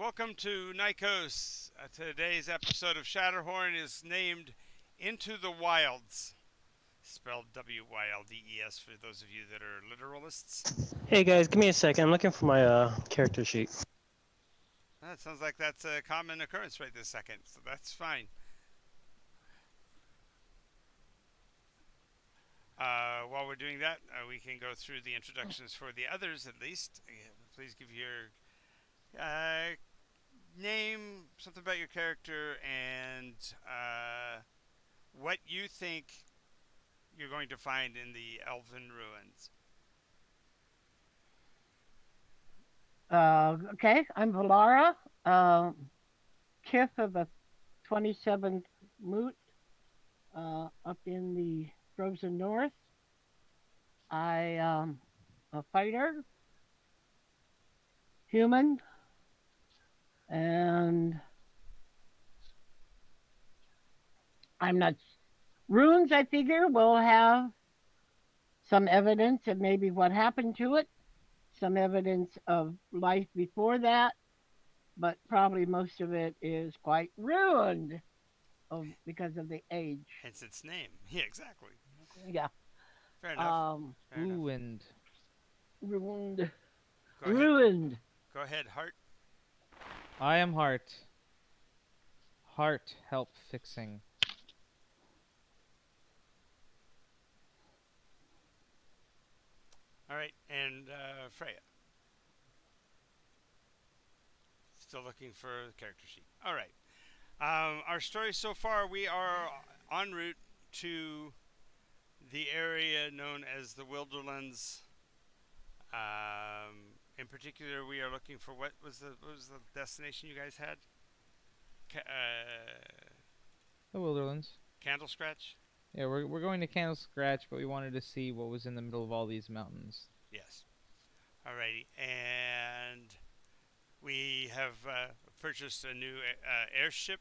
welcome to Nycos. Today's episode of Shatterhorn is named Into the Wyldes, spelled Wyldes for those of you that are literalists. Hey guys, give me a second. I'm looking for my character sheet. It sounds like that's a common occurrence right this second, so that's fine. While we're doing that, we can go through the introductions for the others at least. Please give your uh, name, something about your character, and what you think you're going to find in the Elven ruins. Okay, I'm Valara, Kith of the 27th Moot, up in the frozen north. I a fighter, human, and I'm not. Runes, I figure, will have some evidence of maybe what happened to it, some evidence of life before that, but probably most of it is quite ruined because of the age. Hence its name. Yeah, exactly. Yeah. Fair enough. Um, Fair enough. Ruined. ruined. Go ahead. Ruined. Go ahead, Hart. I am Heart. Heart help fixing. All right, and Freya. Still looking for the character sheet. All right. Our story so far, we are en route to the area known as the Wilderlands. In particular, we are looking for what was the destination you guys had? The Wilderlands. Candle Scratch. Yeah, we're going to Candle Scratch, but we wanted to see what was in the middle of all these mountains. Yes. Alrighty, and we have purchased a new airship,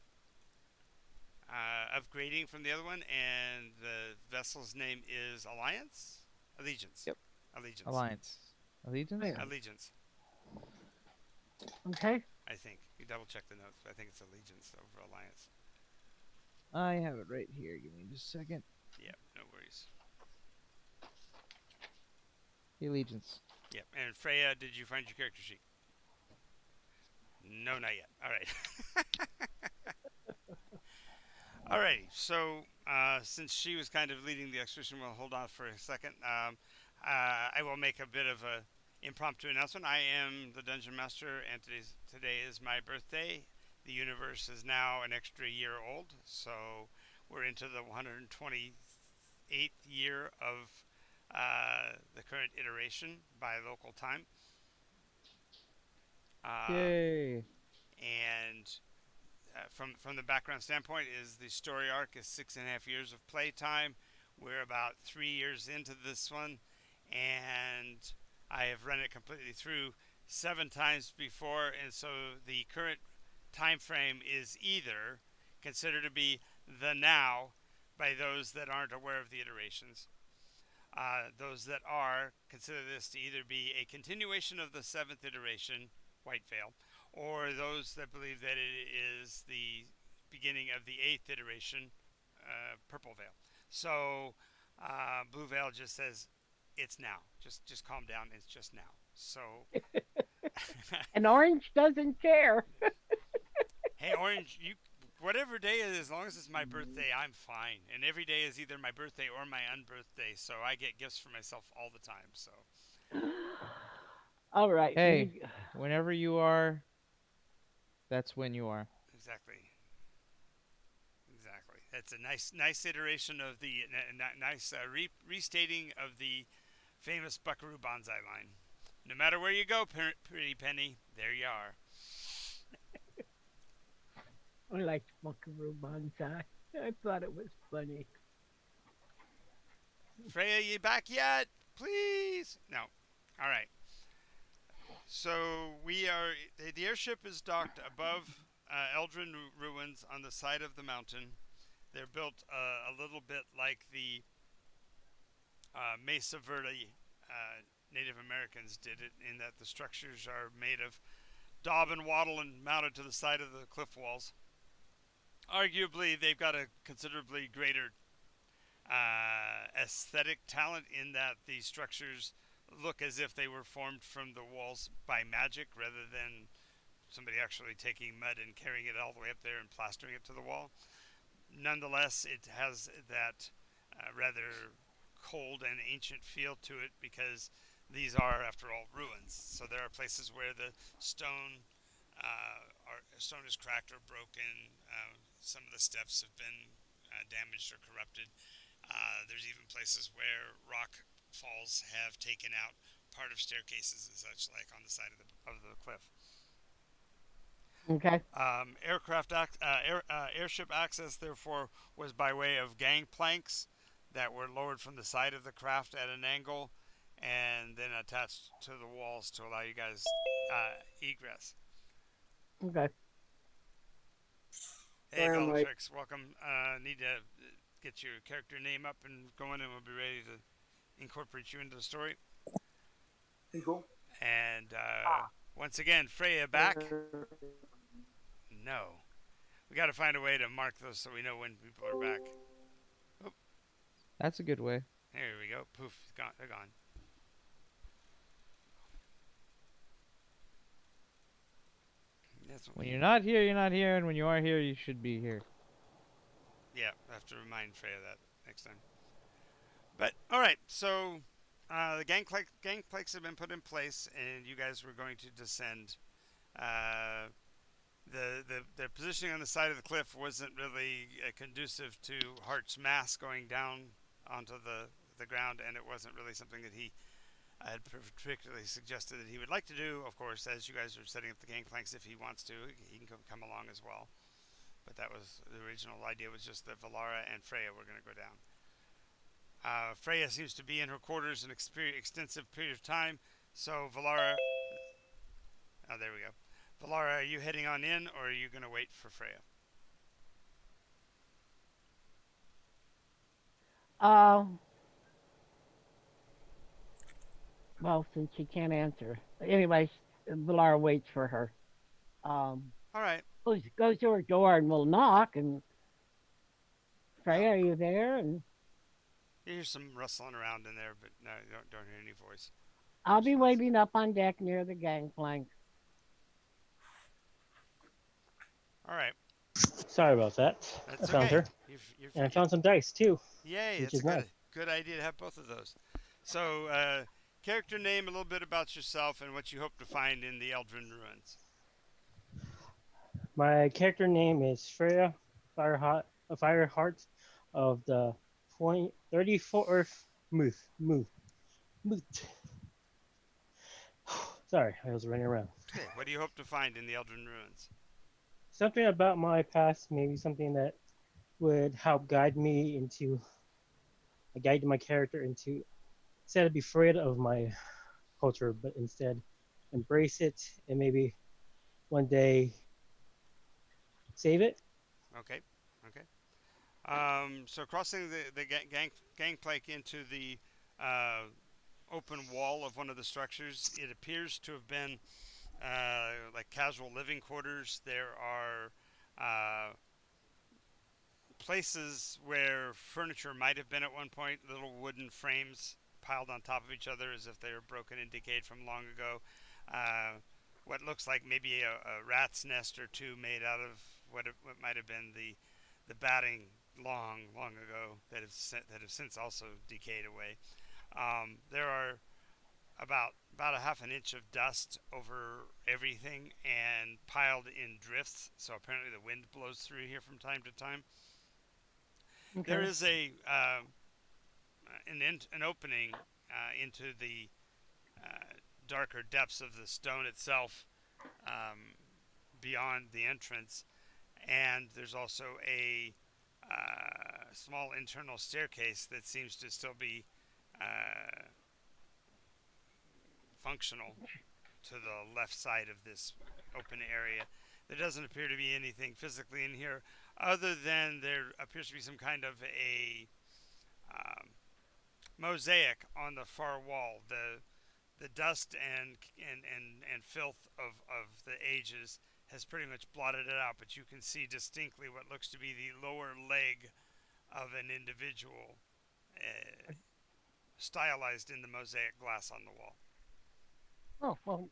upgrading from the other one, and the vessel's name is Allegiance. Yep. Allegiance. Alliance. Allegiance? Yeah. Allegiance. Okay. I think you double check the notes, but I think it's Allegiance over Alliance. I have it right here. Give me just a second. Yep, no worries. The Allegiance. Yep, and Freya, did you find your character sheet? No, not yet. All right. Alrighty, so since she was kind of leading the expedition, we'll hold on for a second. I will make a bit of a impromptu announcement. I am the Dungeon Master, and today is my birthday. The universe is now an extra year old, so we're into the 128th year of the current iteration by local time. Yay! And from the background standpoint, is the story arc is 6.5 years of playtime. We're about 3 years into this one, and I have run it completely through 7 times before, and so the current time frame is either considered to be the now by those that aren't aware of the iterations. Those that are consider this to either be a continuation of the 7th iteration, White Veil, or those that believe that it is the beginning of the 8th iteration, Purple Veil. So Blue Veil just says it's now. Just calm down. It's just now. So And Orange doesn't care. hey, Orange, you whatever day it is, as long as it's my birthday, I'm fine. And every day is either my birthday or my unbirthday, so I get gifts for myself all the time. So All right. Hey, whenever you are, that's when you are. exactly. Exactly. That's a nice iteration of the nice restating of the famous Buckaroo Banzai line. No matter where you go, pretty penny, there you are. I liked Buckaroo Banzai. I thought it was funny. Freya, you back yet? Please. No. All right. So we are. The airship is docked above Eldrin ruins on the side of the mountain. They're built a little bit like the Mesa Verde Native Americans did it, in that the structures are made of daub and wattle and mounted to the side of the cliff walls. Arguably, they've got a considerably greater aesthetic talent in that these structures look as if they were formed from the walls by magic rather than somebody actually taking mud and carrying it all the way up there and plastering it to the wall. Nonetheless, it has that rather cold and ancient feel to it because these are, after all, ruins. So there are places where the stone is cracked or broken. Some of the steps have been damaged or corrupted. There's even places where rock falls have taken out part of staircases and such, like on the side of the cliff. Okay. Airship access, therefore, was by way of gangplanks that were lowered from the side of the craft at an angle and then attached to the walls to allow you guys egress. Okay. Hey, Sorry, Mike. Bellatrix, welcome. Need to get your character name up and going, and we'll be ready to incorporate you into the story. Hey, cool. And once again, Freya back? No. We got to find a way to mark those so we know when people are back. That's a good way. There we go. Poof, gone. They're gone. When you're not here, you're not here, and when you are here, you should be here. Yeah, I have to remind Freya that next time. But all right, so the gangplanks have been put in place, and you guys were going to descend. The positioning on the side of the cliff wasn't really conducive to Hart's mass going down onto the ground, and it wasn't really something that he had particularly suggested that he would like to do. Of course, as you guys are setting up the gangplanks, if he wants to, he can come along as well. But that was the original idea, was just that Valara and Freya were going to go down. Freya seems to be in her quarters an extensive period of time, so Valara... Oh, there we go. Valara, are you heading on in, or are you going to wait for Freya? Well, since she can't answer. Anyway, Valar waits for her. All right. Goes to her door and will knock, and Freya, are you there? And You hear some rustling around in there, but no, you don't hear any voice. I'll be waiting up on deck near the gangplank. All right. Sorry about that. That's I found okay. her. And I found some dice too. Yay, which that's is a nice. good idea to have both of those. So, character name, a little bit about yourself, and what you hope to find in the Eldrin ruins. My character name is Freya Fireheart of the 34th Moot. Sorry, I was running around. Okay, what do you hope to find in the Eldrin ruins? Something about my past, maybe something that would help guide my character into, instead of be afraid of my culture, but instead embrace it and maybe one day save it. Okay. So crossing the gangplank into the open wall of one of the structures, it appears to have been like casual living quarters. There are places where furniture might have been at one point, little wooden frames piled on top of each other as if they were broken and decayed from long ago. What looks like maybe a rat's nest or two made out of what might have been the batting long ago that have since also decayed away. There are about a half an inch of dust over everything and piled in drifts. So apparently the wind blows through here from time to time. Okay. There is an opening into the darker depths of the stone itself beyond the entrance, and there's also a small internal staircase that seems to still be functional to the left side of this open area. There doesn't appear to be anything physically in here other than there appears to be some kind of a mosaic on the far wall. The the dust and filth of the ages has pretty much blotted it out, but you can see distinctly what looks to be the lower leg of an individual stylized in the mosaic glass on the wall. Oh, well,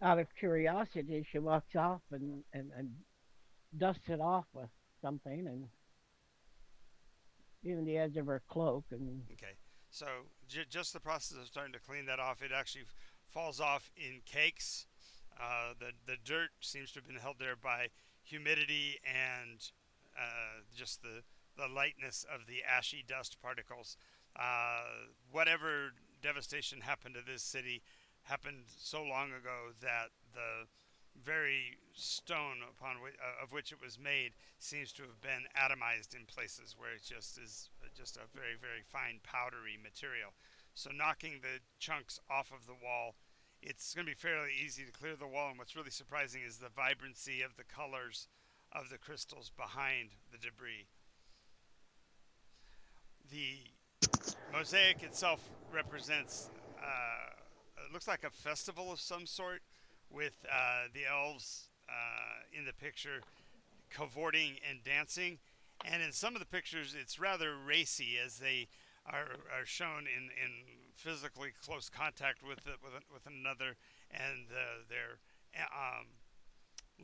out of curiosity, she walks off and dusts it off with something, and even the edge of her cloak. And Okay, so just the process of starting to clean that off, it actually falls off in cakes. The dirt seems to have been held there by humidity and just the lightness of the ashy dust particles. Whatever devastation happened to this city happened so long ago that the very stone upon of which it was made seems to have been atomized in places where it just is just a very very fine powdery material. So knocking the chunks off of the wall, it's going to be fairly easy to clear the wall. And what's really surprising is the vibrancy of the colors of the crystals behind the debris. The mosaic itself represents, it looks like a festival of some sort, with the elves in the picture cavorting and dancing. And in some of the pictures, it's rather racy as they are shown in physically close contact with another, and their um,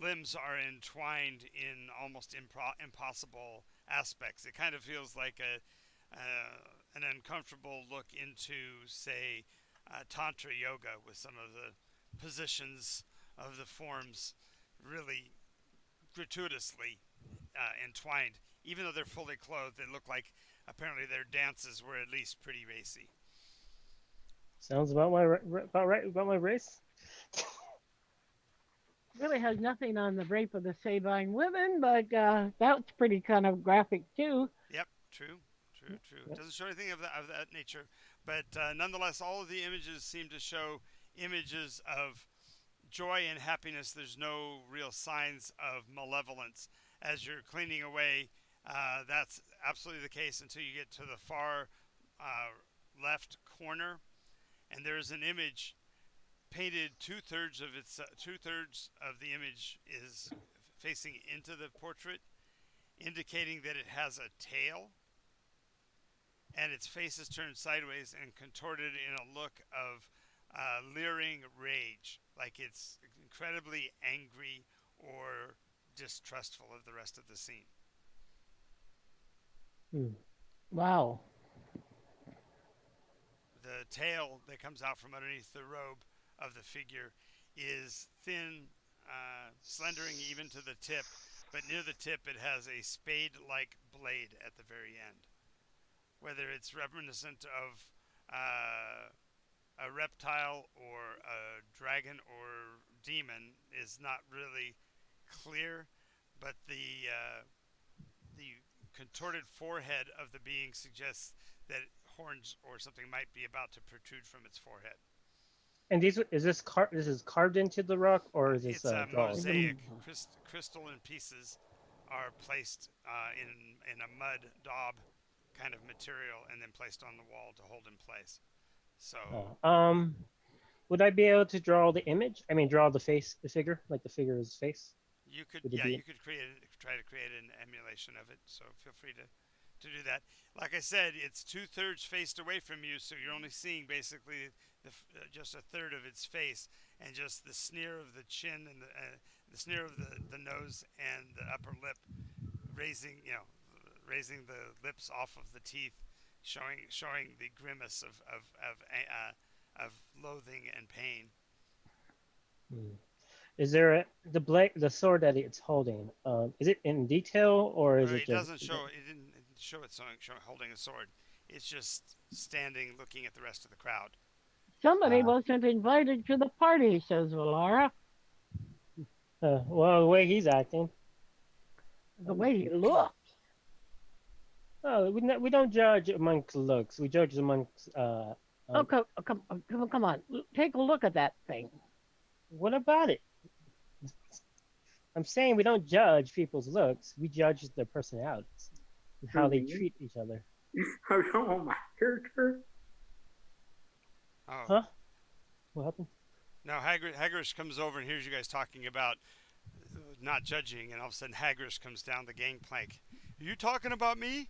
limbs are entwined in almost impossible aspects. It kind of feels like an uncomfortable look into, say, Tantra yoga, with some of the positions of the forms really gratuitously entwined. Even though they're fully clothed, they look like apparently their dances were at least pretty racy. Sounds about right about my race. really has nothing on the rape of the Sabine women, but that's pretty kind of graphic too. Yep, true, true, true. It Yep. doesn't show anything of that nature, but nonetheless, all of the images seem to show images of joy and happiness. There's no real signs of malevolence as you're cleaning away. That's absolutely the case until you get to the far left corner, and there's an image painted two thirds of the image is facing into the portrait, indicating that it has a tail, and its face is turned sideways and contorted in a look of leering rage, like it's incredibly angry or distrustful of the rest of the scene. Hmm. Wow. The tail that comes out from underneath the robe of the figure is thin, slendering even to the tip, but near the tip it has a spade like blade at the very end. Whether it's reminiscent of a reptile or a dragon or demon is not really clear, but the contorted forehead of the being suggests that horns or something might be about to protrude from its forehead. And this is carved into the rock, or is this It's a drawn? mosaic. Crystal and pieces are placed in a mud daub kind of material and then placed on the wall to hold in place. So Would I be able to draw the image? I mean, draw the face, the figure, like the figure's face? you could, Would it yeah, be? you could try to create an emulation of it. So feel free to do that. Like I said, it's two-thirds faced away from you, so you're only seeing basically just a third of its face, and just the sneer of the chin and the sneer of the nose and the upper lip, raising the lips off of the teeth, showing the grimace of loathing and pain. Hmm. Is there the sword that it's holding? Is it in detail, or is it It just? doesn't show. It didn't show it holding a sword. It's just standing, looking at the rest of the crowd. Somebody Uh, wasn't invited to the party, says Valara. well, the way he's acting. The way he looked. Oh, we don't judge amongst looks. We judge amongst. Oh, come on. Take a look at that thing. What about it? I'm saying we don't judge people's looks. We judge their personalities and how they treat each other. Are you talking about my character? Oh, Oh, Huh? What happened? now Hagrish comes over and hears you guys talking about not judging, and all of a sudden Hagrish comes down the gangplank. Are you talking about me?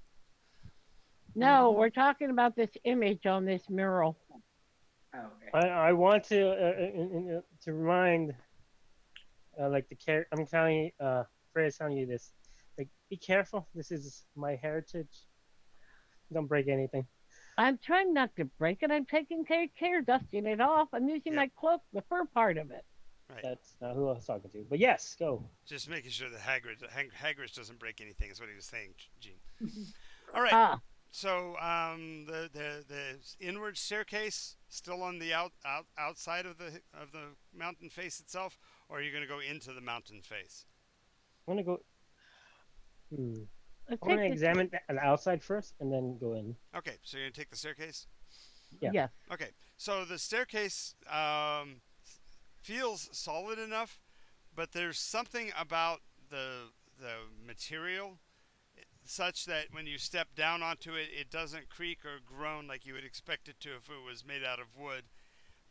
No, we're talking about this image on this mural. Oh, okay. I want to remind like the character. I'm telling you, Freya's telling you this. Like, be careful. This is my heritage. Don't break anything. I'm trying not to break it. I'm taking care, dusting it off. I'm using Yep. my cloak, the fur part of it. Right. That's not who I was talking to. But yes, go. Just making sure that Hagrish doesn't break anything is what he was saying, Gene. All right. Ah, So the inward staircase still on the outside of the mountain face itself, or are you going to go into the mountain face? I'm gonna go. Hmm. let's I'm gonna take this. examine the outside first, and then go in. Okay, so you're going to take the staircase. Yeah. Yes. Okay, so the staircase feels solid enough, but there's something about the material such that when you step down onto it, it doesn't creak or groan like you would expect it to if it was made out of wood.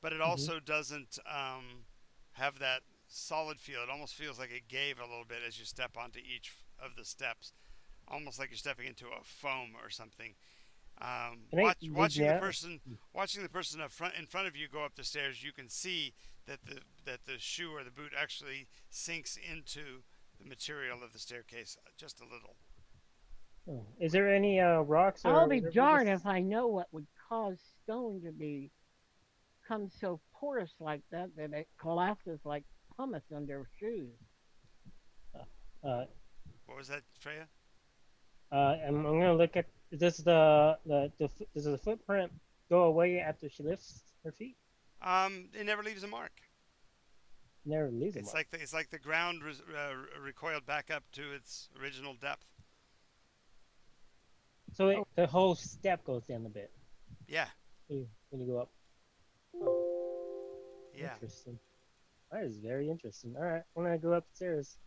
But it Mm-hmm. also doesn't have that solid feel. It almost feels like it gave a little bit as you step onto each of the steps, almost like you're stepping into a foam or something. Can I dig Watching the down? person up front in front of you go up the stairs, you can see that the shoe or the boot actually sinks into the material of the staircase just a little. Oh. Is there any rocks I'll or be whatever darned this? if I know what would cause stone to become so porous like that it collapses like pumice under shoes. Uh, What was that, Freya? I'm gonna look at. Does does the footprint go away after she lifts her feet? It never leaves a mark. Never leaves them It's up. like the ground recoiled back up to its original depth. So Oh, the whole step goes down a bit Yeah, when you go up. Oh, yeah. interesting. That is very interesting. All right, I'm gonna go upstairs.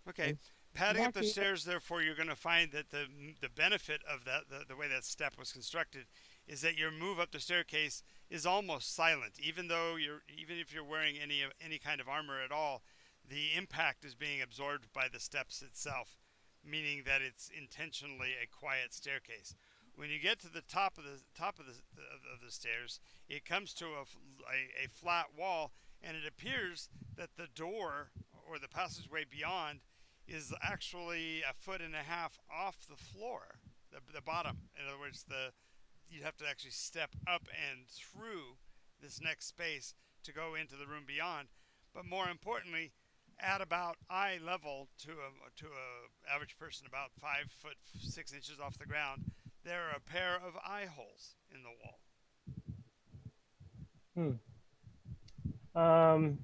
Okay. And Padding up the Lucky. stairs, therefore, you're going to find that the benefit of the way that step was constructed is that your move up the staircase is almost silent. Even if you're wearing any kind of armor at all, the impact is being absorbed by the steps itself, meaning that it's intentionally a quiet staircase. When you get to the top of the stairs, it comes to a flat wall, and it appears that the door or the passageway beyond is actually a foot and a half off the floor, the bottom. In other words, you'd have to actually step up and through this next space to go into the room beyond. But more importantly, at about eye level to a average person, about 5 foot 6 inches off the ground, there are a pair of eye holes in the wall. hmm. I'm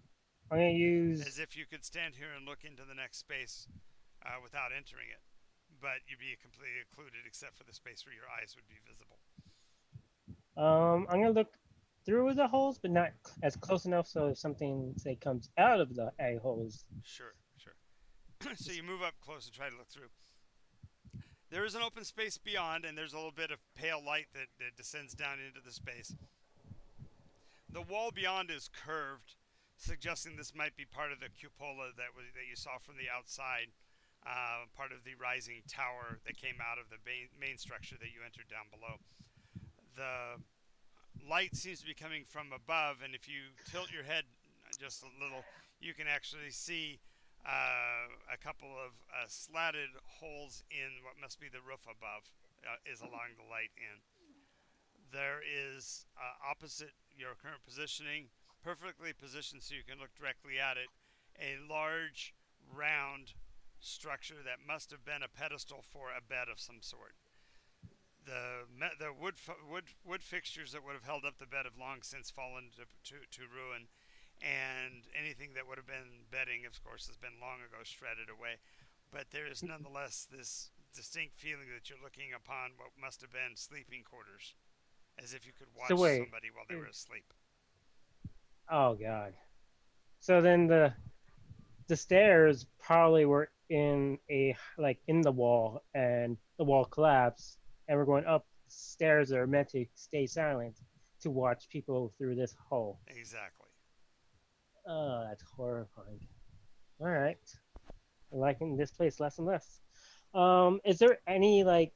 gonna As use. if you could stand here and look into the next space without entering it, but you'd be completely occluded except for the space where your eyes would be visible. I'm gonna look through the holes, but not as close enough so if something say comes out of the eye holes. Sure, sure. So you move up close and try to look through. There is an open space beyond, and there's a little bit of pale light that descends down into the space. The wall beyond is curved, suggesting this might be part of the cupola that you saw from the outside, part of the rising tower that came out of the main structure that you entered down below. The light seems to be coming from above, and if you tilt your head just a little, you can actually see a couple of slatted holes in what must be the roof above, is allowing the light in. There is opposite your current positioning, perfectly positioned so you can look directly at it, a large round structure that must have been a pedestal for a bed of some sort. The wood fixtures that would have held up the bed have long since fallen to ruin, and anything that would have been bedding, of course, has been long ago shredded away. But there is nonetheless this distinct feeling that you're looking upon what must have been sleeping quarters, as if you could So watch wait. somebody while they were asleep. Oh god. So then the stairs probably were in a like in the wall, and the wall collapsed, and we're going up stairs that are meant to stay silent to watch people through this hole. Exactly. Oh, that's horrifying. All right, I'm liking this place less and less. Is there any like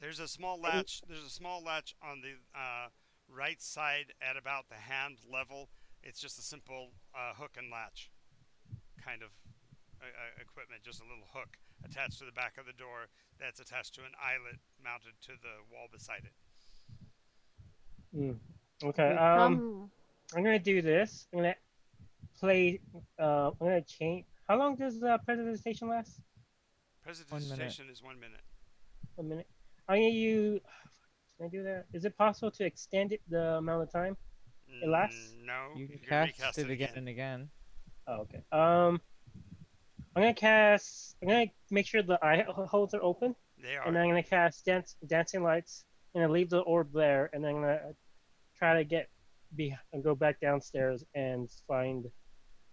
There's a small any? latch. There's a small latch on the right side at about the hand level. It's just a simple hook and latch kind of equipment, just a little hook attached to the back of the door that's attached to an eyelet mounted to the wall beside it. Hmm, okay. Okay, come. I'm gonna do this. I'm gonna play. I'm gonna change. How long does presentation last? 1 minute. Prestidigitation is 1 minute. A minute. I'm gonna use. Can I do that? Is it possible to extend it the amount of time it lasts? No, You can you can cast recast it it again again. and again. Oh, okay. I'm gonna cast. I'm gonna make sure the eye holes are open, They and are. I'm gonna cast dancing lights. I'm gonna leave the orb there, and then I'm gonna try to and go back downstairs and find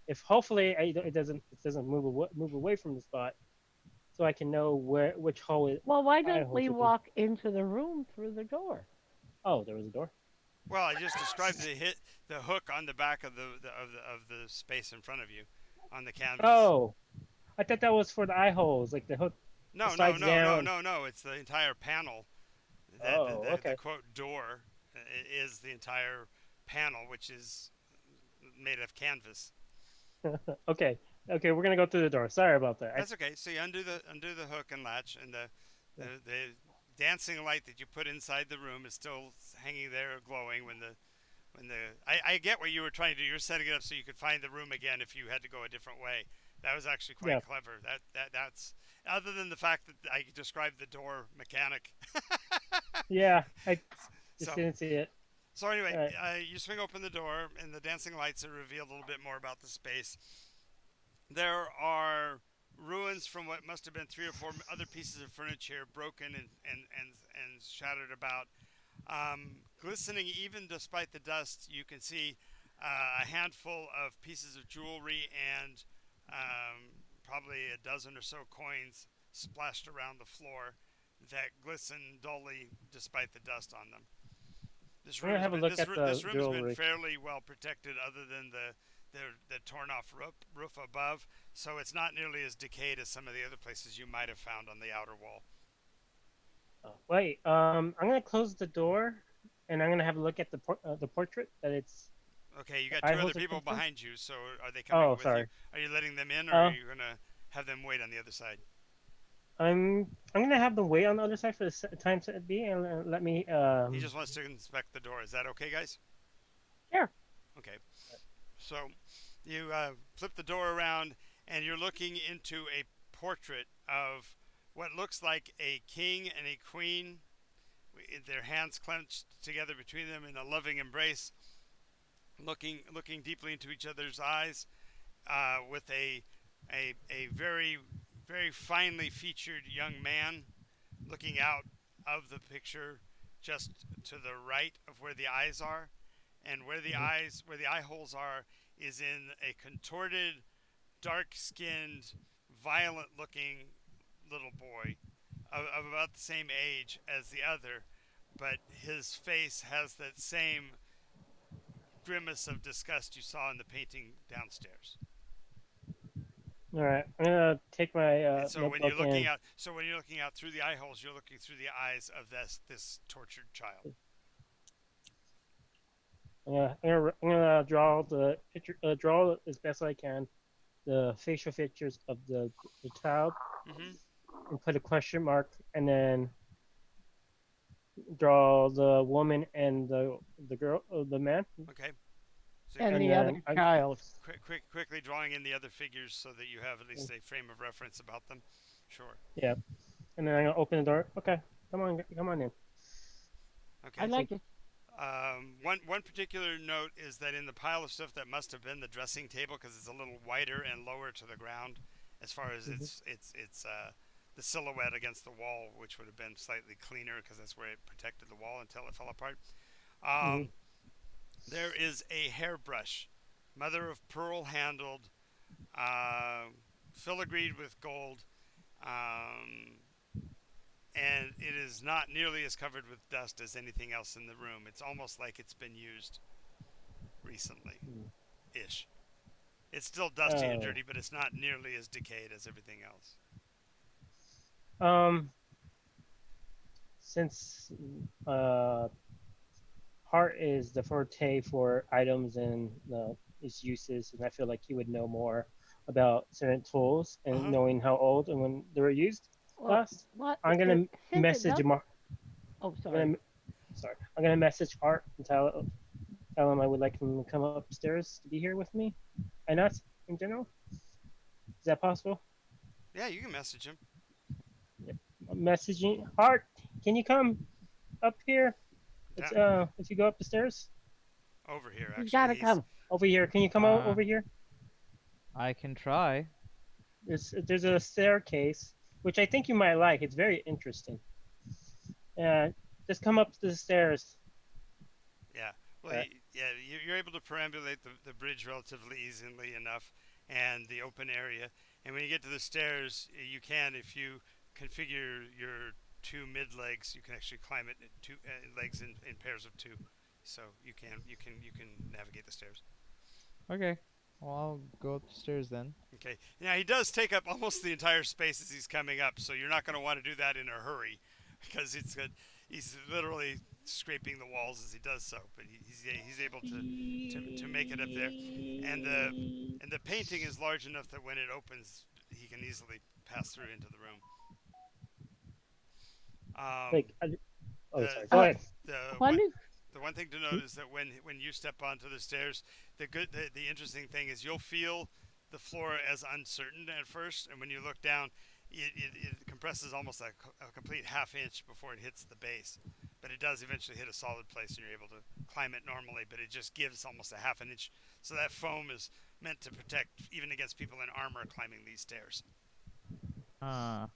if hopefully it doesn't move away from the spot, so I can know which Well, why eye don't holes we it is. walk into the room through the door? Oh, there was a door. Well, I just described the hook on the back of the space in front of you, on the canvas. Oh, I thought that was for the eye holes, like the hook No, no, slides no, no, down. no, no. It's the entire panel. That Oh, the okay. quote door is the entire panel, which is made of canvas. Okay. Okay, we're gonna go through the door. Sorry about that. That's okay. So you undo the hook and latch, and Yeah. the dancing light that you put inside the room is still hanging there, glowing I get what you were trying to do. You were setting it up so you could find the room again if you had to go a different way. That was actually quite Yeah. clever. That's other than the fact that I described the door mechanic. Yeah, I just so didn't see it. so anyway, All right. you swing open the door, and the dancing lights reveal a little bit more about the space. There are ruins from what must have been three or four other pieces of furniture broken and shattered about. Glistening even despite the dust, you can see a handful of pieces of jewelry and probably a dozen or so coins splashed around the floor that glisten dully despite the dust on them. This I'm gonna room has have a been look at this the room has been jewelry. fairly well protected, other than the torn off roof above, so it's not nearly as decayed as some of the other places you might have found on the outer wall. Oh, wait. I'm gonna close the door, and I'm gonna have a look at the portrait that it's Okay, you the got eye two other holes are people facing. behind you, so are they Oh, coming with you? sorry. Are you letting them in, or are Uh, you gonna have them wait on the other side? I'm gonna have them wait on the other side for the time set be, and let me He just wants to inspect the door. Is that okay, guys? Sure. Okay. So you flip the door around, and you're looking into a portrait of what looks like a king and a queen, their hands clenched together between them in a loving embrace, looking deeply into each other's eyes, with a very very finely featured young man looking out of the picture just to the right of where the eyes are, and Mhm. where the eye holes are is in a contorted, dark-skinned, violent-looking little boy of about the same age as the other, but his face has that same grimace of disgust you saw in the painting downstairs. All right. I'm gonna take my And so notebook and when you're looking out through the eye holes, you're looking through the eyes of this tortured child. I'm gonna draw the picture, draw as best I can the facial features of the child, Mm-hmm. and put a question mark, and then draw the woman and the girl, the man, Okay. So And and the other then I child. quickly drawing in the other figures so that you have at least a frame of reference about them. Sure. yeah, and then I'm gonna open the door. Okay, come on in. Okay. I'd So like to. One particular note is that in the pile of stuff that must have been the dressing table, because it's a little wider and lower to the ground, as far as mhm, it's the silhouette against the wall, which would have been slightly cleaner because that's where it protected the wall until it fell apart. mhm. Um, there is a hairbrush, mother of pearl handled, uh, filigreed with gold, um, and it is not nearly as covered with dust as anything else in the room. It's almost like it's been used recently, ish. It's still dusty and Oh. dirty, but it's not nearly as decayed as everything else. Um, since Hart is the forte for items and its uses, and I feel like he would know more about certain tools Uh and huh. knowing how old and when they were used Well, last. what I'm gonna since it message does? him. I'm Oh, sorry. gonna sorry. I'm gonna message Hart and tell him I would like him to come upstairs to be here with me. And not in general. Is that possible? Yeah, you can message him. I'm messaging Hart. Can you come up here? It's Down, if you go up the stairs over here, He's actually. got to come. over here. Can you come Uh, over here? I can try. There's a staircase which I think you might like. It's very interesting. Just come up the stairs. Yeah. Well, Uh, yeah, you're able to perambulate the bridge relatively easily enough, and the open area. And when you get to the stairs, you can, if you configure your two mid legs, you can actually climb it two legs in pairs of two. So you can navigate the stairs. Okay. Well, I'll go up the stairs then. Okay. Now he does take up almost the entire space as he's coming up, so you're not going to want to do that in a hurry, because he's literally scraping the walls as he does so. But he's able to make it up there, and the painting is large enough that when it opens, he can easily pass through into the room. Um, like, oh, the sorry. Go Uh, ahead. the when one is the one thing to note is that when you step onto the stairs, the interesting thing is you'll feel the floor as uncertain at first, and when you look down, it compresses almost a complete half inch before it hits the base. But it does eventually hit a solid place, and you're able to climb it normally. But it just gives almost a half an inch, so that foam is meant to protect even against people in armor climbing these stairs. Uh,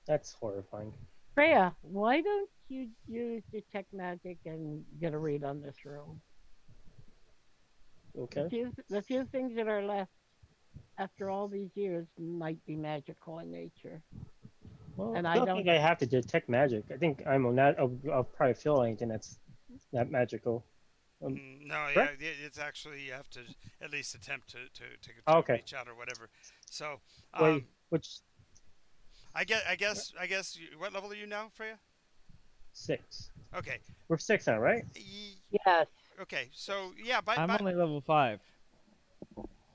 That's horrifying. Freya? Why don't you use detect magic and get a read on this room? Okay. The few things that are left after all these years might be magical in nature, Well, and I I don't don't. think I have to detect magic. I think I'm not. I'll probably feel anything that's not magical. No, yeah, Correct? it's actually you have to at least attempt Oh, to okay. reach out or whatever. So, Wait, which I guess. What level are you now, Freya? 6? Okay. We're 6 now, right? Yes. Okay. So yeah, by I'm by only level 5.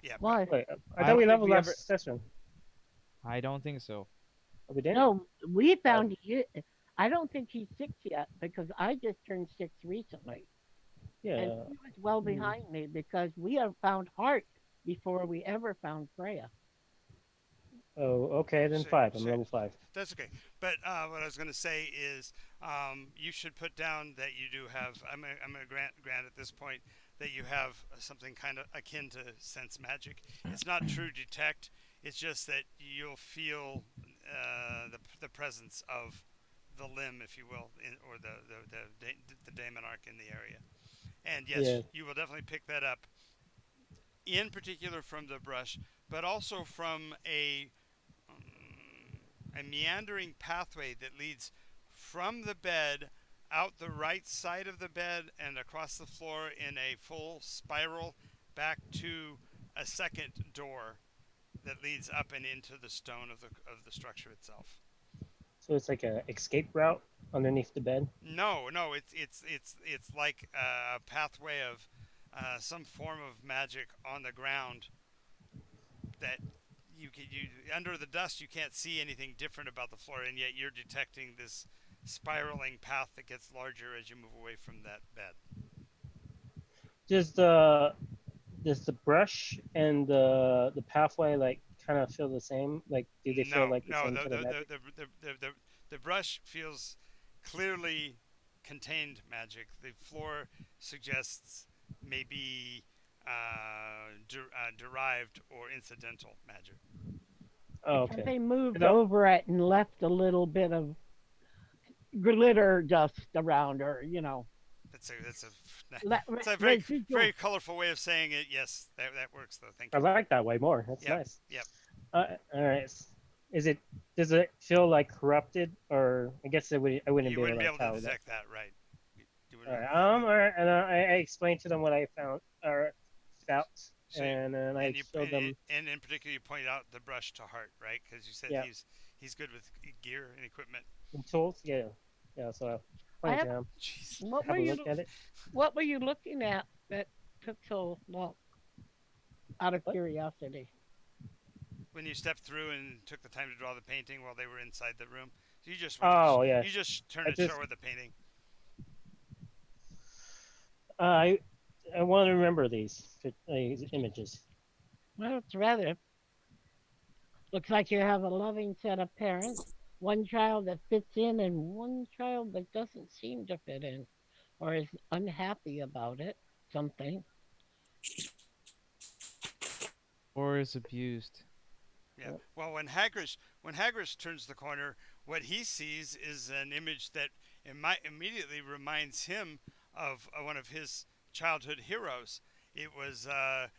yeah, but Why? Wait, I I thought don't we think leveled we ever. last session. I don't think so. Oh, we didn't? No, we Uh, found you. I don't think he's 6 yet because I just turned 6 recently, and yeah. he was well Hmm. behind me because we have found Hart before we ever found Freya. Oh, okay, then so, 5. I'm so level 5. that's okay. But what I was going to say is, you should put down that you do have. I'm gonna grant at this point that you have something kind of akin to sense magic. It's not true detect. It's just that you'll feel the presence of the limb, if you will, or the daemon arc in the area. And Yeah. yes, you will definitely pick that up, in particular from the brush, but also from a meandering pathway that leads from the bed out the right side of the bed and across the floor in a full spiral back to a second door that leads up and into the stone of the structure itself. So it's like a escape route underneath the bed. No, it's like a pathway of some form of magic on the ground that you under the dust you can't see anything different about the floor, and yet you're detecting this spiraling path that gets larger as you move away from that bed. Does the does the brush and the pathway like kind of feel the same? Like, do they feel No, like the no, same kind of magic? the brush feels clearly contained magic. The floor suggests maybe derived or incidental magic. Oh, Because okay. they moved No, over it and left a little bit of glitter dust around, or That's a le- it's a very residual. very colorful way of saying it. Yes, that works though. Thank I you. like that way more. That's Yep, nice. yep. All right. is it? Does it feel like corrupted, or I guess I wouldn't You be able wouldn't be to able to tell that. detect that, right? You All wouldn't. right. All right. And I explained to them what I found or felt, So, and then I and you showed them. and in particular, you pointed out the brush to Hart, right? Because you said Yeah, he's good with gear and equipment. and tools. Yeah, yeah. So I I pointed to have. them. Jeez. What were Have a look you? at it. What were you looking at that took so long? Out of What? curiosity. When you stepped through and took the time to draw the painting while they were inside the room, so Oh yeah. you just turned I and show just her the painting. uh, I I want to remember these images. Well, it's rather. Looks like you have a loving set of parents. One child that fits in, and one child that doesn't seem to fit in, or is unhappy about it. Something. Or is abused. Yeah. Well, when Hagris turns the corner, what he sees is an image that immediately reminds him of one of his childhood heroes. It was a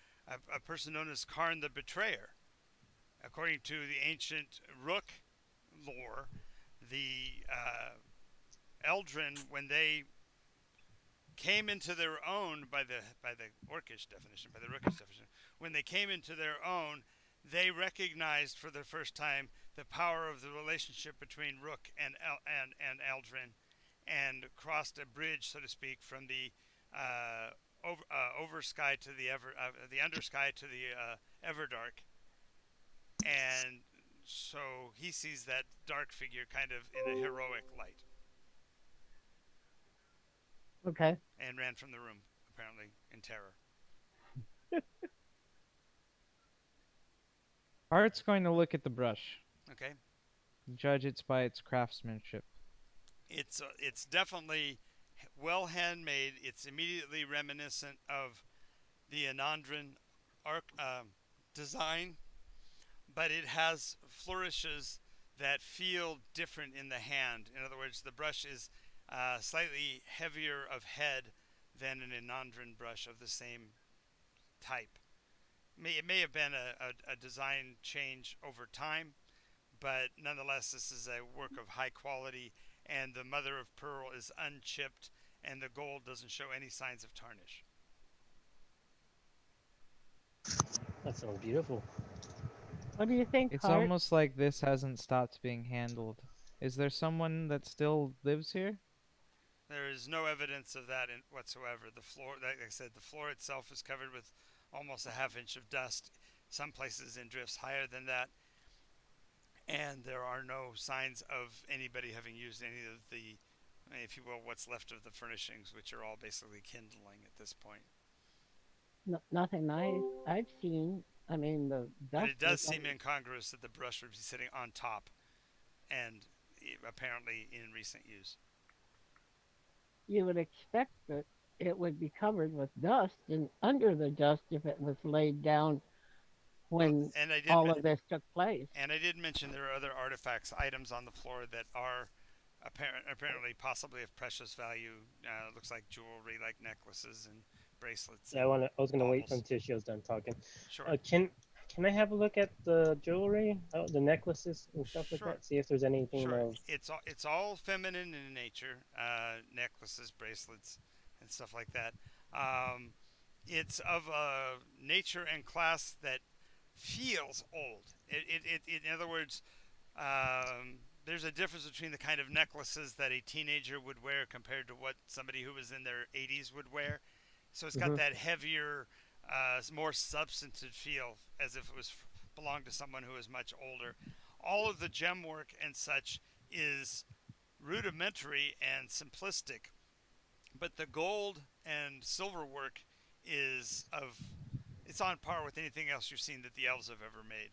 person known as Karn the Betrayer. According to the ancient Rook lore, the Eldrin, when they came into their own by the Orcish definition, by the Rookish definition, when they came into their own, they recognized for the first time the power of the relationship between Rook and Eldrin, and crossed a bridge, so to speak, from the over sky to the under sky to the Everdark, and so he sees that dark figure kind of in a heroic light, Okay. and ran from the room apparently in terror. Art's going to look at the brush, Okay. judge it by its craftsmanship. It's definitely well handmade. It's immediately reminiscent of the Anandran arc design, but it has flourishes that feel different in the hand. In other words, the brush is slightly heavier of head than an Anandran brush of the same type. It may have been a design change over time, but nonetheless, this is a work of high quality, and the mother of pearl is unchipped, and the gold doesn't show any signs of tarnish. That sounds beautiful. What do you think, It's Hart? almost like this hasn't stopped being handled. Is there someone that still lives here? There is no evidence of that whatsoever. The floor, like I said, the floor itself is covered with almost a half inch of dust, some places in drifts higher than that, and there are no signs of anybody having used any of the, if you will, what's left of the furnishings, which are all basically kindling at this point. Nothing I've seen. I mean, the But dust it does was. seem incongruous that the brush would be sitting on top and apparently in recent use. You would expect that it would be covered with dust, and under the dust if it was laid down Well, when all of this took place. and I did mention there are other artifacts, items on the floor that are apparently possibly of precious value. Looks like jewelry, like necklaces and bracelets Yeah, and I was gonna wait baubles. until she was done talking. Sure, Can I have a look at the jewelry, the necklaces and stuff like sure, that? See if there's anything sure. of. It's all feminine in nature. Necklaces, bracelets, and stuff like that. Um, it's of a nature and class that feels old. In other words, there's a difference between the kind of necklaces that a teenager would wear compared to what somebody who was in their 80s would wear. So it's got Hmm. that heavier, more substantive feel, as if it was belonged to someone who is much older. All of the gem work and such is rudimentary and simplistic, but the gold and silver work is of it's on par with anything else you've seen that the elves have ever made.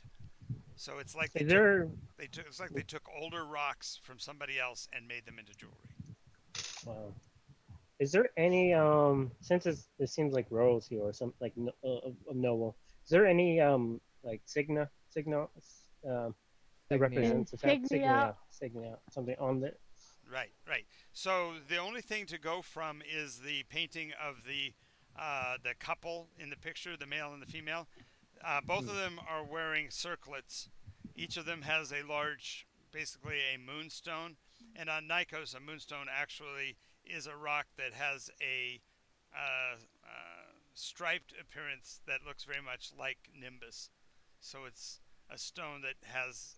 So it's like Is there? they took older rocks from somebody else and made them into jewelry. Wow. Is there any since it seems like royalty or some like of noble? Is there any like signa that Signia. represents the fact Insignia. signia something on the. Right, right. So the only thing to go from is the painting of the couple in the picture, the male and the female. Both of them are wearing circlets, Each of them has a large, basically a moonstone. And on Nycos, a moonstone actually is a rock that has a striped appearance that looks very much like Nimbus. So it's a stone that has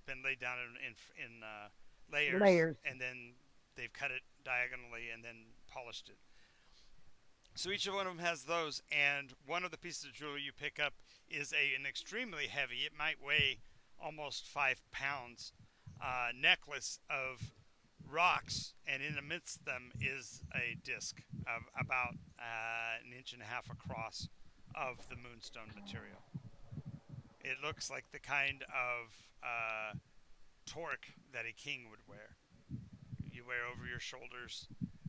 been laid down in layers, Layers. and then they've cut it diagonally and then polished it. So each of one of them has those, and one of the pieces of jewelry you pick up is an extremely heavy, it might weigh almost 5 pounds, necklace of rocks, and in amidst them is a disc of about an inch and a half across of the moonstone material. It looks like the kind of torque that a king would wear. You wear over your shoulders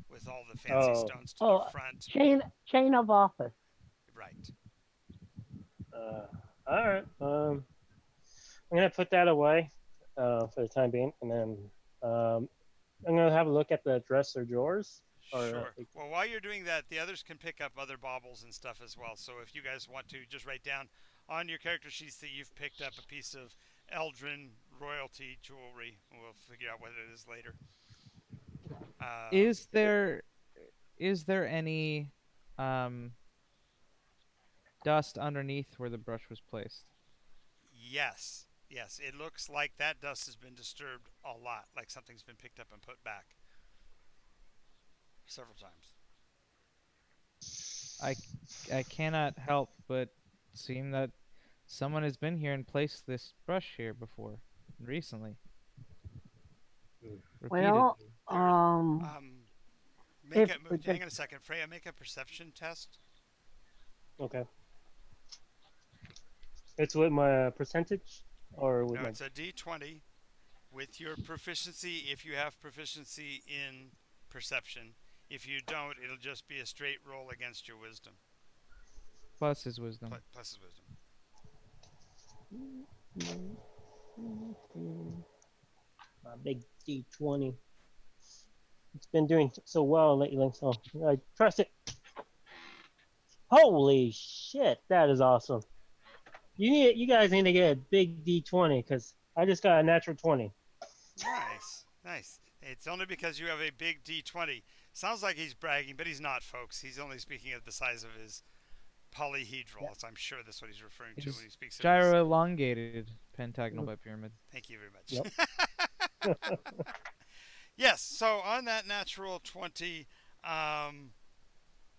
with all the fancy Oh, stones to the Oh, front. chain of office. Right. all right. I'm gonna put that away for the time being, and then I'm gonna have a look at the dresser drawers. Or Sure. Well, while you're doing that, the others can pick up other baubles and stuff as well. So if you guys want to, just write down on your character sheets that you've picked up a piece of Eldrin royalty jewelry. We'll figure out what it is later. Is there any um dust underneath where the brush was placed? Yes. Yes. It looks like that dust has been disturbed a lot, like something's been picked up and put back several times. I I cannot help but seeing that someone has been here and placed this brush here before recently. Well, Repeatedly. There, um, make if a the, hang on a second, Freya. Make a perception test. Okay. It's with my percentage, or with No, my. it's a D20 with your proficiency. If you have proficiency in perception, if you don't, it'll just be a straight roll against your wisdom Plus his wisdom. plus his wisdom. My big D20. It's been doing so well lately, so I trust it. Holy shit, that is awesome. You guys need to get a big D20 because I just got a natural 20. Nice, nice. It's only because you have a big D20. Sounds like he's bragging, but he's not, folks. He's only speaking of the size of his polyhedral. Yeah. So I'm sure that's what he's referring to when he speaks of his. Gyro elongated pentagonal bipyramid. Thank you very much. Yep. Yes. So on that natural 20,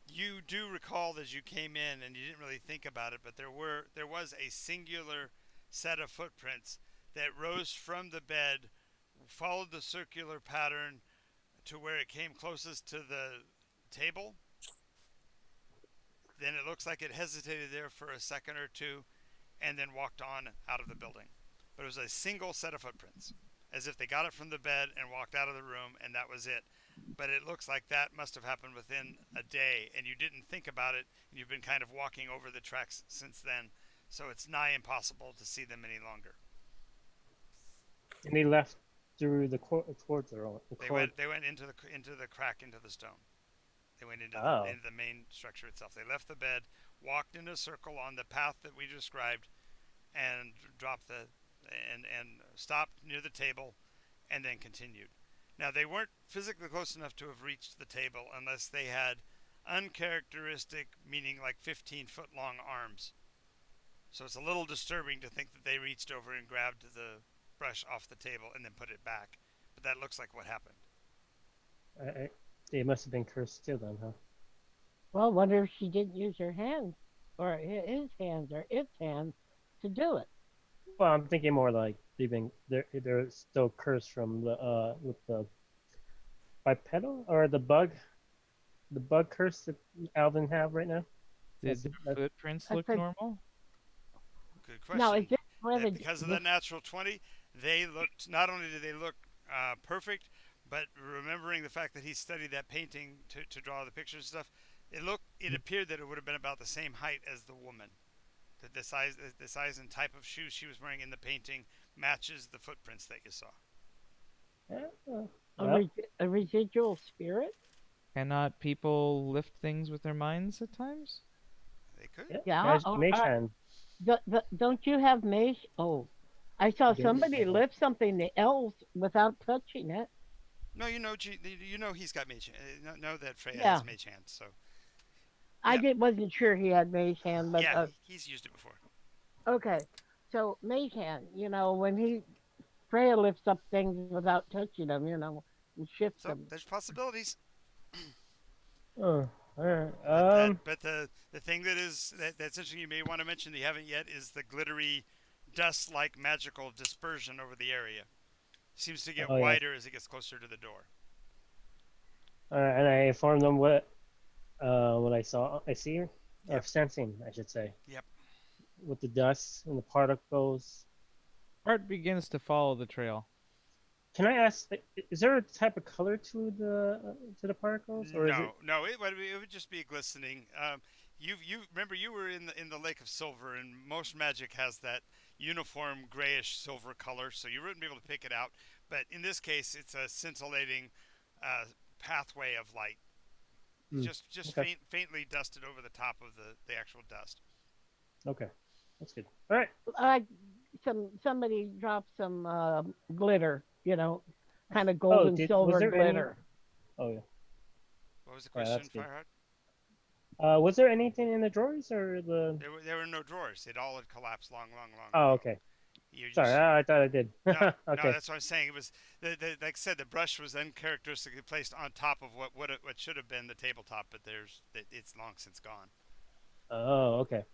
you do recall as you came in, and you didn't really think about it, but there was a singular set of footprints that rose from the bed, followed the circular pattern to where it came closest to the table. Then it looks like it hesitated there for a second or two, and then walked on out of the building. But it was a single set of footprints, as if they got it from the bed and walked out of the room, and that was it. But it looks like that must have happened within a day, and you didn't think about it, and you've been kind of walking over the tracks since then, so it's nigh impossible to see them any longer. And they left through the cords or all. They went into the crack into the stone. They went into Oh. into the main structure itself. They left the bed, walked in a circle on the path that we described, and dropped and stopped near the table, and then continued. Now they weren't physically close enough to have reached the table unless they had uncharacteristic, meaning like 15-foot long arms. So it's a little disturbing to think that they reached over and grabbed the brush off the table and then put it back. But that looks like what happened. They must have been cursed too, then, huh? well, wonder if she didn't use her hands or his hands or its hands to do it. Well, I'm thinking more like they're still cursed from the with the bipedal or the bug curse that Alvin have right now. Did the footprints That's look a- normal? Good question. Now, is this where the Because of the natural 20, they looked, not only did they look perfect, but remembering the fact that he studied that painting to draw the pictures and stuff, it appeared that it would have been about the same height as the woman. That the size and type of shoes she was wearing in the painting matches the footprints that you saw. Yeah, well, a residual spirit? Cannot people lift things with their minds at times? They could. yeah. Yeah. Mage hand. Don't you have mage? Oh, I saw Good. somebody lift something the elves without touching it. No, you know he's got mage. Know that Freya Yeah, has mage hand. So I yeah, did wasn't sure he had mage hand, but yeah, he's used it before. okay. So mage hand, when he Freya lifts up things without touching them, and shifts So them. there's possibilities. Oh, all right. But the thing that's interesting you may want to mention that you haven't yet is the glittery dust like magical dispersion over the area. Seems to get Oh yeah. wider as it gets closer to the door. All right, and I informed them what I see here, or Yep. sensing, I should say, Yep. with the dust and the particles. Art begins to follow the trail. Can I ask, is there a type of color to the particles, or is it? No, it would just be glistening. You remember you were in the Lake of Silver, and most magic has that uniform grayish silver color, so you wouldn't be able to pick it out. But in this case, it's a scintillating uh, pathway of light, Hmm, just okay, faintly dusted over the top of the actual dust. okay, that's good. All right. Like somebody dropped some glitter, kind of gold Oh, and was silver there any? glitter. Oh yeah, What was the yeah, that's question, good. Fireheart? Was there anything in the drawers or the? There were no drawers. It all had collapsed long Oh, ago. okay. You Sorry, just I thought I did. no, Okay. that's what I'm saying. It was like I said, the brush was uncharacteristically placed on top of what should have been the tabletop, but it's long since gone. Oh, okay.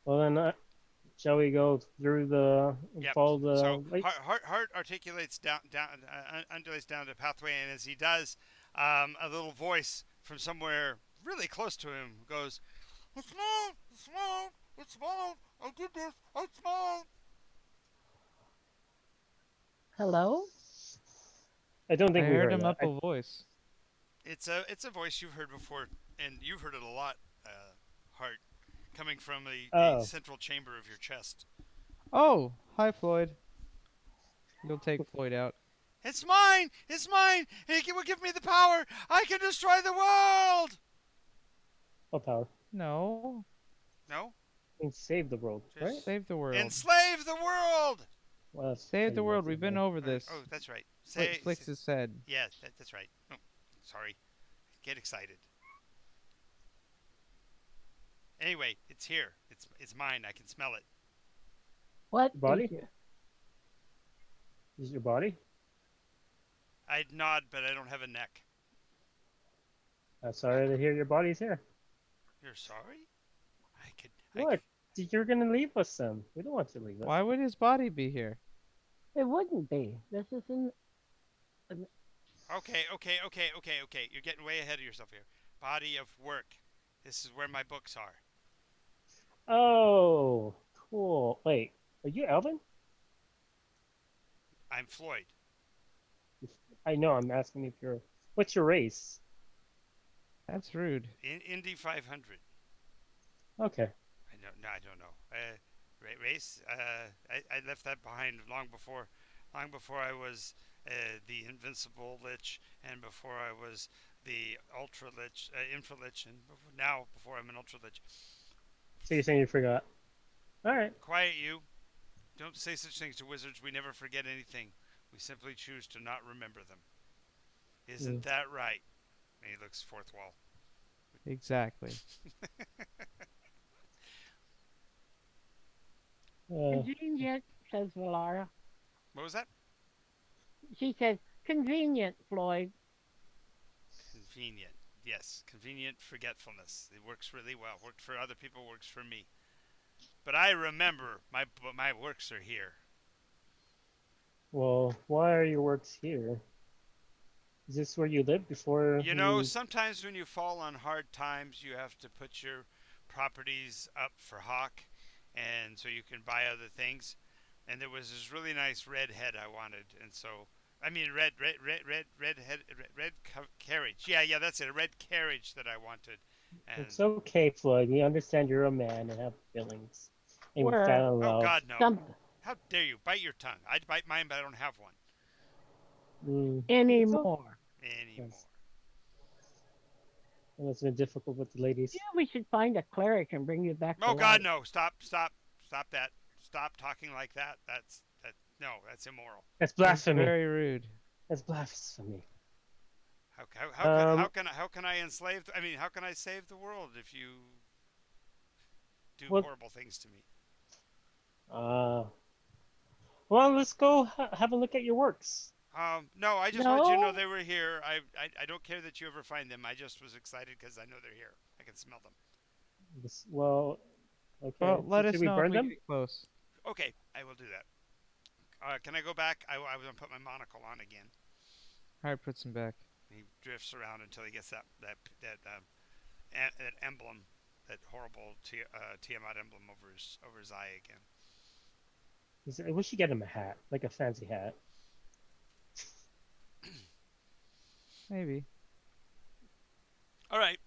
Well then, shall we go through and Yep. follow So the lights? Hart articulates down undulates down the pathway, and as he does, a little voice from somewhere really close to him goes, "It's mine! It's mine! It's mine! I did this! It's mine!" Hello? I don't I think we heard heard a that. muffled voice. It's a voice you've heard before, and you've heard it a lot, Hart, coming from the Oh, central chamber of your chest. Oh, hi, Floyd. You'll take Floyd out. It's mine! It's mine! It will give me the power! I can destroy the world! what power? No, No? And save the world, right? Just save the world. enslave the world! Well, that's Save pretty the world. much We've it, been yeah. over this. Oh, that's right. Flicks his head. Yeah, that's right. Oh, sorry. Get excited. Anyway, it's here. It's mine. I can smell it. What Your is body? your Is it your body? I'd nod, but I don't have a neck. I'm sorry to hear your body's here. You're sorry? I What? could. You're gonna leave us then. We don't want you to leave us. Why would his body be here? It wouldn't be. This isn't. Okay. You're getting way ahead of yourself here. Body of work. This is where my books are. Oh, cool. Wait, are you Alvin? I'm Floyd. I know. I'm asking if you're. What's your race? That's rude. In Indy 500. Okay. I don't know. Race. I left that behind long before I was the invincible lich, and before I was the ultra lich, infra lich, and before I'm an ultra lich. So you're saying you forgot? All right. Quiet, you. Don't say such things to wizards. We never forget anything. We simply choose to not remember them. Isn't Mm. that right? And he looks fourth wall. Exactly. Convenient, says Valara. What was that? She says, convenient, Floyd. Convenient. Yes, convenient forgetfulness. It works really well. Worked for other people, works for me. But I remember my works are here. Well, why are your works here? Is this where you lived before You know, sometimes when you fall on hard times, you have to put your properties up for hawk, and so you can buy other things. And there was this really nice red head I wanted, and so I mean red carriage. Yeah, that's it. A red carriage that I wanted, and It's okay, Floyd. We understand you're a man and have feelings. And we Where fell in oh love. God no! some How dare you bite your tongue? I'd bite mine, but I don't have one It's okay. anymore. anymore. Yes. And it's been difficult with the ladies. Yeah, we should find a cleric and bring you back to Oh God life. no! Stop that! Stop talking like that. No, that's immoral. That's That's blasphemy. very rude. That's blasphemy. How Um, can I enslave? I mean, how can I save the world if you do well, horrible things to me? uh, well, let's go have a look at your works. No, I just wanted you to know No, they were here. I don't care that you ever find them. I just was excited because I know they're here. I can smell them. Well, okay. Well, let Should us we know if burn we them? get close. Okay, I will do that. Can I go back? I was gonna put my monocle on again. Alright, puts him back. He drifts around until he gets that emblem, that horrible Tiamat emblem over his eye again. I wish you get him a hat, like a fancy hat. Maybe. All right.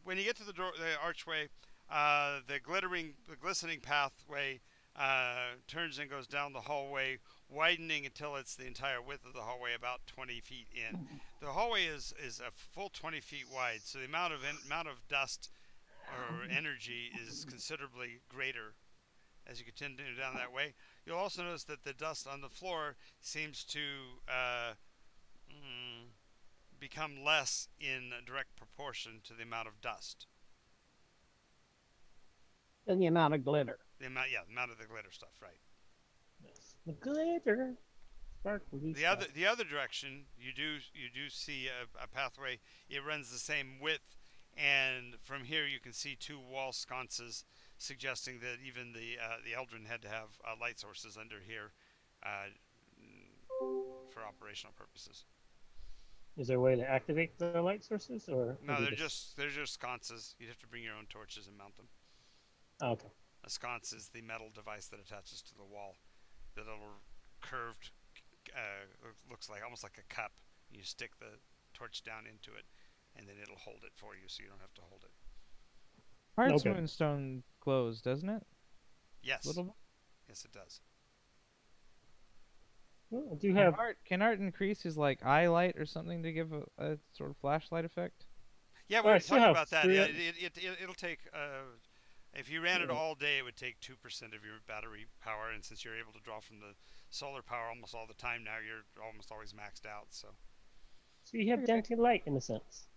When you get to the archway, the glistening pathway turns and goes down the hallway, widening until it's the entire width of the hallway, about 20 feet in. The hallway is a full 20 feet wide, so the amount of dust or energy is considerably greater as you continue down that way. You'll also notice that the dust on the floor seems to mm, become less in direct proportion to the amount of dust. and the amount of glitter. The amount of the glitter stuff, right? The glitter, sparkly stuff. The other direction, you do see a pathway. It runs the same width, and from here you can see two wall sconces, suggesting that even the Eldrin had to have light sources under here uh, for operational purposes. Is there a way to activate the light sources, or No, they they're just sconces. You'd have to bring your own torches and mount them. Oh, okay. A sconce is the metal device that attaches to the wall. The little curved, looks like almost like a cup. You stick the torch down into it, and then it'll hold it for you, so you don't have to hold it. Heart's Okay. moonstone glows, doesn't it? Yes, Little bit? yes, it does. Well, I do have. Can art increase his like eye light or something to give a sort of flashlight effect? Yeah, we Oh, I already still talked have about that. three. Yeah, it'll take. If you ran it Yeah. all day, it would take 2% of your battery power, and since you're able to draw from the solar power almost all the time now, you're almost always maxed out. So, So you have Okay. dented light in a sense.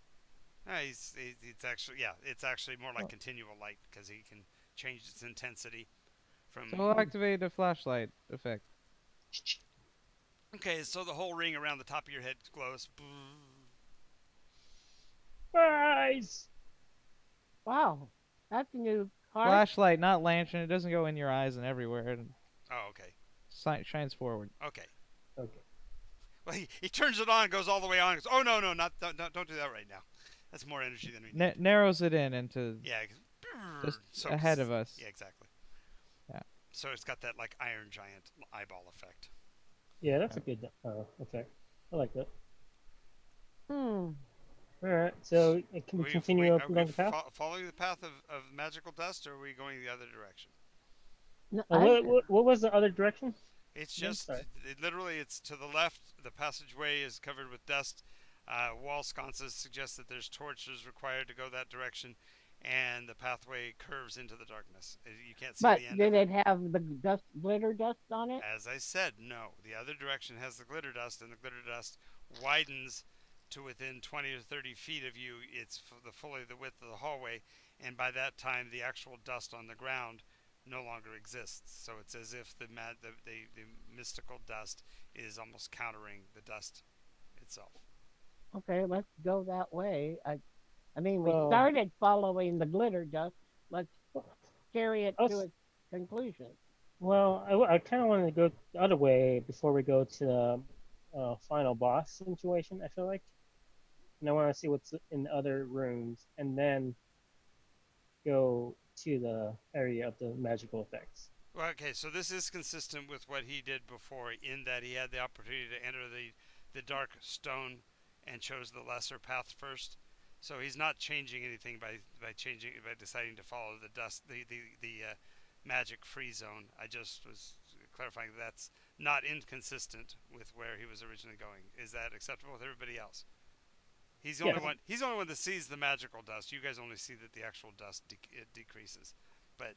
it's actually more like Oh. continual light because he can change its intensity from. So we'll activate a flashlight effect. Okay, so the whole ring around the top of your head glows. Guys. Wow, that's a new card. Flashlight, not lantern. It doesn't go in your eyes and everywhere. And Oh, okay, shines forward. okay. Okay. Well, he turns it on, goes all the way on. Goes, oh no, don't do that right now. That's more energy than we need. Narrows it in into Yeah, just so ahead of us. Yeah, exactly. Yeah. So it's got that like Iron Giant eyeball effect. Yeah, that's a good effect. I like that. Hmm. All right. So can we continue Are along the path? following the path of magical dust, or are we going the other direction? No, What was the other direction? It's I'm just sorry. literally it's to the left. The passageway is covered with dust. Wall sconces suggest that there's torches required to go that direction, and the pathway curves into the darkness. You can't see but the end did of it. it have the glitter dust on it? As I said, no. The other direction has the glitter dust, and the glitter dust widens to within 20 or 30 feet of you. It's fully the width of the hallway, and by that time, the actual dust on the ground no longer exists. So it's as if the mystical dust is almost countering the dust itself. Okay, let's go that way. I mean, we Well, started following the glitter dust. Let's carry it I to was- its conclusion. well, I kind of wanted to go the other way before we go to the final boss situation. I feel like, and I want to see what's in the other rooms, and then go to the area of the magical effects. Well, okay, so this is consistent with what he did before, in that he had the opportunity to enter the dark stone and chose the lesser path first. So he's not changing anything by deciding to follow the dust the magic free zone. I just was clarifying that's not inconsistent with where he was originally going. Is that acceptable with everybody else? He's the only Yes. one. He's the only one that sees the magical dust. You guys only see that the actual dust decreases. But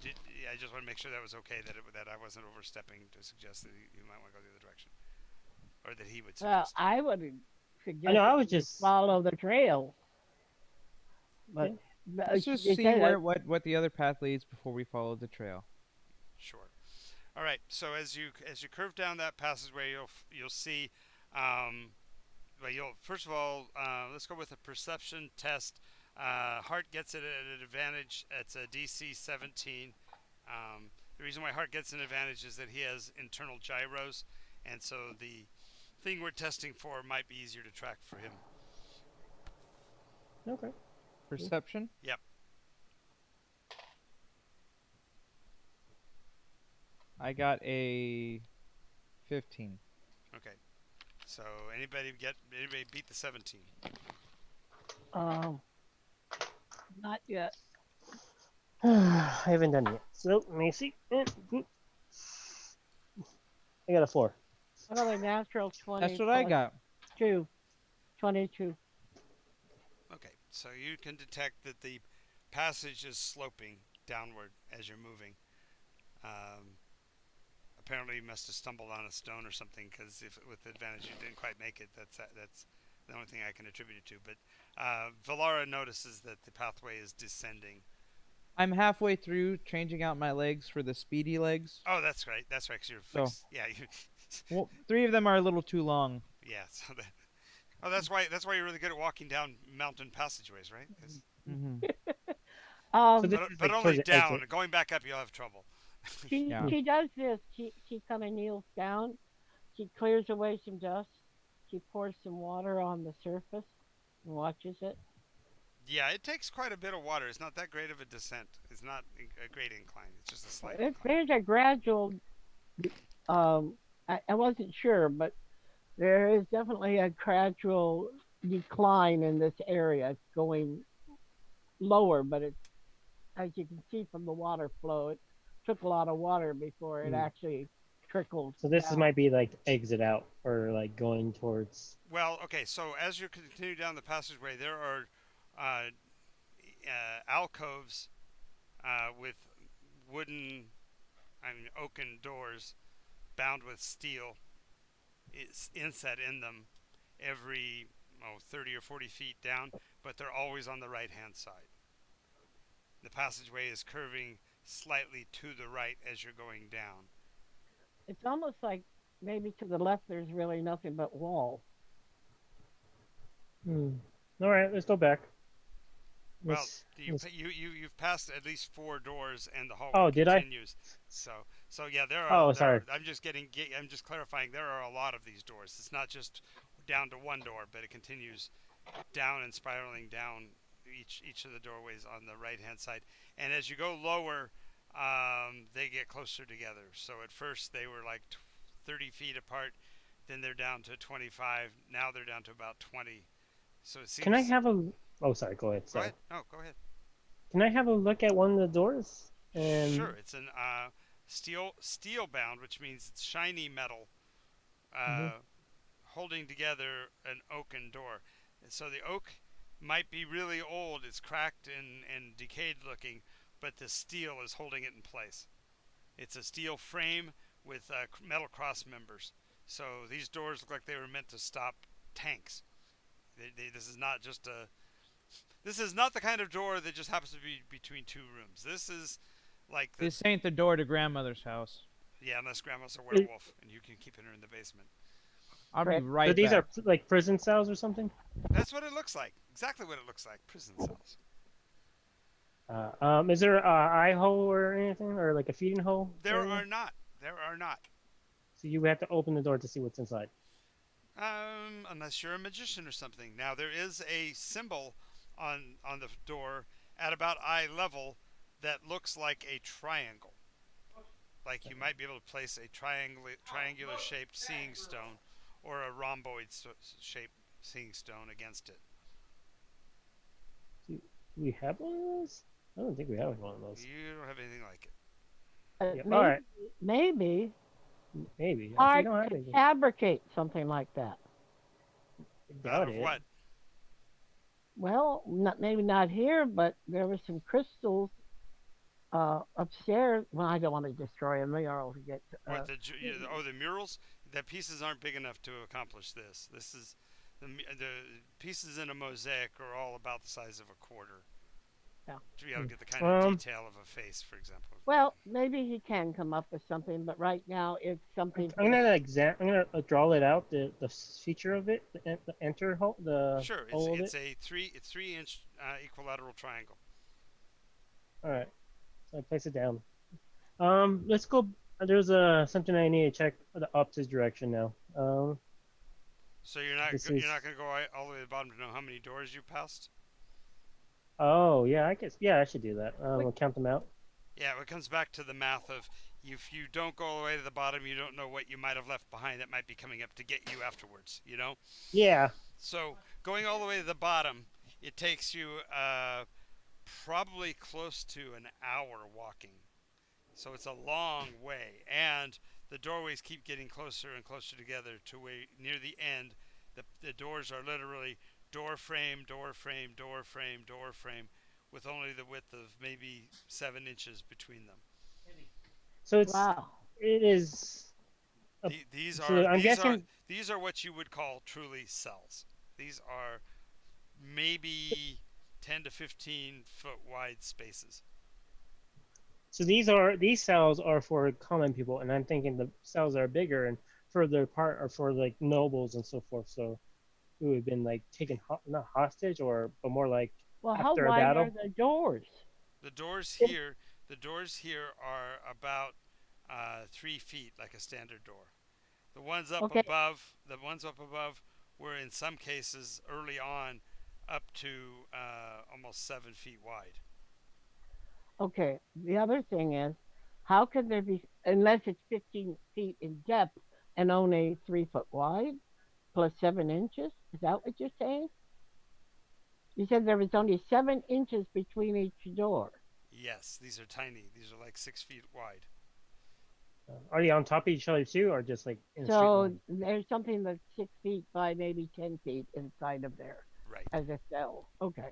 I just want to make sure that was okay, that I wasn't overstepping to suggest that you might want to go the other direction, or that he would Well, suggest. I would I know. suggest I that was we just. follow the trail, but Okay. Let's just they see said where what the other path leads before we follow the trail. Sure. All right. So as you curve down that passageway, you'll see. Well, you'll first of all, let's go with a perception test. Hart gets it at an advantage. It's a DC 17. The reason why Hart gets an advantage is that he has internal gyros, and so the thing we're testing for might be easier to track for him. Okay. Perception? Yep. I got a 15. Okay. So anybody beat the 17? um, not yet. I haven't done it yet. So let me see. I got a 4. I got a natural 20 That's what I plus got. 2, 22. Okay. So you can detect that the passage is sloping downward as you're moving. Apparently, you must have stumbled on a stone or something, because if with advantage you didn't quite make it, that's the only thing I can attribute it to. But Valara notices that the pathway is descending. I'm halfway through changing out my legs for the speedy legs. Oh, that's right. That's right. Because you're So- fixed. Yeah. Well, 3 of them are a little too long. Yeah. So that's why you're really good at walking down mountain passageways, right? Hmm. So Um, this But is but like only towards the down. exit. Going back up, you'll have trouble. Yeah. she does this. She kind of kneels down. She clears away some dust. She pours some water on the surface and watches it. Yeah, it takes quite a bit of water. It's not that great of a descent. It's not a great incline. It's just a slight incline. There's a gradual. I wasn't sure, but there is definitely a gradual decline in this area. It's going lower, but it's as you can see from the water flow, it took a lot of water before it Hmm. actually trickled So this down. might be like exit out or like going towards. Well, okay. So as you continue down the passageway, there are uh, alcoves with wooden, oaken doors bound with steel. It's inset in them every 30 or 40 feet down, but they're always on the right hand side. The passageway is curving slightly to the right as you're going down. It's almost like maybe to the left there's really nothing but wall. Hmm. All right, let's go back. Well, Let's, let's- you've passed at least 4 doors, and the hallway Oh, did I? continues. So yeah, Oh, sorry. I'm just clarifying. There are a lot of these doors. It's not just down to one door, but it continues down and spiraling down each of the doorways on the right hand side. And as you go lower, they get closer together. So at first they were like 30 feet apart. Then they're down to 25. Now they're down to about 20. So it seems. Can I have a? Oh, sorry. Go ahead. Go Sorry. ahead. No, go ahead. Can I have a look at one of the doors? Sure, it's an steel bound, which means it's shiny metal, Mhm. holding together an oaken door. And so the oak might be really old; it's cracked and decayed looking, but the steel is holding it in place. It's a steel frame with metal cross members. So these doors look like they were meant to stop tanks. This is not just a. This is not the kind of door that just happens to be between two rooms. This is like the. This ain't the door to grandmother's house. Yeah, unless Grandma's a werewolf and you can keep her in the basement. I'll be Correct. right So these back. are like prison cells or something. That's what it looks like. Exactly what it looks like. Prison cells. Is there a eye hole or anything, or like a feeding hole? There area? are not. There are not. So you have to open the door to see what's inside. Unless you're a magician or something. Now there is a symbol on the door at about eye level that looks like a triangle. Like you might be able to place a triangular shaped seeing stone or a rhomboid shaped seeing stone against it. Do we have one of those? I don't think we have one of those. You don't have anything like it. Yeah, Maybe, all right. maybe Maybe. We hard don't have to anything. fabricate something like that. Doubt Out of it. what? Well, maybe not here, but there were some crystals Upstairs. Well, I don't want to destroy them. They are all get. What the murals? The pieces aren't big enough to accomplish this. This is the pieces in a mosaic are all about the size of a quarter Yeah. to be able to get the kind of Um, detail of a face, for example. Well, maybe he can come up with something, but right now it's something I'm for the. gonna I'm gonna draw it out the feature of it, the enter hole, the Sure, hole of it. it's 3 inch equilateral triangle. All right, so I place it down. Let's go. There's something I need to check the opposite direction now. So This you're not is. going to go all the way to the bottom to know how many doors you passed. Oh yeah, I guess I should do that. Wait, We'll count them out. Yeah, it comes back to the math of if you don't go all the way to the bottom, you don't know what you might have left behind that might be coming up to get you afterwards. You know. Yeah. So going all the way to the bottom, it takes you probably close to an hour walking. So it's a long way, and the doorways keep getting closer and closer together to where near the end, the doors are literally door frame, door frame, door frame, door frame, with only the width of maybe 7 inches between them. So wow. it is. These So are I'm these are guessing. these are what you would call truly cells. These are maybe 10 to 15 foot wide spaces. So these cells are for common people, and I'm thinking the cells are bigger and further apart are for like nobles and so forth. So who have been like taken not hostage or but more like Well, how after a wide are battle. the doors? The doors Yeah. here, the doors here are about 3 feet, like a standard door. Okay, The ones up above, were in some cases early on up to almost 7 feet wide. okay. The other thing is, how could there be, unless it's 15 feet in depth and only 3 foot wide plus 7 inches? Is that what you're saying? You said there was only 7 inches between each door. Yes, these are tiny. These are like 6 feet wide. Are they on top of each other too, or just like in a straight So line? there's something that's 6 feet by maybe 10 feet inside of there Right, as a cell. Okay.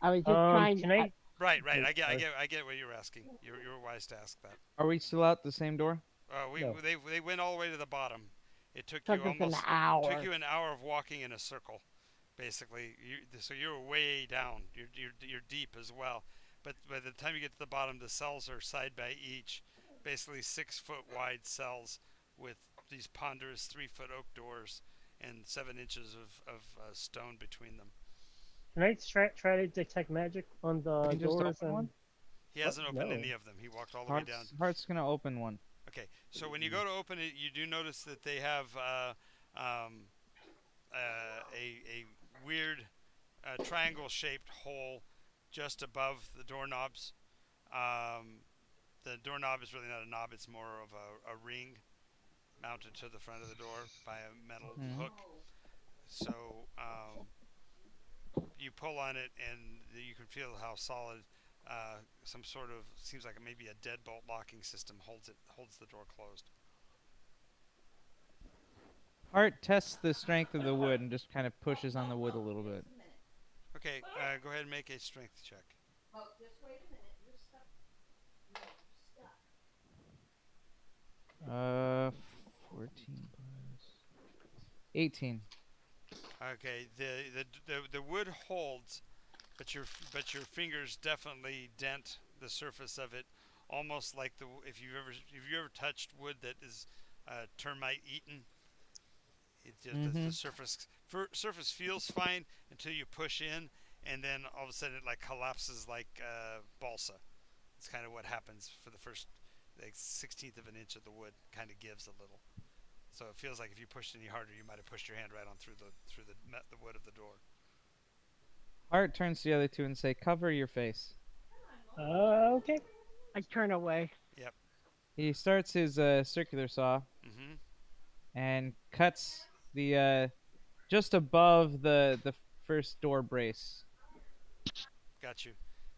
I was just trying. Can I? right. Oh, sorry. I get what you're asking. You're wise to ask that. Are we still out the same door? We No. they went all the way to the bottom. It Took us an took hour. you an hour of walking in a circle, basically. So you're way down. You're deep as well. But by the time you get to the bottom, the cells are side by each, basically 6 foot wide cells with these ponderous 3 foot oak doors and 7 inches of stone between them. Can I try to detect magic on the You just doors open one? and He what? hasn't opened No. any of them. He walked all the way down. Heart's gonna open one. Okay, so when you go to open it, you do notice that they have um, a weird triangle-shaped hole just above the doorknobs. Um, the doorknob is really not a knob; it's more of a ring mounted to the front of the door by a metal Hmm. hook. So you pull on it, and you can feel how solid. Some sort of seems like maybe a deadbolt locking system holds the door closed. Heart tests the strength of the wood and just kind of pushes on the wood a little bit. Okay, go ahead and make a strength check. 14 plus 18. Okay, the wood holds, but your fingers definitely dent the surface of it, almost like the if you ever touched wood that is termite eaten. It just Mm-hmm. the surface feels fine until you push in, and then all of a sudden it like collapses like balsa. It's kind of what happens for the first like 16th of an inch of the wood kind of gives a little. So it feels like if you pushed any harder, you might have pushed your hand right on through the wood of the door. Heart turns to the other two and say, "Cover your face." Okay. I turn away. Yep. He starts his circular saw Mm-hmm. and cuts the just above the first door brace. Got you.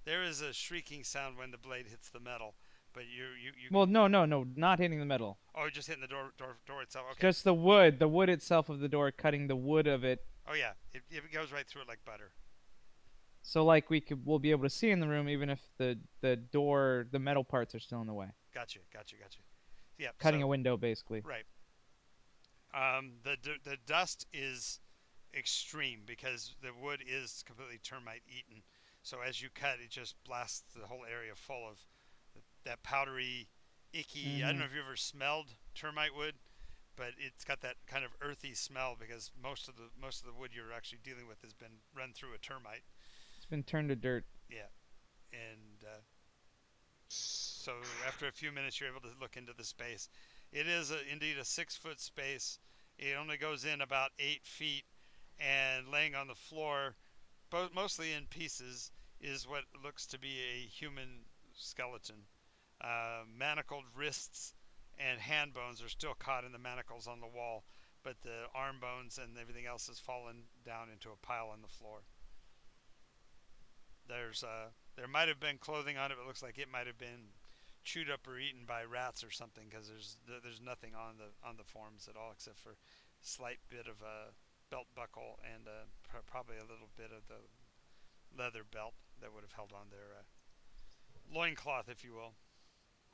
There is a shrieking sound when the blade hits the metal, but you Well, no, not hitting the metal. oh, just hitting the door itself. Okay. Just the wood itself of the door, cutting the wood of it. Oh yeah, it goes right through it like butter. So like we'll be able to see in the room even if the door, the metal parts are still in the way. Gotcha. Yeah. Cutting So a window basically. right. The dust is extreme because the wood is completely termite eaten. So as you cut, it just blasts the whole area full of that powdery, icky. I don't know if you ever smelled termite wood, but it's got that kind of earthy smell because most of the wood you're actually dealing with has been run through a termite. It's been turned to dirt. Yeah, and so after a few minutes, you're able to look into the space. It is indeed a 6-foot space. It only goes in about 8 feet, and laying on the floor, mostly in pieces, is what looks to be a human skeleton. Manacled wrists and hand bones are still caught in the manacles on the wall, but the arm bones and everything else has fallen down into a pile on the floor. There might have been clothing on it, but it looks like it might have been chewed up or eaten by rats or something because there's nothing on the forms at all except for a slight bit of a belt buckle and probably a little bit of the leather belt that would have held on their loincloth, if you will.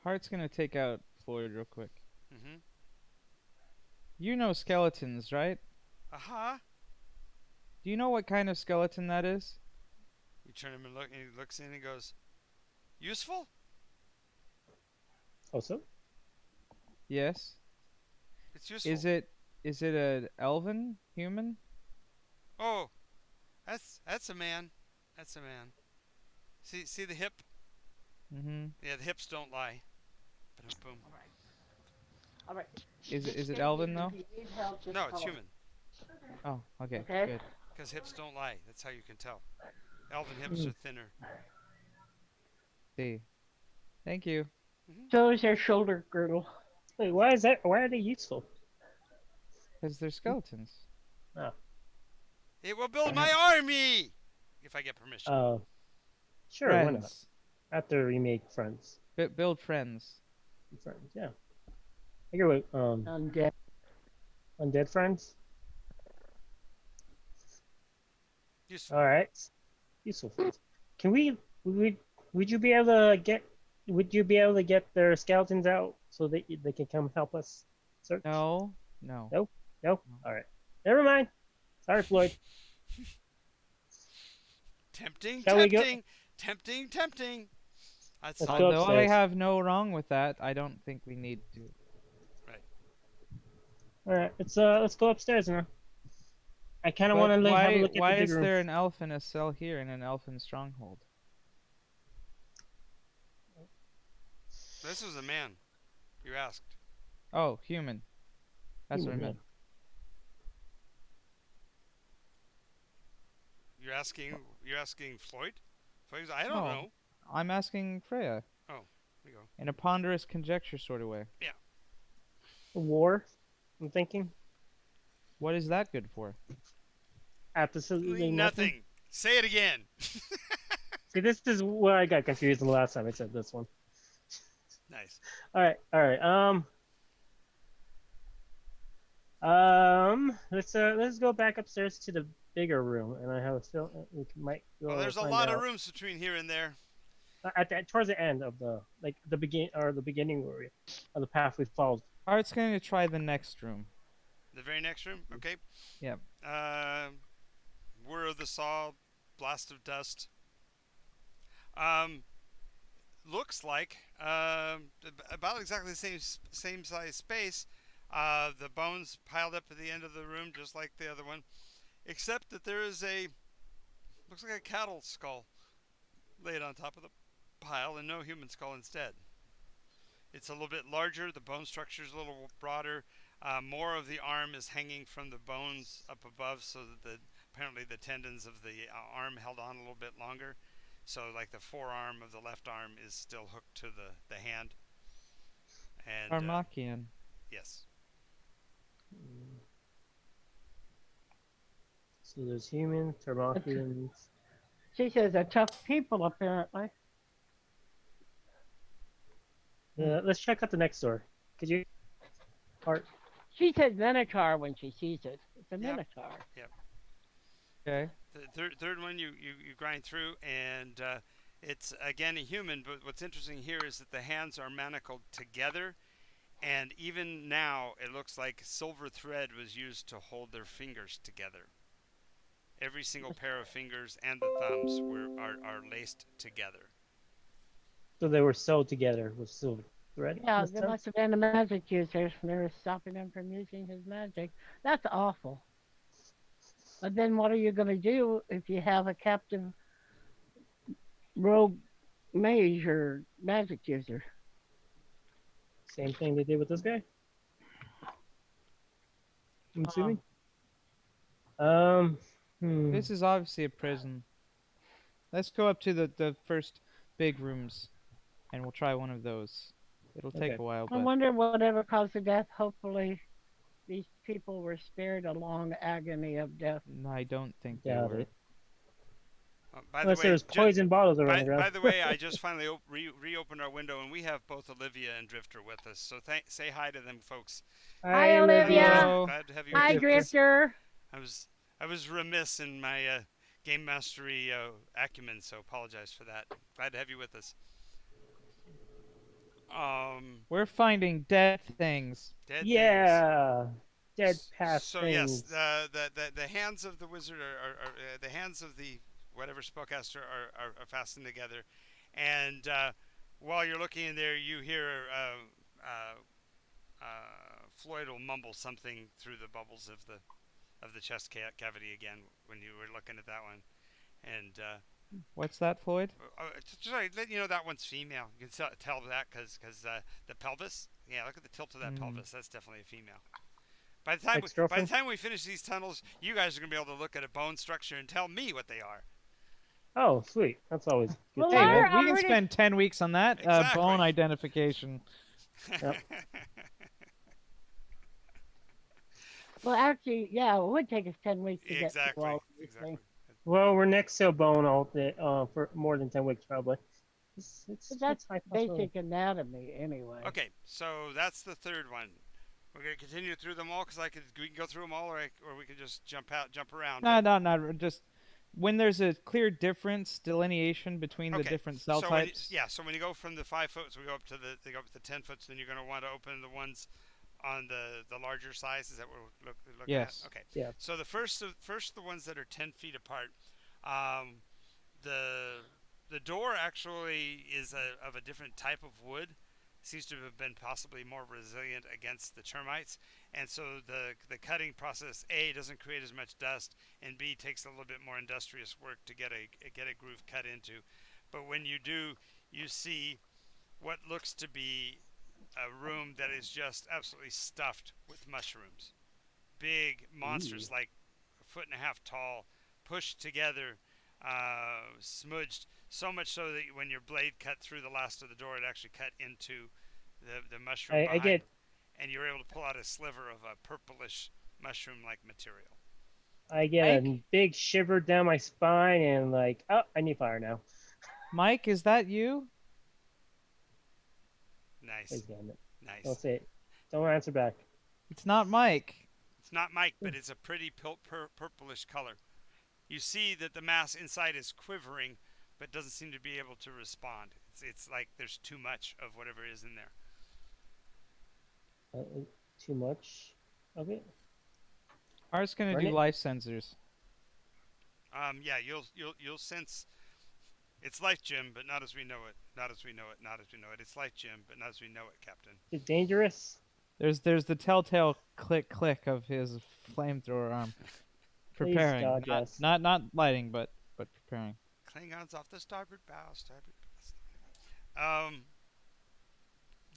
Hart's gonna take out Floyd real quick. Mm-hmm. You know skeletons, right? Aha! Do you know what kind of skeleton that is? You turn him and look, and he looks in and goes, "Useful?" Also, Yes. It's useful. Is it an elven human? Oh, that's a man. That's a man. See the hip? Mm-hmm. Yeah, the hips don't lie. Boom. All right. Is it elven though? No, it's human. Oh, okay, Okay. good. Because hips don't lie. That's how you can tell. Elven hips are thinner. See. Thank you. So is their shoulder girdle. wait, why is that? Why are they useful? Because they're skeletons. Oh, It will build my army if I get permission. sure, why not? Friends. After we make friends, Build friends. yeah. I get what Undead. undead friends. Useful. All right, useful friends. Can would you be able to get? Would you be able to get their skeletons out so that they can come help us search? No. No. All right. Never mind. Sorry, Floyd. Tempting. Shall we go? Tempting. That's Let's all. go Although I upstairs. have no wrong with that, I don't think we need to. Right. All right. Let's go upstairs now. I kind of want to have a look at Why the big is room. there an elf in a cell here in an elfin stronghold? This was a man. You asked. Oh, human. That's what I Human, meant. You're asking Floyd? Floyd, I don't No. know. I'm asking Freya. Oh, there you go. In a ponderous conjecture sort of way. War. I'm thinking. What is that good for? Absolutely Nothing. Say it again. See, this is where I got confused the last time I said this one. Nice. All right. Let's go back upstairs to the bigger room, and I have a feel we might go Well, there's a find lot out. of rooms between here and there. Towards the end of the beginning of the path we followed. Art's going to try the next room. The very next room. Okay. Yep. Whir of the saw, blast of dust. Looks like about exactly the same size space. The bones piled up at the end of the room, just like the other one, except that there is looks like a cattle skull laid on top of the pile, and no human skull instead. It's a little bit larger. The bone structure is a little broader. More of the arm is hanging from the bones up above, so that apparently the tendons of the arm held on a little bit longer. So, like the forearm of the left arm is still hooked to the hand. And Armakian. yes. So there's human, Termakians. She says they're tough people, apparently. Let's check out the next door. Could you? Art. She says Minotaur when she sees it. It's a Yep. Minotaur. Yep. Okay. The third one you grind through, and it's again a human. But what's interesting here is that the hands are manacled together, and even now it looks like silver thread was used to hold their fingers together. Every single pair of fingers and the thumbs are laced together. So they were sewed together with silver thread Yeah, this there time. must have been a magic user. They were stopping him from using his magic. That's awful. But then what are you going to do if you have a captive rogue mage or magic user? Same thing they did with this guy. I'm Uh, assuming. Um. Hmm. This is obviously a prison. Let's go up to the first big rooms, and we'll try one of those. It'll take Okay. a while, I but wonder whatever caused the death. Hopefully, these people were spared a long agony of death. I don't think they Doubt were. it. By the Unless way, there's poison bottles around the ground. by the way, I just finally reopened our window, and we have both Olivia and Drifter with us. So say hi to them, folks. Hi, Hi, Olivia. Hello. Glad to have you Hi, with Drifter. us. Drifter. I was I was remiss in my game mastery acumen, so apologize for that. Glad to have you with us. We're finding dead things. Dead things. Yeah. Dead past So yes, things. the hands of the wizard the hands of the whatever spellcaster are fastened together, and while you're looking in there, you hear Floyd will mumble something through the bubbles of the chest cavity again when you were looking at that one, and What's that, Floyd? sorry, let you know that one's female. You can tell that because the pelvis. Yeah, look at the tilt of that pelvis. That's definitely a female. By the Ex-girlfriend? time we finish these tunnels, you guys are gonna be able to look at a bone structure and tell me what they are. Oh, sweet. That's always good Well, to Hey, know. Lara we can already. spend 10 weeks on that. Exactly. Bone identification. Yep. Well, actually, yeah, it would take us 10 weeks to get through exactly. all of these Exactly. things. Well, we're next to a bone all day, for more than 10 weeks, probably. But that's It's high possibility. basic anatomy anyway. Okay, so that's the third one. We're gonna continue through them all because we can go through them all, or we could just jump around. No, no, no. Just when there's a clear difference, delineation between the Okay. different cell So types. so when you go from the 5 foot, so we go up to they go up to the 10 foot, then you're gonna want to open the ones on the larger size. Is that what we're looking at? Yes. Okay. Yeah. So the ones that are 10 feet apart, um, the the door actually is of a different type of wood. Seems to have been possibly more resilient against the termites, and so the cutting process A doesn't create as much dust, and B takes a little bit more industrious work to get a groove cut into. But when you do, you see what looks to be a room that is just absolutely stuffed with mushrooms. Big Ooh. monsters, like a foot and a half tall, pushed together, smudged, so much so that when your blade cut through the last of the door, it actually cut into the mushroom I behind, get and you're able to pull out a sliver of a purplish mushroom like material. I get a Mike, big shiver down my spine and like, oh, I need fire now. Mike, is that you? Nice. Please, damn it. Don't Nice. say it. Don't answer back. It's not Mike. It's not Mike, but it's a pretty purplish color. You see that the mass inside is quivering, but doesn't seem to be able to respond. It's like there's too much of whatever is in there. Too much of it. Ours gonna Run do it. life sensors. Yeah, you'll sense it's life, Jim, but not as we know it. Not as we know it. Not as we know it. It's life, Jim, but not as we know it, Captain. Is it dangerous? There's the telltale click of his flamethrower arm. Please, Preparing, God, not yes. not not lighting, but preparing. Klingons off the starboard bow. Starboard bow.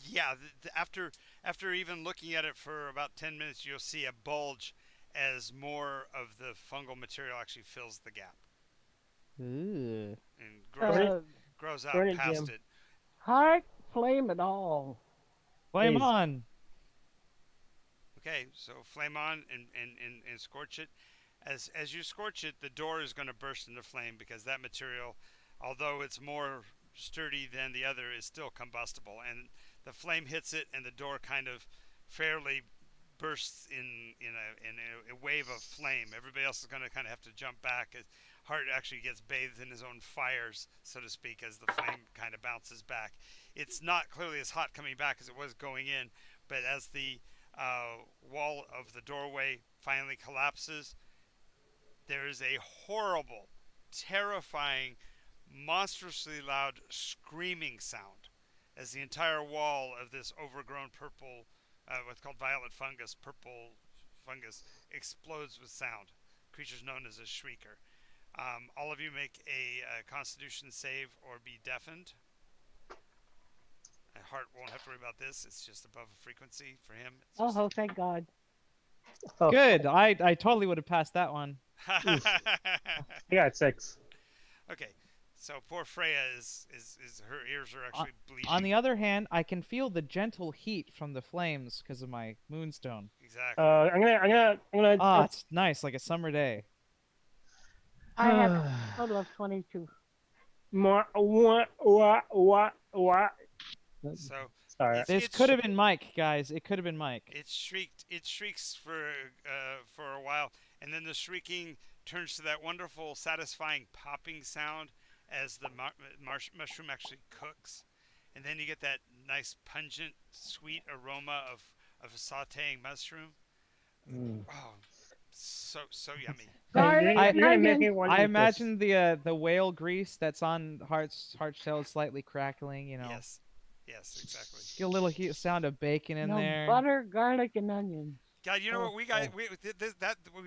Yeah. After even looking at it for about 10 minutes, you'll see a bulge as more of the fungal material actually fills the gap Ooh. and Burn it. grows out Burn it, past Jim. it. heart flame it all. Flame Please. on! Okay, so flame on and scorch it. As you scorch it, the door is going to burst into flame because that material, although it's more sturdy than the other, is still combustible. And the flame hits it, and the door kind of fairly bursts in a wave of flame. Everybody else is going to kind of have to jump back. Hart actually gets bathed in his own fires, so to speak, as the flame kind of bounces back. It's not clearly as hot coming back as it was going in, but as the wall of the doorway finally collapses, there is a horrible, terrifying, monstrously loud screaming sound as the entire wall of this overgrown purple, what's called violet fungus, purple fungus, explodes with sound. Creatures known as a shrieker. All of you make a Constitution save or be deafened. Hart won't have to worry about this. It's just above a frequency for him. Oh, thank God. Oh, Good. I totally would have passed that one. I got 6. Okay, so poor Freya is her ears are actually bleeding. On the other hand, I can feel the gentle heat from the flames because of my moonstone. Exactly. I'm gonna. Ah, it's nice, like a summer day. I have a total of 22. What? So Sorry. This could have been Mike, guys. It could have been Mike. it shrieks for a while, and then the shrieking turns to that wonderful, satisfying popping sound as the mushroom actually cooks, and then you get that nice, pungent, sweet aroma of a sautéing mushroom. Oh, so yummy. Garlic You're and gonna make me onions. want to I eat imagine the whale grease that's on Hart's shell slightly crackling. You know, Yes, exactly. get a little sound of bacon in No, there. butter, garlic, and onions. God, you know Oh, what we got? We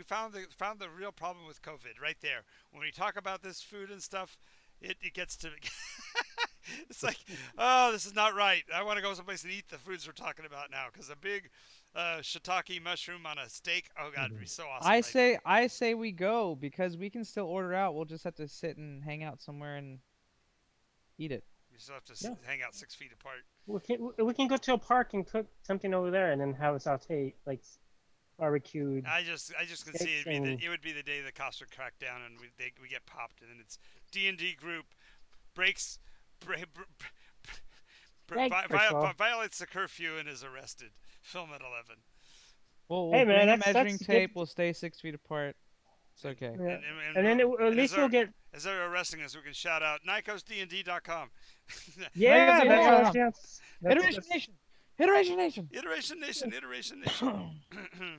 found the real problem with COVID right there. When we talk about this food and stuff, it gets to it's like, oh, this is not right. I want to go someplace and eat the foods we're talking about now because a big shiitake mushroom on a steak. Oh God, it'd be so awesome. I say we go because we can still order out. We'll just have to sit and hang out somewhere and eat it. You still have to hang out 6 feet apart. We can go to a park and cook something over there, and then have a saute, like barbecued. I just can see it would be the day the cops would crack down and we get popped, and then it's D&D group breaks. Violates the curfew and is arrested. Film at 11. We'll Hey, man, bring a that's measuring good. tape. We'll stay 6 feet apart. It's okay. Yeah. And then at least we'll get. As they're arresting us, we can shout out NycosDND.com. Yeah, Magazine.com. that's Iteration Nation. Iteration Nation. Iteration Nation. Iteration Nation.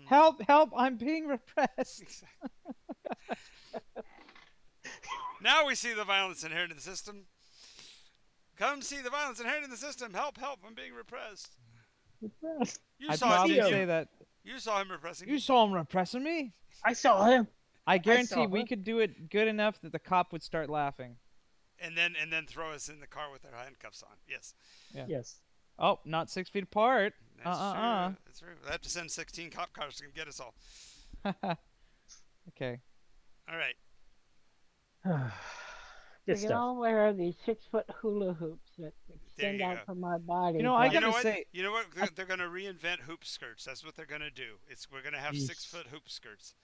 Help! Help! I'm being repressed. Now we see the violence inherent in the system. Come see the violence inherent in the system. Help! Help! I'm being repressed. You I'd saw probably him. say that. You saw him repressing. You saw him repressing me. I saw him. I guarantee saw we him. could do it good enough that the cop would start laughing. And then throw us in the car with our handcuffs on. Yes. Yeah. Yes. Oh, not 6 feet apart. That's true. That's true. We'll have to send 16 cop cars to get us all. Okay. All right. Good We can stuff. all wear these 6-foot hula hoops that There extend you out go. from our bodies. You know, I like- You know gotta what? say- You know what? They're going to reinvent hoop skirts. That's what they're going to do. We're going to have Yeesh. 6-foot hoop skirts.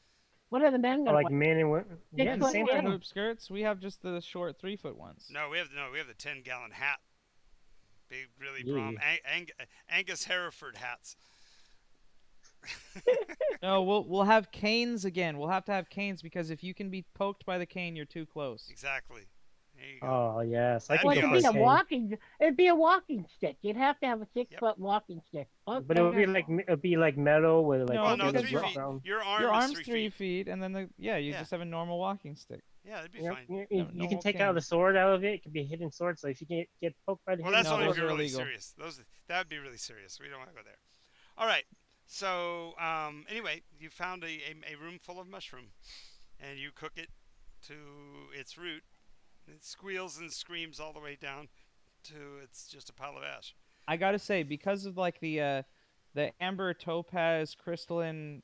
What are the men I going like to wear? men and women. Yeah, the 6 same foot thing. Hoop skirts. We have just the short 3-foot ones. No, we have the 10-gallon hat. Big, really Yeah. brom Angus Hereford hats. No, we'll have canes again. We'll have to have canes because if you can be poked by the cane, you're too close. Exactly. There you go. Oh yes, I That'd can Well, be go it'd for be a a cane. walking. It'd be a walking stick. You'd have to have a 6-foot walking stick. But it would be like metal with like. No, Well, no, because 3 your- feet. round. Your arm Your is arm's 3 feet. feet, and then you Yeah. just have a normal walking stick. Yeah, that'd be Yep, fine. You, No- you normal can take cane. out the sword out of it. It could be a hidden sword. So if you get poked by the Well, hidden that's No, only sword, if you're those are really illegal. serious. That would be really serious. We don't want to go there. All right. So anyway, you found a room full of mushroom, and you cook it to its root. It squeals and screams all the way down to it's just a pile of ash. I gotta say, because of like the amber topaz crystalline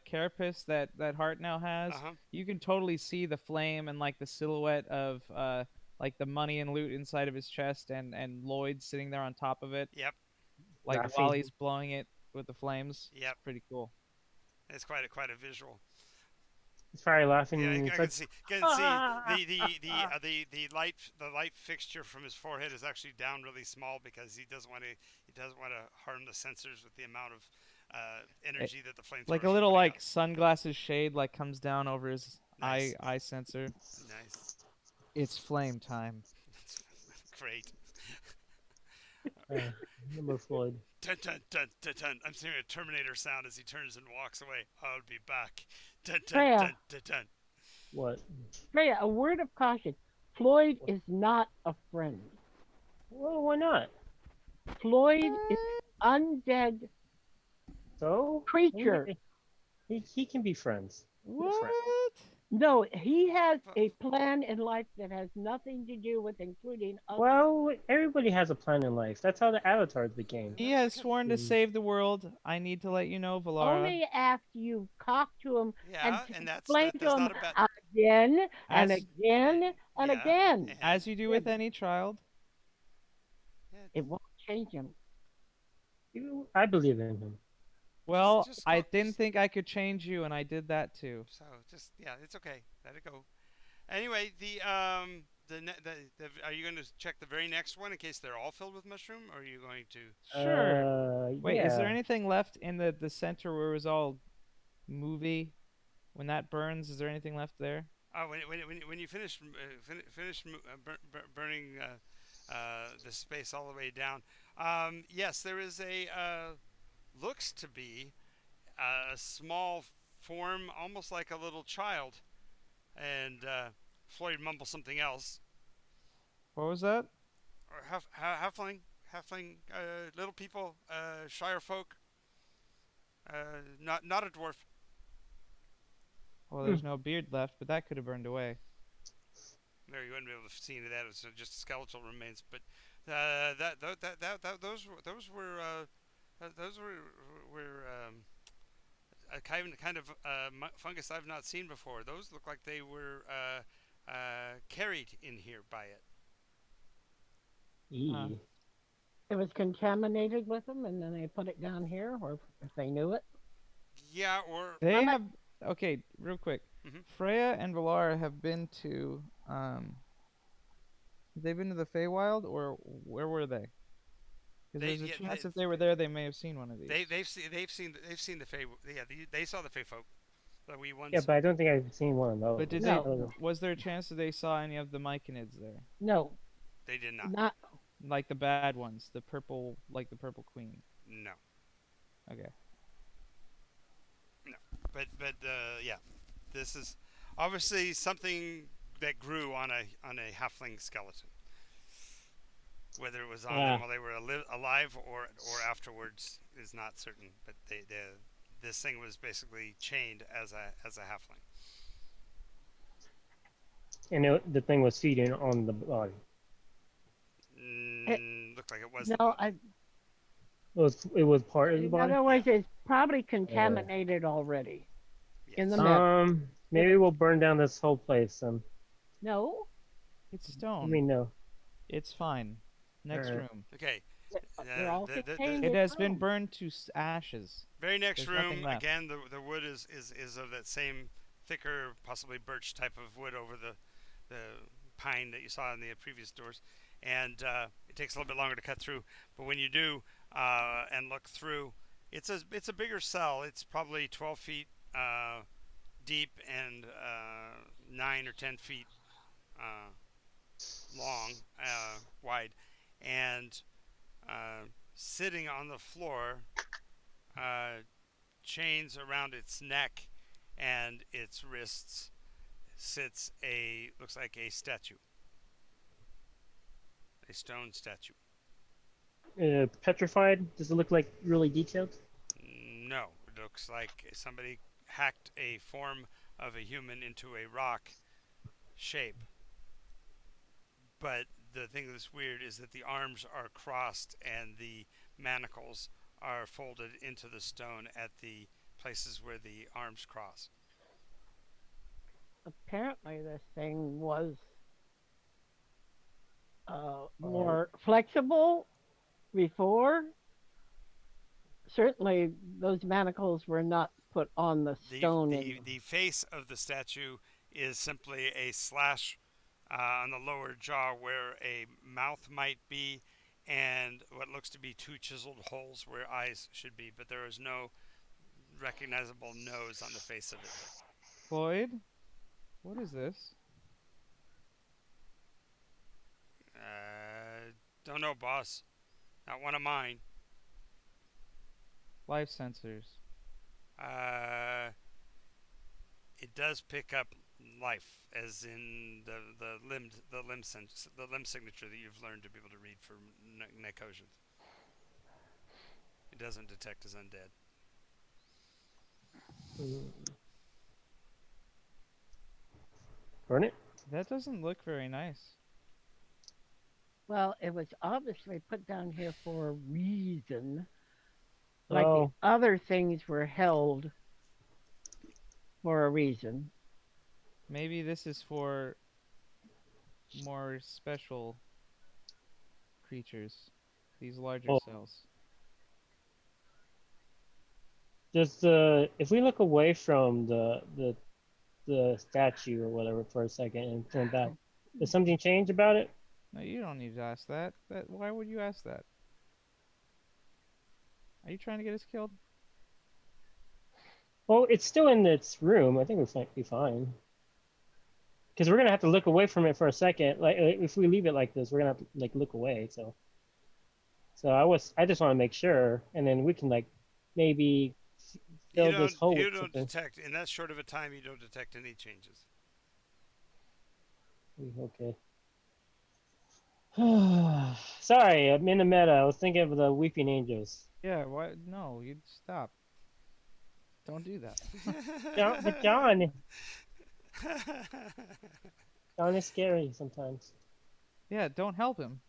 carapace that Hart now has, Uh-huh. you can totally see the flame and like the silhouette of like the money and loot inside of his chest and Lloyd sitting there on top of it, Yep. like Laughing. while he's blowing it with the flames. Yep. It's pretty cool. It's quite a visual. it's probably laughing. Yeah, I and can it's see. like, The light fixture from his forehead is actually down really small because he doesn't want to harm the sensors with the amount of energy that the flamethrower Like a is little putting like out. sunglasses shade like comes down over his Nice. eye sensor. Nice. It's flame time. Great. Number Floyd. Dun, dun, dun, dun, dun. I'm hearing a Terminator sound as he turns and walks away. I'll be back. Dun, dun, Freya, dun, dun, dun. What? Freya, a word of caution. Floyd is not a friend. Well, why not? Floyd is an undead So creature. he can be friends. They're What? friends. No, he has a plan in life that has nothing to do with including others. Well, everybody has a plan in life. That's how the avatars became. He has sworn to save the world. I need to let you know, Valara. Only after you talk to him Yeah, and and that's explain to him not a bad. again and As again and Yeah, again. as you do with any child. yeah, It won't change him. I believe in him. Well, just I go- didn't just- think I could change you, and I did that too. So just yeah, it's okay. Let it go. Anyway, are you going to check the very next one in case they're all filled with mushroom, or are you going to? Sure. Wait, Yeah. is there anything left in the center where it was all movie? When that burns, is there anything left there? Oh, when you finish burning the space all the way down, yes, there is a looks to be a small form, almost like a little child, and Floyd mumbles something else. What was that? Or halfling, little people, Shire folk, not a dwarf. Well, there's no beard left, but that could have burned away. There, you wouldn't be able to see into that. It's just skeletal remains. But those were a kind of fungus I've not seen before. Those look like they were carried in here by it. Huh. It was contaminated with them, and then they put it down here, or if they knew it. Yeah, or They have okay, real quick. Mhm. Freya and Valara have been to they've been to the Feywild, or where were they? Because there's a chance if they were there, they may have seen one of these. they've seen the Fey. Yeah, they saw the Fey folk. The wee ones. Yeah, but I don't think I've seen one of those. But did No. was there a chance that they saw any of the Myconids there? No, They did not. not Like the bad ones, the purple, like the purple queen. No. Okay. But yeah, this is obviously something that grew on a halfling skeleton. Whether it was on them while they were alive or afterwards is not certain. But this thing was basically chained as a halfling. And the thing was feeding on the body. Looked like it was. no. It was part of the In body. other words, it's probably contaminated already. Yes. In the middle. Maybe we'll burn down this whole place. No, It's I stone. mean, no. It's fine. Next Alright. room. Okay. they're all contained. It in has been room. burned to ashes. Very next There's nothing room, left. again, the wood is of that same thicker, possibly birch type of wood over the pine that you saw in the previous doors, and it takes a little bit longer to cut through. But when you do and look through, it's a bigger cell. It's probably 12 feet deep and 9 or 10 feet long, wide, and sitting on the floor, chains around its neck and its wrists, sits looks like a statue, a stone statue. Petrified? Does it look like really detailed? No, it looks like somebody hacked a form of a human into a rock shape. But the thing that's weird is that the arms are crossed and the manacles are folded into the stone at the places where the arms cross. Apparently, this thing was more flexible before. Certainly, those manacles were not put on the stone. The face of the statue is simply a slash on the lower jaw where a mouth might be, and what looks to be two chiseled holes where eyes should be, but there is no recognizable nose on the face of it. Floyd, what is this? Don't know, boss. Not one of mine. Life sensors. Uh, it does pick up life, as in the limb signature that you've learned to be able to read for Nycosians. It doesn't detect as undead. Burn it. That doesn't look very nice. Well, it was obviously put down here for a reason. Like the Oh, other things were held for a reason. Maybe this is for more special creatures. These larger oh. cells. Just if we look away from the statue or whatever for a second and turn back, does something change about it? No, you don't need to ask that. Why would you ask that? Are you trying to get us killed? Well, it's still in its room. I think we might be fine. Because we're gonna have to look away from it for a second. Like if we leave it like this, we're gonna have to like look away. So I just want to make sure, and then we can like maybe fill this hole You with don't something. detect in that short of a time. You don't detect any changes. Okay. Sorry, I'm in the meta. I was thinking of the Weeping Angels. Yeah, why? No, you stop. Don't do that. John is scary sometimes. Yeah, don't help him.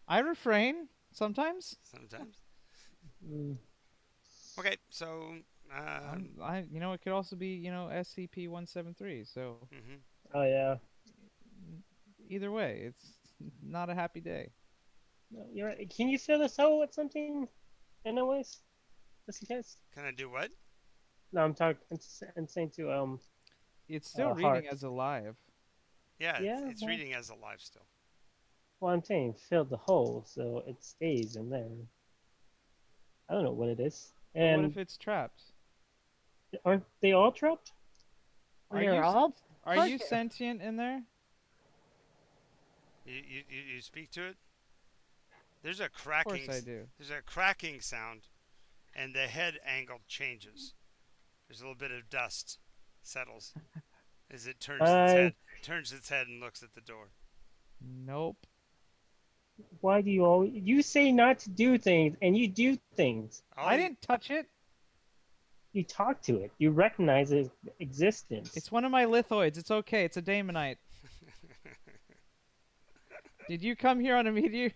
I refrain sometimes. Sometimes. Mm. Okay, so It could also be, SCP-173. So mhm. Oh yeah. either way, it's not a happy day. No, you're right. Can you fill this hole with something? Anyways, just in case. Can I do what? No, I'm talking. I'm saying to It's still reading Heart. as alive. Yeah, Yeah. it's reading as alive still. Well, I'm saying fill the hole so it stays in there. I don't know what it is. But what And if it's trapped? aren't they all trapped? Are They're you all are put you here. sentient in there? You speak to it. There's a Of cracking. course I do. There's a cracking sound, and the head angle changes. There's a little bit of dust settles as it I. turns its head and looks at the door. Nope. Why do you always? You say not to do things, and you do things. All I he, didn't touch it. You talk to it. You recognize its existence. It's one of my lithoids. It's okay. It's a daemonite. Did you come here on a meteor?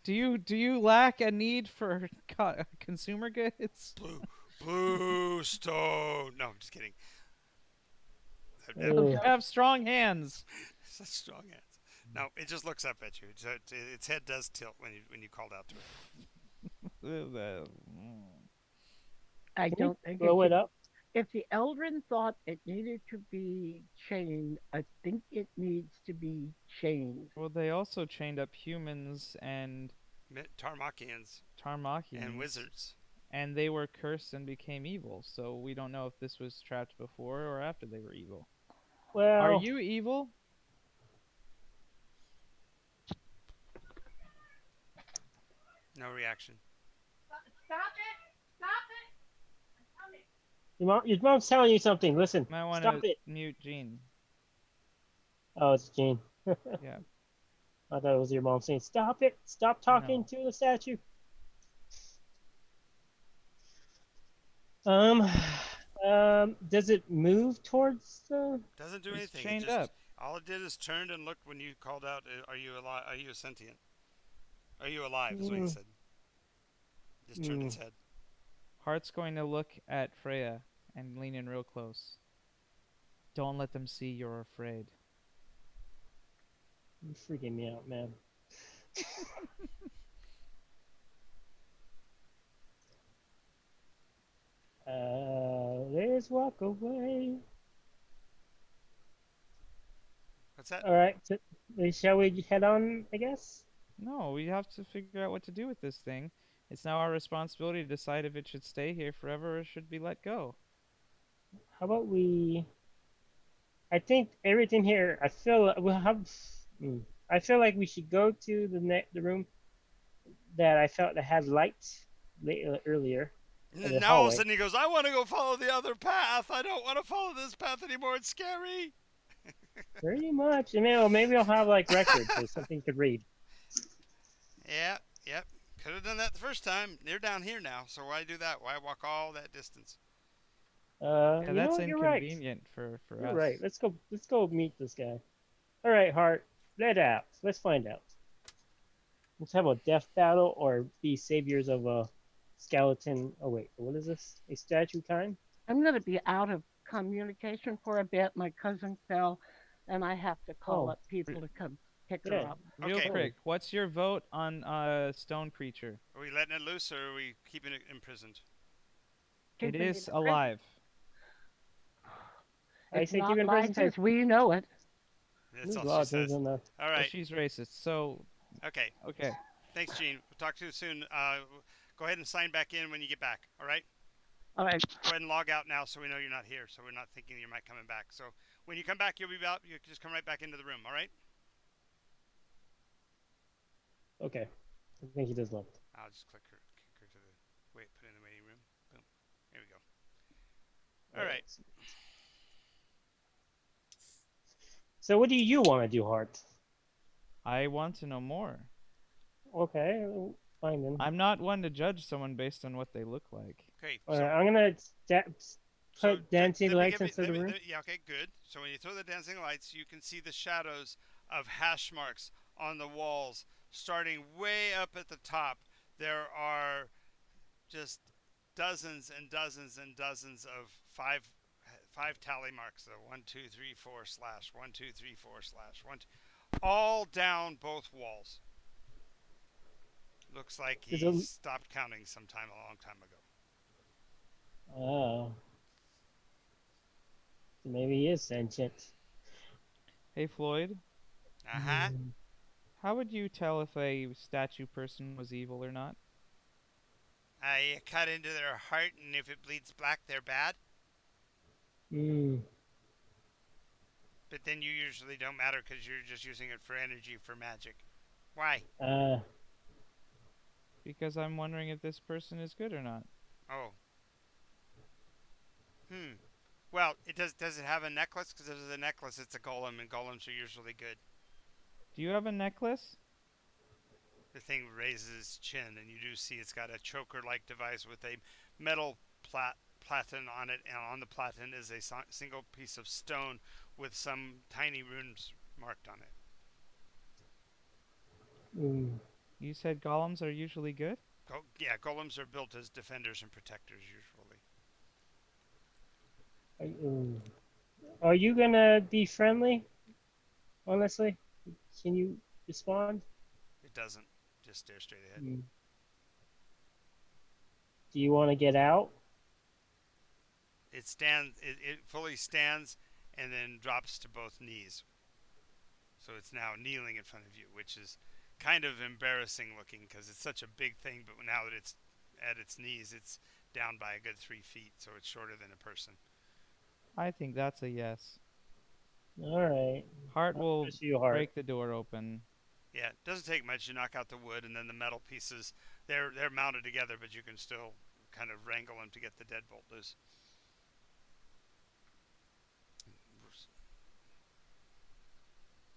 Do you lack a need for consumer goods? blue stone. No, I'm just kidding. Ugh. You have strong hands. Such strong hands. No, it just looks up at you. Its head does tilt when you called out to it. I Can you don't think blow it up? if the Eldrin thought it needed to be chained, I think it needs to be chained. Well, they also chained up humans and Tarmakians Tarmakians and wizards. and they were cursed and became evil. So we don't know if this was trapped before or after they were evil. Well, Are you evil? No reaction. Stop it! Stop it! your mom's telling you something. Listen. Might want Stop to it. mute Gene. Oh, it's Jean. Yeah. I thought it was your mom saying, "Stop it! Stop talking No. to the statue." Um, does it move towards the? Doesn't do It's anything. It chained just up. all it did is turned and looked when you called out. Are you alive? Are you sentient? Are you alive? Is what you said. Just turned its head. Hart's going to look at Freya and lean in real close. Don't let them see you're afraid. You're freaking me out, man. Let's walk away. What's that? All right. So, shall we head on? I guess. No, we have to figure out what to do with this thing. It's now our responsibility to decide if it should stay here forever or should be let go. How about we? I think everything here. I feel we'll have. Hmm. I feel like we should go to the room that I felt that had lights earlier in the Now all of a hallway. sudden he goes, I want to go follow the other path. I don't want to follow this path anymore. It's scary. Pretty much. I mean, or maybe I'll have like records or something to read. Yeah, yep. Could have done that the first time. They're down here now, so why do that? Why walk all that distance? Yeah, You know that's what? You're right. inconvenient for You're us. right. Let's go. Let's go meet this guy. All right, Hart. Let out. Let's find out. Let's have a death battle or be saviors of a skeleton. Oh wait, what is this? A statue kind? I'm going to be out of communication for a bit. My cousin fell, and I have to call Oh, up people to come pick her yeah. up. Real Okay. quick, what's your vote on stone creature? Are we letting it loose or are we keeping it imprisoned? It Keeping it is in prison. alive. I It's say keep not it in life prison. as we know it. That's all Law she says. doesn't. All Well, right. she's racist. So, Okay. okay. Thanks, Gene. We'll talk to you soon. Go ahead and sign back in when you get back. All right. All right. Go ahead and log out now so we know you're not here, so we're not thinking you might coming back. So when you come back, you'll be out. You can just come right back into the room. All right. Okay. I think he does love it. I'll just kick her to the put in the waiting room. Boom. There we go. All right. So what do you want to do, Hart? I want to know more. Okay, fine then. I'm not one to judge someone based on what they look like. Okay. All So right, I'm gonna so put dancing let me lights give you. inside the room. Yeah. Okay. Good. So when you throw the dancing lights, you can see the shadows of hash marks on the walls, starting way up at the top. There are just dozens and dozens and dozens of five tally marks. So 1, 2, 3, 4 slash 1, 2, 3, 4 slash 1, 2, all down both walls. Looks like There's he stopped counting sometime a long time ago. Oh, so maybe he is sentient. Hey, Floyd, Uh huh. how would you tell if a statue person was evil or not? You cut into their heart, and if it bleeds black, they're bad. Mm. But then you usually don't matter because you're just using it for energy for magic. Why? Uh, Because I'm wondering if this person is good or not. Oh. Hmm. Well, it does. Does it have a necklace? Because if it's a necklace, it's a golem, and golems are usually good. Do you have a necklace? The thing raises its chin, and you do see it's got a choker-like device with a metal platen on it, and on the platen is a single piece of stone with some tiny runes marked on it. mm. You said golems are usually good? Yeah, golems are built as defenders and protectors usually. Mm. Are you gonna be friendly? Honestly, can you respond? It doesn't. Just stare straight ahead. Mm. Do you want to get out? It stands. It fully stands, and then drops to both knees. So it's now kneeling in front of you, which is kind of embarrassing looking because it's such a big thing. But now that it's at its knees, it's down by a good 3 feet, so it's shorter than a person. I think that's a yes. All right. Hart will Push you hard. break the door open. Yeah, it doesn't take much. You knock out the wood, and then the metal pieces. They're mounted together, but you can still kind of wrangle them to get the deadbolt loose.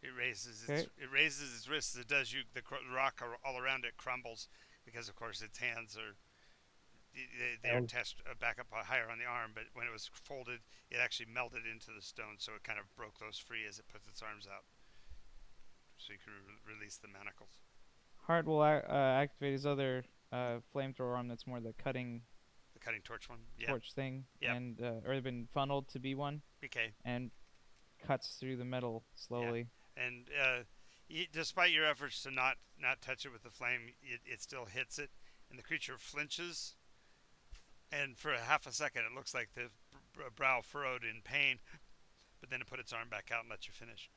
It raises its wrists. It does. The rock all around it crumbles because, of course, its hands are they're back up higher on the arm. But when it was folded, it actually melted into the stone, so it kind of broke those free as it puts its arms out, so you can release the manacles. Hart will activate his other flamethrower arm that's more the cutting Torch one. torch thing, Yep. and or been funneled to be one, Okay. and cuts through the metal slowly. And despite your efforts to not touch it with the flame, it still hits it, and the creature flinches. And for a half a second, it looks like the brow furrowed in pain, but then it put its arm back out and let you finish.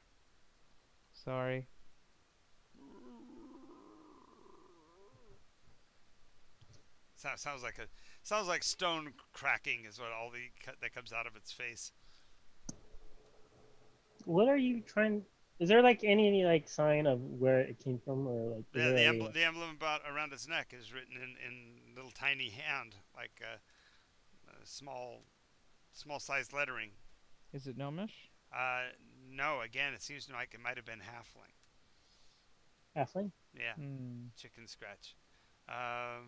Sorry. Sounds like stone cracking is what all that comes out of its face. What are you trying? Is there like any like sign of where it came from, or like is Yeah, there a? the emblem about around its neck is written in little tiny hand, like small sized lettering. Is it gnomish? No, again, it seems like it might have been halfling. Halfling? Yeah, Hmm. chicken scratch. The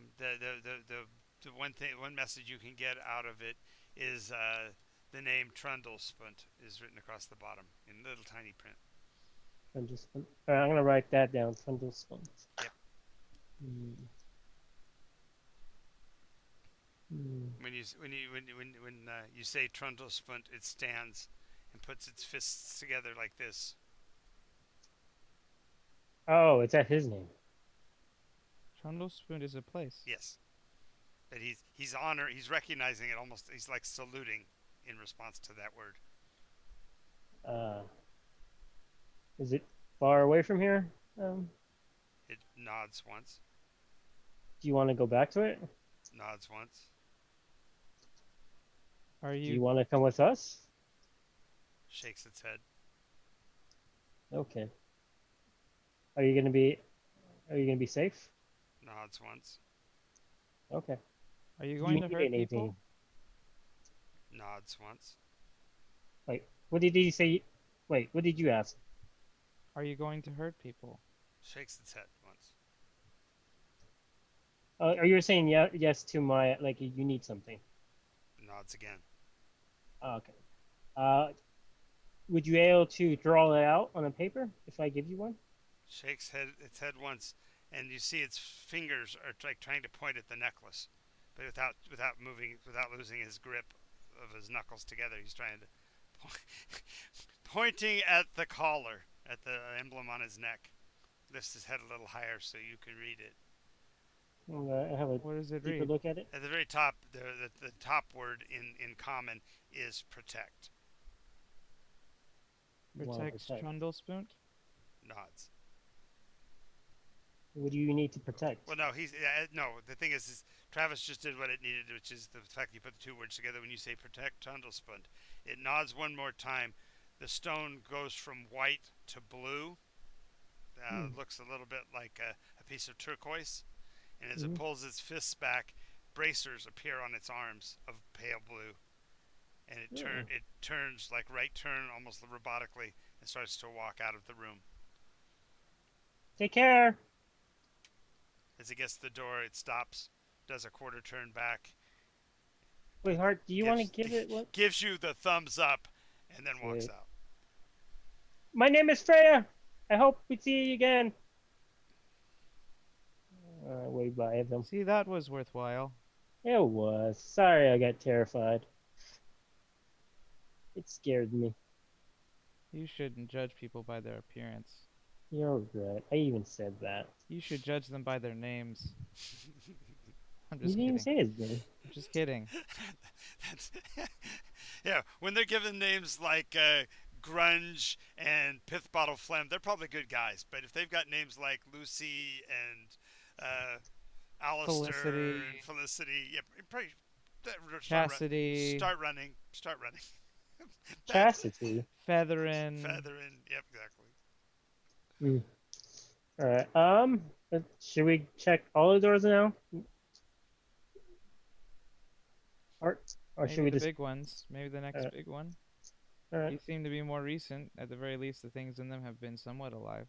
one message you can get out of it is the name Trundlespunt is written across the bottom in little tiny print. Trundlespont. All right, I'm gonna write that down. Trundlespont. Yep. Hmm. Hmm. When you say Trundlespunt, it stands and puts its fists together like this. Oh, it's at his name. Trundlespoon is a place. Yes, but he's recognizing it almost. He's like saluting in response to that word. Uh, is it far away from here? It nods once, Do you want to go back to it? nods once, Are Do you you want to come with us? shakes its head, Okay. Are you gonna be? Are you gonna be safe? nods once, Okay. are you Do going you to need hurt anything? people? nods once, Wait, what did he say? Wait, what did you ask? Are you going to hurt people? shakes its head once. Are you saying yeah, yes to my like you need something? Nods again. Oh, okay. Uh, would you be able to draw it out on a paper if I give you one? Shakes its head once, and you see its fingers are like trying to point at the necklace, but without losing his grip of his knuckles together. He's trying to pointing at the collar, at the emblem on his neck. Lifts his head a little higher so you can read it. I have a What does it deeper read? look at it. At the very top, the top word in common is protect. You want to Protects protect. Trundlespoon? Nods. What do you need to protect? Well, no, no. The thing is Travis just did what it needed, which is the fact you put the two words together. When you say protect Trundlespund, it nods one more time. The stone goes from white to blue. Looks a little bit like a piece of turquoise. And as it Mhm. pulls its fists back, bracers appear on its arms of pale blue. And it turns like right turn almost robotically and starts to walk out of the room. Take care. As it gets to the door, it stops, does a quarter turn back, Wait, Hart, do you want to gives give it what? gives you the thumbs up, and then walks Shit. out. My name is Freya. I hope we see you again. Wave by them. See, that was worthwhile. It was. Sorry, I got terrified. It scared me. You shouldn't judge people by their appearance. You're right. I even said that. You should judge them by their names. I'm You just didn't even kidding. say his name. I'm just kidding. Yeah, when they're given names like Grunge and Pith Bottle Phlegm, they're probably good guys. But if they've got names like Lucy and Alistair Felicity. and Felicity, yeah, probably Chastity. start running. Bad Chastity. Featherin. feathering. Yep, exactly. Hmm. All right. Should we check all the doors now? Or should Maybe we the just? big ones. Maybe the next Alright. big one. All right. These seem to be more recent. At the very least, the things in them have been somewhat alive.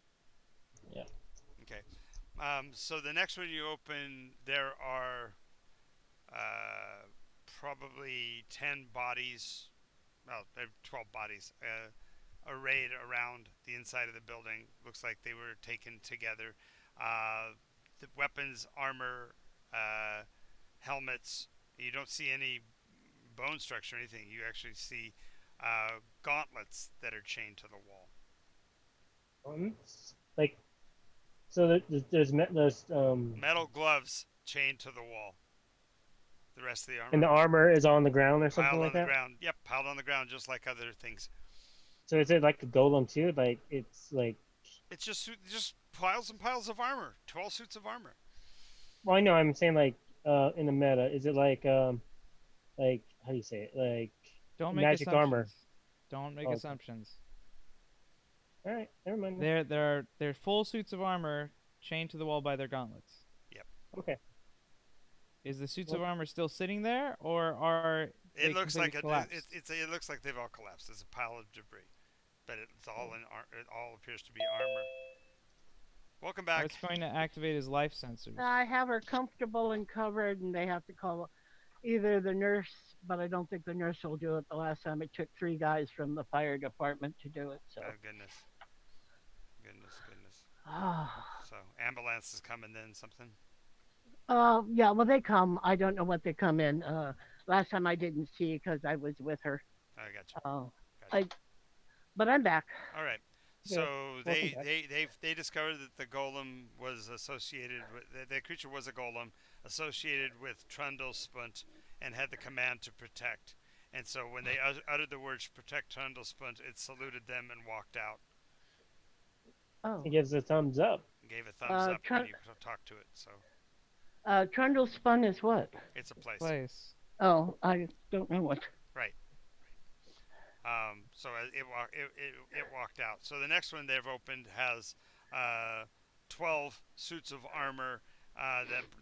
Yeah. Okay. So the next one you open, there are probably 10 bodies, well, 12 bodies arrayed around the inside of the building. Looks like they were taken together. The weapons, armor, helmets. You don't see any bone structure or anything. You actually see gauntlets that are chained to the wall. Like, so there's Metal gloves chained to the wall. The rest of the armor and the armor is on the ground or something piled like on the that. ground. Yep, piled on the ground just like other things. So is it like a golem too? Like it's like It's just piles and piles of armor. 12 suits of armor. Well, I know. I'm saying like in the meta, is it like how do you say it? Like Don't make magic armor. assumptions. Don't make Oh, okay. assumptions. All right, never mind. They're full suits of armor chained to the wall by their gauntlets. Yep. Okay. Is the suits Well, of armor still sitting there, or are It they looks completely like collapsed? it looks like they've all collapsed. There's a pile of debris, but it's all it all appears to be armor. Welcome back. Art's going to activate his life sensors. I have her comfortable and covered, and they have to call either the nurse, but I don't think the nurse will do it. The last time it took 3 guys from the fire department to do it. So. Oh goodness, goodness. Ah. So ambulance is coming then something. Yeah, well, they come. I don't know what they come in. Last time I didn't see because I was with her. I got you. I, but I'm back. All right. Yeah, So welcome back. they discovered that the golem was associated with the creature was a golem associated with Trundlespunt and had the command to protect. And so when they uttered the words "protect Trundlespunt," it saluted them and walked out. Oh, He gives a thumbs up. And gave a thumbs up when you talked to it. So Trundle Spun is what? it's a place. Oh, I don't know what. Right. So it walked out. So the next one they've opened has 12 suits of armor.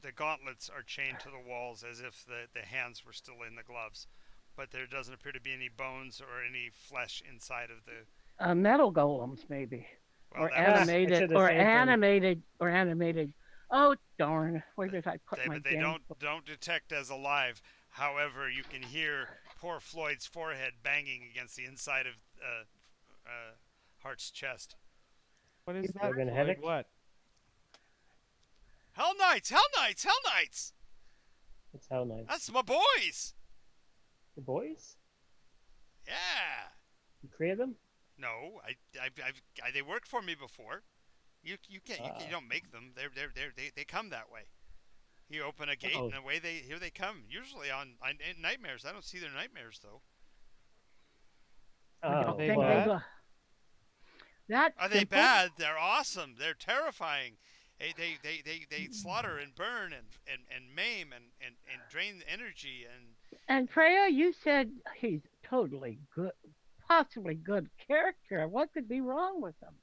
The gauntlets are chained to the walls as if the hands were still in the gloves, but there doesn't appear to be any bones or any flesh inside of the. Metal golems, maybe, Well, or that was, animated, or animated, or animated. Oh darn! Where did I put my? They don't detect as alive. However, you can hear poor Floyd's forehead banging against the inside of Hart's chest. What is that? Floyd? Floyd? What? Hell Knights! Hell Knights! Hell Knights! That's how nice. That's my boys. The boys? Yeah. You created them? No, they worked for me before. You can't you don't make them. They come that way. You open a gate and away here they come. Usually in nightmares. I don't see their nightmares though. Oh, they bad? Are they bad? They're awesome. They're terrifying. They slaughter and burn and maim and drain energy And Freya, you said he's totally good, possibly good character. What could be wrong with him?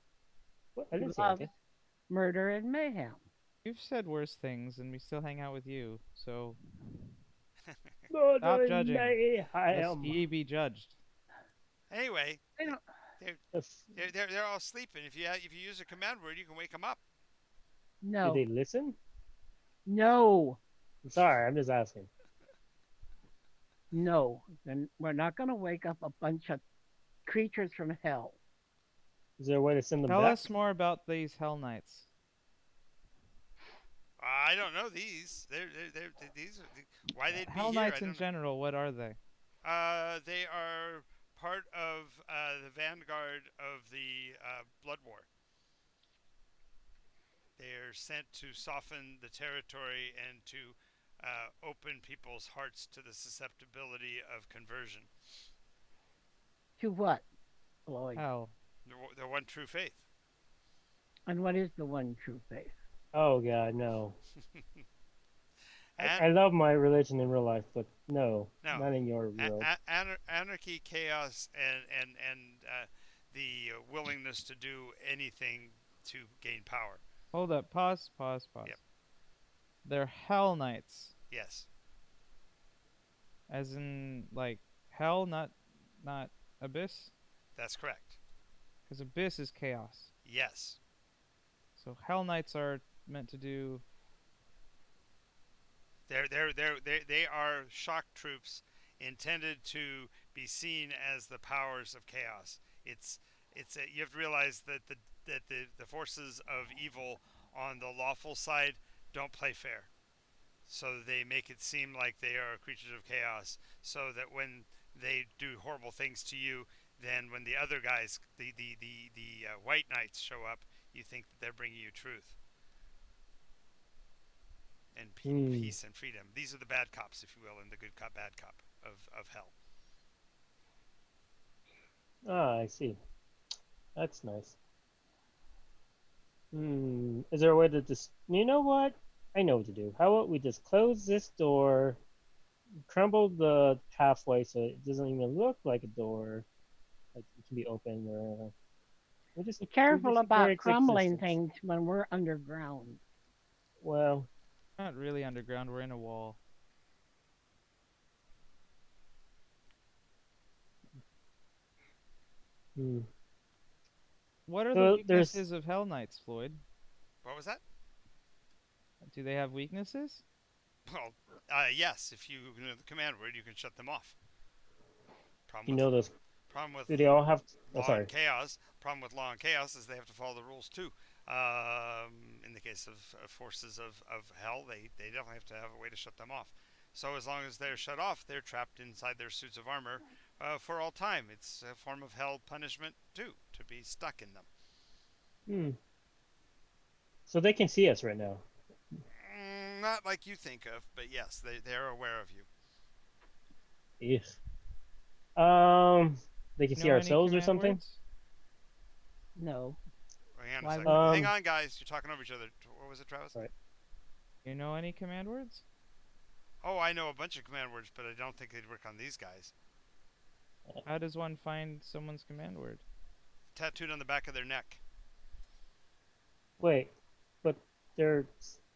What? I didn't say Loves anything. murder and mayhem. You've said worse things, and we still hang out with you. So Stop stop judging. Lest Mayhem. ye be judged. Anyway, I don't. they're all sleeping. If you use a command word, you can wake them up. No. Do they listen? No. I'm sorry, I'm just asking. No. Then we're not going to wake up a bunch of creatures from hell. Is there a way to send them Tell back? us more about these Hell Knights. I don't know these. These are why they'd be Hell here. Knights in general, what are they? They are part of the vanguard of the Blood War. They are sent to soften the territory and to open people's hearts to the susceptibility of conversion. To what, Lloyd? Hell. The one true faith. And what is the one true faith? Oh god, no. And, I love my religion in real life, but no, No. not in your world. Anarchy, chaos, and the willingness to do anything to gain power. Hold up. Pause. Yep. They're Hell Knights. Yes. As in, like, hell, not abyss? That's correct. Because abyss is chaos. Yes. So Hell Knights are meant to do... They are shock troops intended to be seen as the powers of chaos. You have to realize that the forces of evil on the lawful side don't play fair. So they make it seem like they are creatures of chaos, so that when they do horrible things to you, then when the other guys, the white knights show up, you think that they're bringing you truth and peace and freedom. These are the bad cops, if you will, and the good cop, bad cop of hell. Ah, I see. That's nice. Is there a way to just? You know what? I know what to do. How about we just close this door, crumble the pathway so it doesn't even look like a door, like it can be open, or Be we careful just ignore about its crumbling existence. things when we're underground. Well, Not really underground. We're in a wall. hmm. What are the So there's weaknesses of Hell Knights, Floyd? What was that? Do they have weaknesses? Well, yes. If you know the command word, you can shut them off. Problem you with know those. problem with Do they all have? Oh, law and sorry. chaos. Problem with law and chaos is they have to follow the rules too. In the case of forces of hell, they definitely have to have a way to shut them off. So as long as they're shut off, they're trapped inside their suits of armor for all time. It's a form of hell punishment too, to be stuck in them. Hmm. So they can see us right now. Not like you think of, but yes, they're aware of you. Yes. They can You see know any ourselves or command something. words? No. Hang on a Why second. would Hang Um. on, guys. You're talking over each other. What was it, Travis? All right. You know any command words? Oh, I know a bunch of command words, but I don't think they'd work on these guys. How does one find someone's command word? Tattooed on the back of their neck. Wait, but there's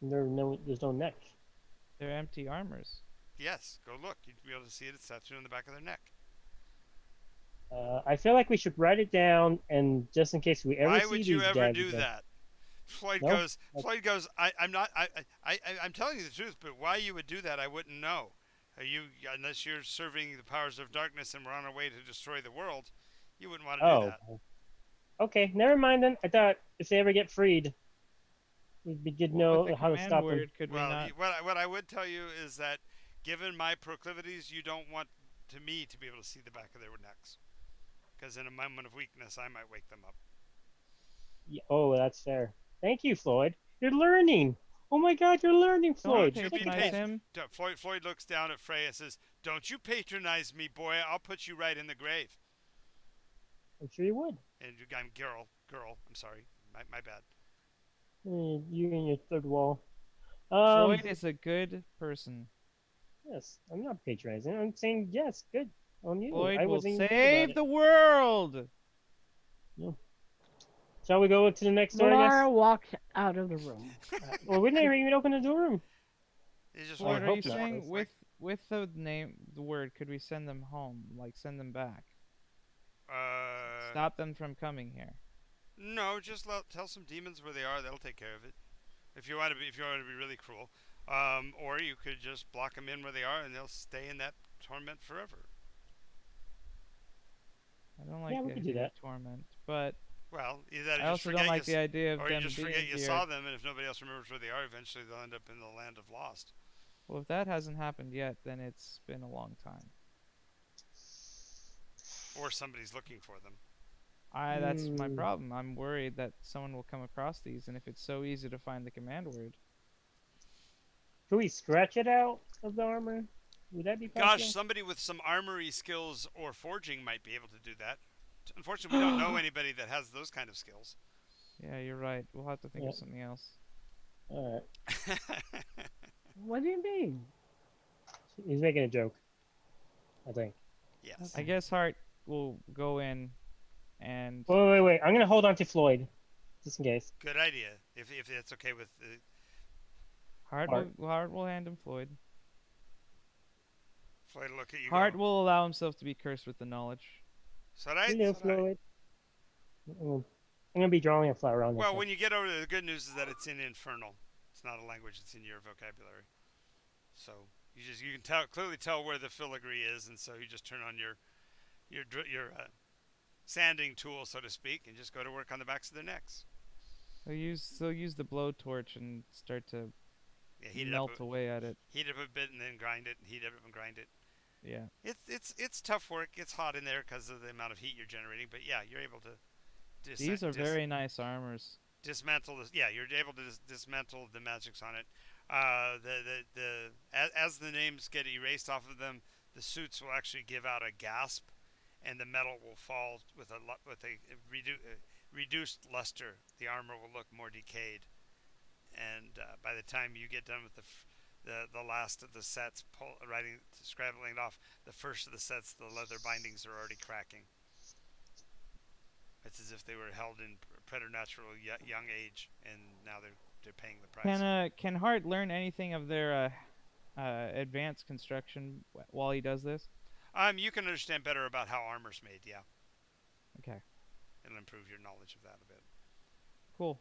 there's no neck. They're empty armors. Yes, go look. You'd be able to see it. It's tattooed on the back of their neck. I feel like we should write it down, and just in case we ever Why see would you these ever guys do again. that? Floyd No. goes. Floyd goes. I'm not. I'm telling you the truth, but why you would do that, I wouldn't know. You unless you're serving the powers of darkness and we're on our way to destroy the world, you wouldn't want to do Oh. that. Okay. Never mind then. I thought if they ever get freed, we'd be good to Well, with a know how to command stop them. word, could we Well, not? what I would tell you is that, given my proclivities, you don't want to me to be able to see the back of their necks, because in a moment of weakness, I might wake them up. Yeah, oh, that's fair. Thank you, Floyd. You're learning. Oh my God, you're learning, Don't Floyd. Don't you Look be at patronize that. him. Floyd looks down at Frey and says, "Don't you patronize me, boy. I'll put you right in the grave." I'm sure you would. And I'm girl. I'm sorry, my bad. You and your third wall. Floyd is a good person. Yes, I'm not patronizing. I'm saying yes, good on you. Floyd I will wasn't even thinking about save it. the world. No. Shall we go to the next door, I guess? Malara walks out of the room. Well, we didn't even open the door. He just I Floyd, are hope you just not. want saying like with the name, the word, could we send them home? Like send them back? Stop them from coming here. no, just tell some demons where they are. They'll take care of it. If you want to be really cruel, or you could just block them in where they are, and they'll stay in that torment forever. I don't Yeah, like we the could do idea that. of torment, but Well, either I just also don't forget like the idea of or you them just being forget you here. saw them, and if nobody else remembers where they are, eventually they'll end up in the land of lost, Well, if that hasn't happened yet, then it's been a long time. or somebody's looking for them. That's my Hmm. problem. I'm worried that someone will come across these, and if it's so easy to find the command word, Could we scratch it out of the armor? Would that be Gosh, possible? somebody with some armory skills or forging might be able to do that. Unfortunately, we don't know anybody that has those kind of skills. yeah, you're right. We'll have to think Yeah. of something else. All right. What do you mean? He's making a joke. I think. Yes. I guess Hart will go in and Wait. I'm gonna hold on to Floyd, just in case. Good idea. If it's okay with Hart Hart. will hand him Floyd. Floyd, look at you. Hart Go. will allow himself to be cursed with the knowledge. So right. Hello, Floyd. I'm gonna be drawing a flower on this. Well, when you get over there, the good news is that it's in Infernal. It's not a language; it's in your vocabulary. So you can clearly tell where the filigree is, and so you just turn on your sanding tool, so to speak, and just go to work on the backs of their necks. They'll use the blowtorch and start to Yeah, heat melt away at it. heat it up a bit, and then grind it, and heat it up and grind it. Yeah. It's tough work. It's hot in there because of the amount of heat you're generating. But yeah, you're able to These are very nice armors. dismantle this. Yeah, you're able to dismantle the magics on it. As the names get erased off of them, the suits will actually give out a gasp, and the metal will fall with a redo. reduced luster. The armor will look more decayed, and by the time you get done with the last of the sets, scrabbling it off, the first of the sets, the leather bindings are already cracking. It's as if they were held in preternatural young age, and now they're paying the price. Can Hart learn anything of their advanced construction while he does this? You can understand better about how armor's made. Yeah, Okay, it'll improve your knowledge of that a bit. cool.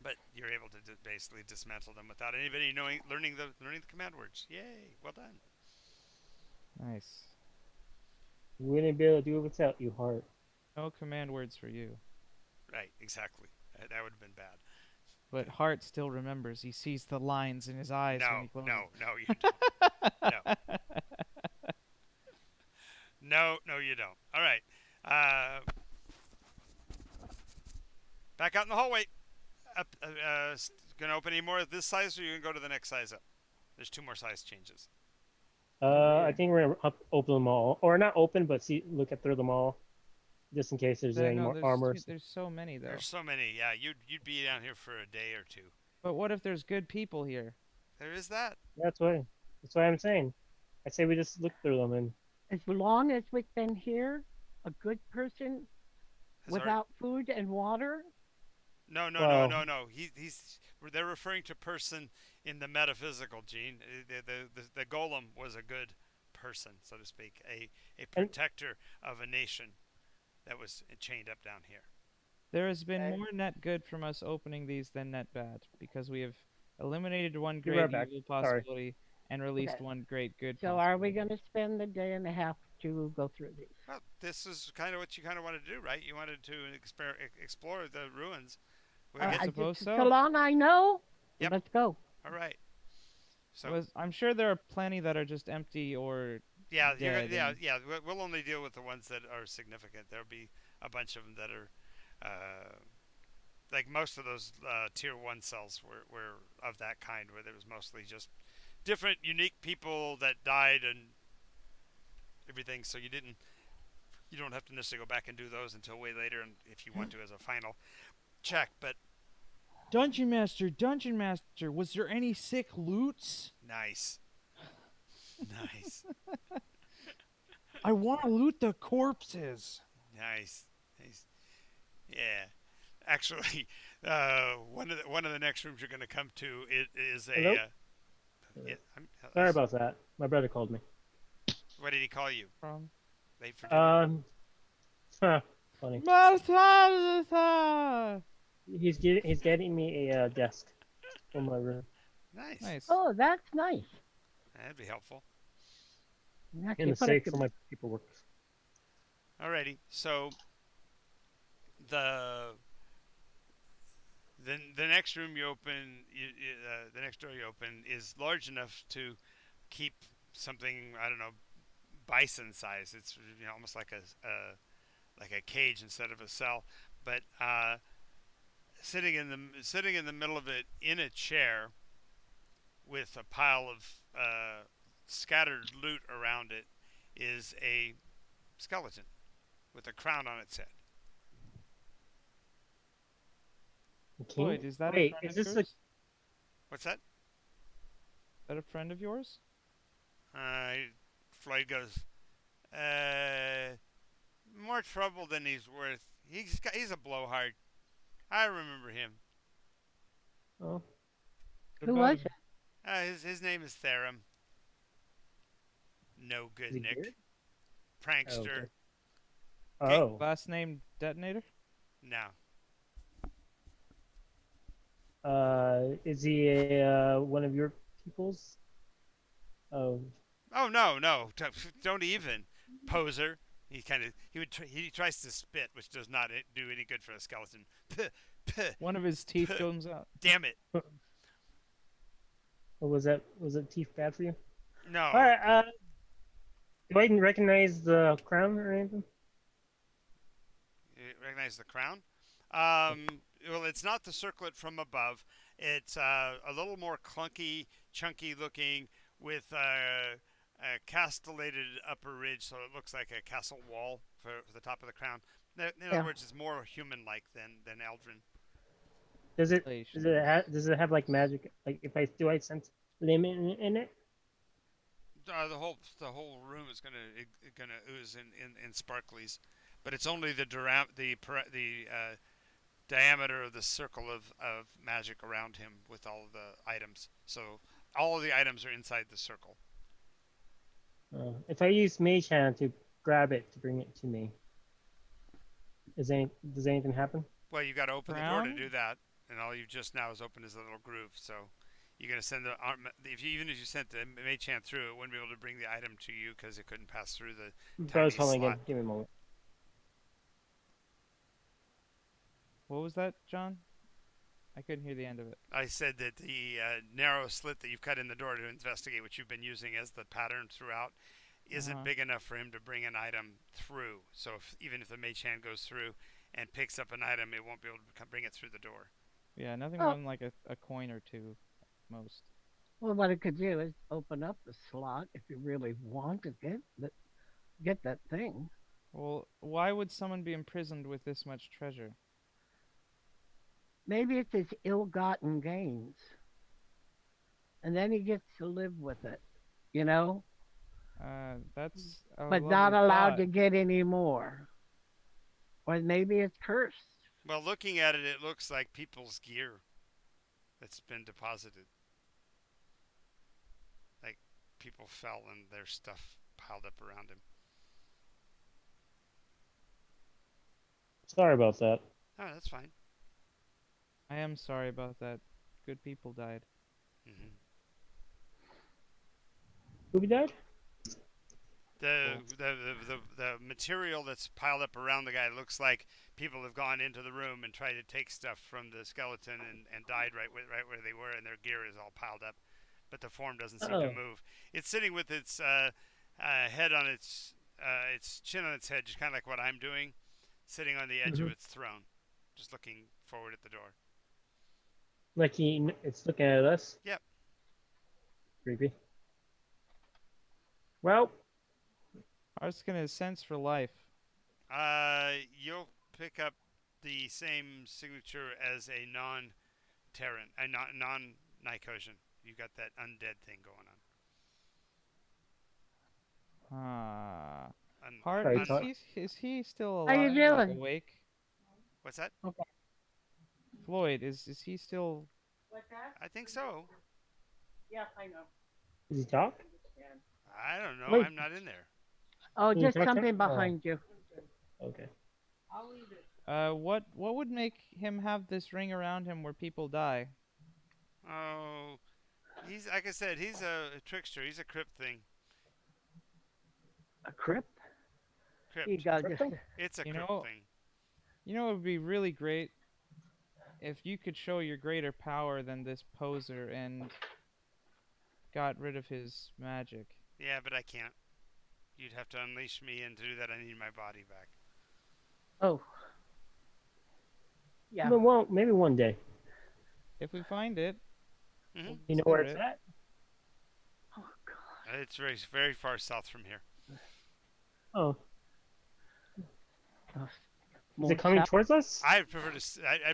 But you're able to basically dismantle them without anybody learning the command words. Yay! Well done. Nice. We wouldn't be able to do it without you, Hart. No command words for you. Right, exactly. That would have been bad. But Hart still remembers. He sees the lines in his eyes when he closes. No, you don't. No, you don't. All right. Back out in the hallway. Gonna open any more of this size, or you can go to the next size up? There's 2 more size changes. I think we're gonna open them all, or not open, but look through them all, just in case there's any more armor. There's so many though. There's so many. Yeah, you'd be down here for a day or 2. But what if there's good people here? There is that. That's why I'm saying. I say we just look through them and. As long as we've been here, a good person Has our- without food and water. No. They're referring to person in the metaphysical, Gene. The golem was a good person, so to speak, a protector of a nation that was chained up down here. There has been more net good from us opening these than net bad, because we have eliminated one Be great right back. evil possibility and released one great good So are we possibility. going to spend the day and a half to go through these? Well, this is kind of what you kind of wanted to do, right? You wanted to explore the ruins. I suppose so. So long I know. Yep. Let's go. All right. So I'm sure there are plenty that are just empty or yeah, dead and- We'll only deal with the ones that are significant. There'll be a bunch of them that are, like most of those tier 1 cells were of that kind, where there was mostly just different, unique people that died and everything. So you don't have to necessarily go back and do those until way later, and if you want to as a final check. But Dungeon Master, was there any sick loots? nice. I want to loot the corpses. Nice. Yeah. Actually, one of the next rooms you're going to come to is a. Hello? Sorry uh, about that. My brother called me. What did he call you? From Late for dinner? Funny. Malta. He's getting me a desk for my room. Nice. Oh, that's nice. That'd be helpful. Actually, And a put it safe to- for my paperwork. Alrighty. So the next room you open, the next door you open is large enough to keep something, I don't know, bison size. It's almost like a cage instead of a cell. But sitting in the middle of it in a chair with a pile of scattered loot around it is a skeleton with a crown on its head. Lloyd, is that Wait, a friend is of this yours? What's that? Is that a friend of yours? Floyd goes, more trouble than he's worth. He's a blowhard. I remember him. Oh, What Who about was him? it? His name is Therum. No good, is he Nick. good? Prankster. Oh, Last name Detonator? No. is he one of your peoples? Oh, Oh no! Don't even, poser. He tries to spit, which does not do any good for a skeleton. One of his teeth comes out. Damn it! was that teeth bad for you? No. All right. Do I recognize the crown or anything? You recognize the crown? Well, it's not the circlet from above. It's a little more clunky, chunky looking, with a castellated upper ridge, so it looks like a castle wall for the top of the crown. In other Yeah. words, it's more human-like than Eldrin. Does it Relation. does it have like magic? Like if I sense limit in it? The whole room is gonna ooze in sparklies, but it's only the diameter of the circle of magic around him with all of the items. So all of the items are inside the circle. If I use Mage Hand to grab it to bring it to me, does anything happen? Well, you got to open the door to Brown? do that, and all you've just now is opened is a little groove. So you're gonna send even if you sent the mage hand through, it wouldn't be able to bring the item to you because it couldn't pass through the Bro's tiny calling slot. again. Give me a moment. What was that, John? I couldn't hear the end of it. I said that the narrow slit that you've cut in the door to investigate, which you've been using as the pattern throughout, isn't Uh-huh. big enough for him to bring an item through. So even if the mage hand goes through and picks up an item, it won't be able to bring it through the door. Yeah, nothing more Oh, than like a coin or two, most. well, what it could do is open up the slot if you really want to get that thing. Well, why would someone be imprisoned with this much treasure? Maybe it's his ill-gotten gains, and then he gets to live with it, you know, That's a but not lovely allowed thought. to get any more. Or maybe it's cursed. Well, looking at it, it looks like people's gear that's been deposited. Like people fell and their stuff piled up around him. Sorry about that. Oh, that's fine. I am sorry about that. Good people died. hmm Who died? The, Cool. the material that's piled up around the guy looks like people have gone into the room and tried to take stuff from the skeleton and died right where they were, and their gear is all piled up, but the form doesn't seem to Oh, move. It's sitting with its head on its chin on its head, just kind of like what I'm doing, sitting on the edge of hmm its throne, just looking forward at the door. like it's looking at us. Yep. Creepy. Well, Our skin is sense for life. You'll pick up the same signature as a non-Terran, a non-Nycosian. You got that undead thing going Ah. on. Hart, sorry, talk. is he still How you alive, like doing? awake? What's that? Okay. Floyd, is he still? What's that? I think so. Yeah, I know. Does he talk? I don't know. Wait, I'm not in there. Oh, can you just talk to him? something behind you. Okay. I'll leave it. What would make him have this ring around him where people die? Oh, he's like I said. He's a trickster. He's a crypt thing. A crypt? You Crypt. got just. Crypto? It's a You crypt know, thing. it would be really great if you could show your greater power than this poser and got rid of his magic. Yeah, but I can't. You'd have to unleash me, and to do that, I need my body back. Oh, yeah. But well, maybe one day. If we find it, hmm we'll You know where consider it's it. at? Oh God. It's very far south from here. Oh, Oh, is more it coming south. towards us? I'd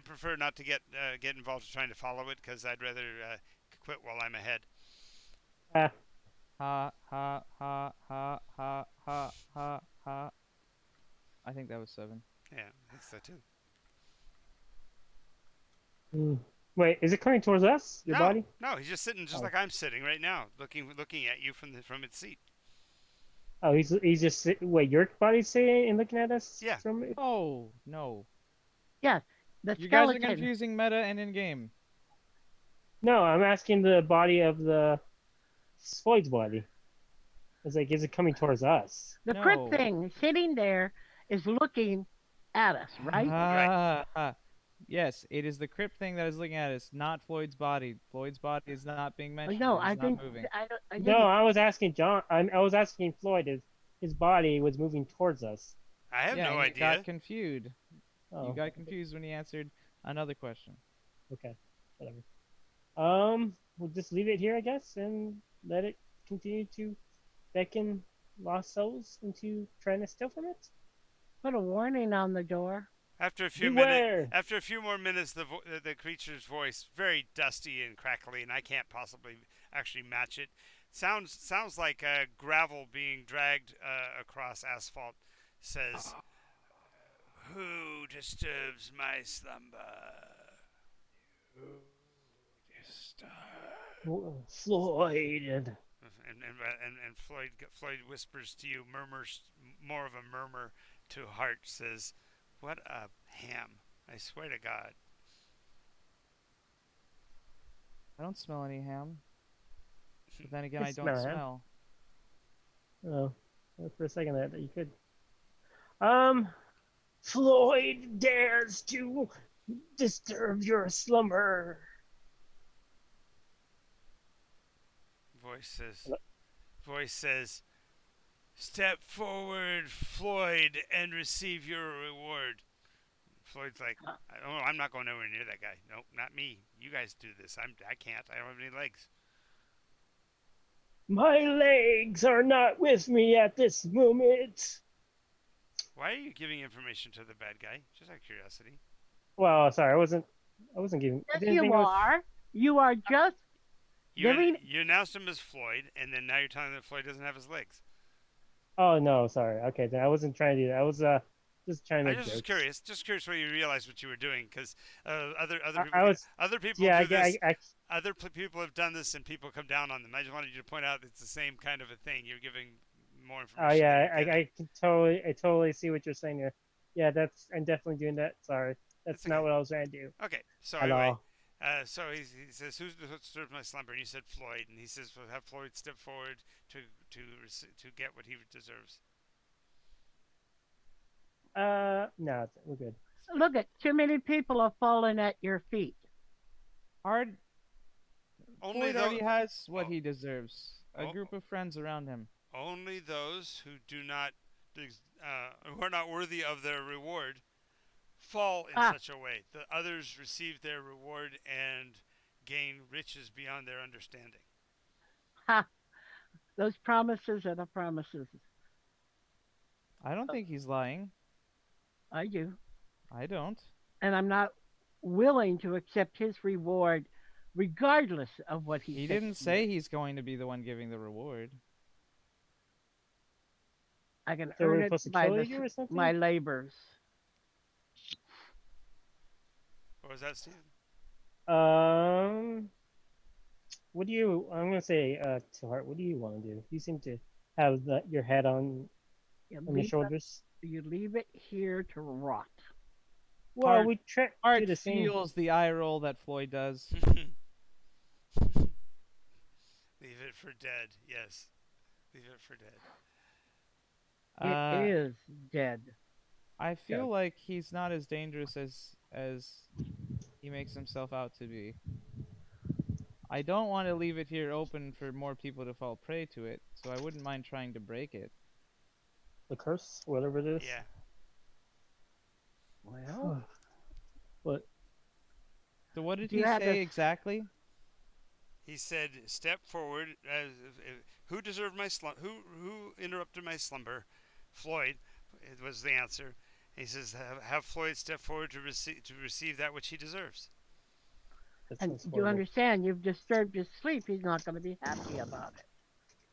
prefer not to get involved in trying to follow it because I'd rather quit while I'm ahead. Ah, Ha ha ha ha ha ha ha ha. I think that was 7. Yeah, I think so too. hmm. Wait, is it coming towards us? Your No, body? no, he's just sitting just Oh, like I'm sitting right now, looking at you from its seat. oh, he's just wait. Your body's sitting and looking at us Yeah, from it? Oh no! Yeah, the You guys are skeleton. confusing meta and in-game. No, I'm asking the body of the Floyd's body. It's like, is it coming towards us? The crypt No. thing sitting there is looking at us, right? right. Ha ha. Yes, it is the crypt thing that is looking at us, not Floyd's body. Floyd's body is not being mentioned. No, It I is not think moving. I don't. I No, didn't. I was asking John. I was asking Floyd if his body was moving towards us. I have Yeah, no and you got idea. confused. You Oh, got confused when he answered another question. okay, whatever. We'll just leave it here, I guess, and let it continue to beckon lost souls into trying to steal from it. Put a warning on the door. After a few minutes, Beware! after a few more minutes, the creature's voice, very dusty and crackly, and I can't possibly actually match it. Sounds like gravel being dragged across asphalt. Says, "Who disturbs my slumber?" Floyd. And Floyd whispers to you, murmurs more of a murmur to Hart. Says, "What a ham! I swear to God." I don't smell any ham. But then again, I I don't smell ham. smell. Oh, for a second that you could. Floyd dares to disturb your slumber. Voice says, Voice says, "Step forward, Floyd, and receive your reward." Floyd's like, "Oh, I'm not going nowhere near that guy. Nope, not me. You guys do this. I can't. I don't have any legs." My legs are not with me at this moment. Why are you giving information to the bad guy? Just out of curiosity. Well, sorry, I wasn't giving. I Yes, didn't think you it was. are. You are just giving. You announced him as Floyd, and then now you're telling that Floyd doesn't have his legs. Oh no, sorry. Okay, then I wasn't trying to do that. I was just trying to I make just was jokes. curious. Just curious whether you realized what you were doing, because I was. other people Yeah, do this. I People have done this, and people come down on them. I just wanted you to point out it's the same kind of a thing. You're giving more Oh information than yeah, you're getting. I can I totally see what you're saying here. Yeah, I'm definitely doing that. Sorry, That's that's not okay. what I was trying to do. Okay. So anyway, Hello. so he says, "Who disturbs my slumber?" And you said Floyd, and he says, "Well, have Floyd step forward to to get what he deserves." No, we're good. Look at too many people have fallen at your feet. Hard. Only Floyd already though, has what oh, he deserves. A oh, group of friends around him. only those who do not, who are not worthy of their reward, fall in Ah, such a way that others receive their reward and gain riches beyond their understanding. ha! Those promises are the promises. I don't think he's lying. I do, I don't. and I'm not willing to accept his reward, regardless of what he He says didn't to me. say he's going to be the one giving the reward. I can So earn we're it supposed to by kill you or my something? labors. What was that, Stephen? Um, what do you? I'm gonna say to Heart. What do you want to do? You seem to have your head You on your leave it. shoulders. You leave it here to rot. Well, Hart we try to do Hart the same. feels the eye roll that Floyd does. Leave it for dead. Yes, leave it for dead. It Uh, is dead. I Yeah, feel like he's not as dangerous as he makes himself out to be. I don't want to leave it here open for more people to fall prey to it, so I wouldn't mind trying to break it. the curse, whatever it is. Yeah. Well, But So what did do you he have say this? exactly? He said, "Step forward." Who deserved my Who interrupted my slumber? Floyd. It was the answer. He says, "Have Floyd step forward to receive that which he deserves." that And sounds do you horrible. understand? You've disturbed his sleep. He's not going to be happy about it.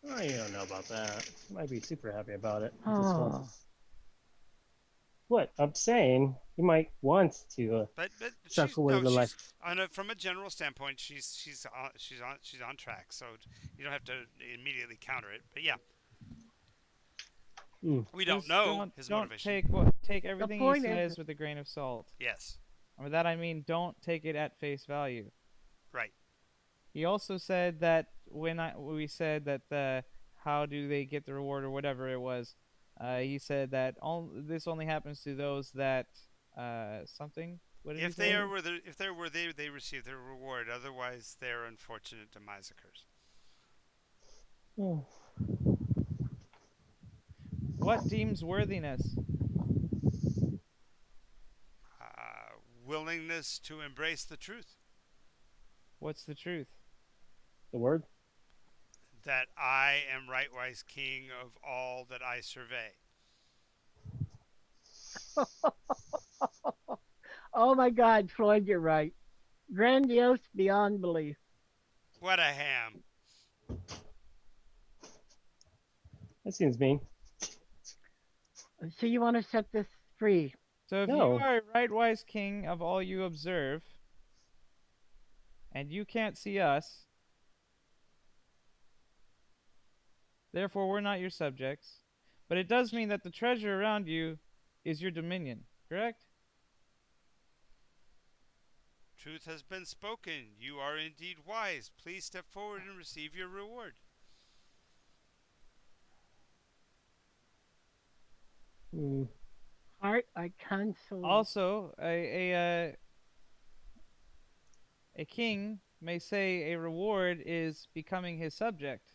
Oh, you don't know about that. Might be super happy about it. He just wants Oh, us. What I'm saying, he might want to But suck away the life. from a general standpoint, she's on track. So you don't have to immediately counter it. But yeah, Mm. we don't Just know his don't motivation. the take everything he point is, says with a grain of salt. Yes, And with that I mean don't take it at face value. right. He also said that we said that the how do they get the reward or whatever it was, he said that this only happens to those that something. What did he say? If they are where they receive their reward. Otherwise, their unfortunate demise occurs. Mm. What deems worthiness? Willingness to embrace the truth What's the truth? The word. that I am rightwise king of all that I survey. Oh my God, Floyd, you're right. Grandiose beyond belief. What a ham. That seems mean. So you want to set this free? So if you No. are a right wise king of all you observe, and you can't see us, therefore we're not your subjects. But it does mean that the treasure around you is your dominion, correct? Truth has been spoken. You are indeed wise. Please step forward and receive your reward. Hmm. Heart, I counsel. Also, a king may say a reward is becoming his subject.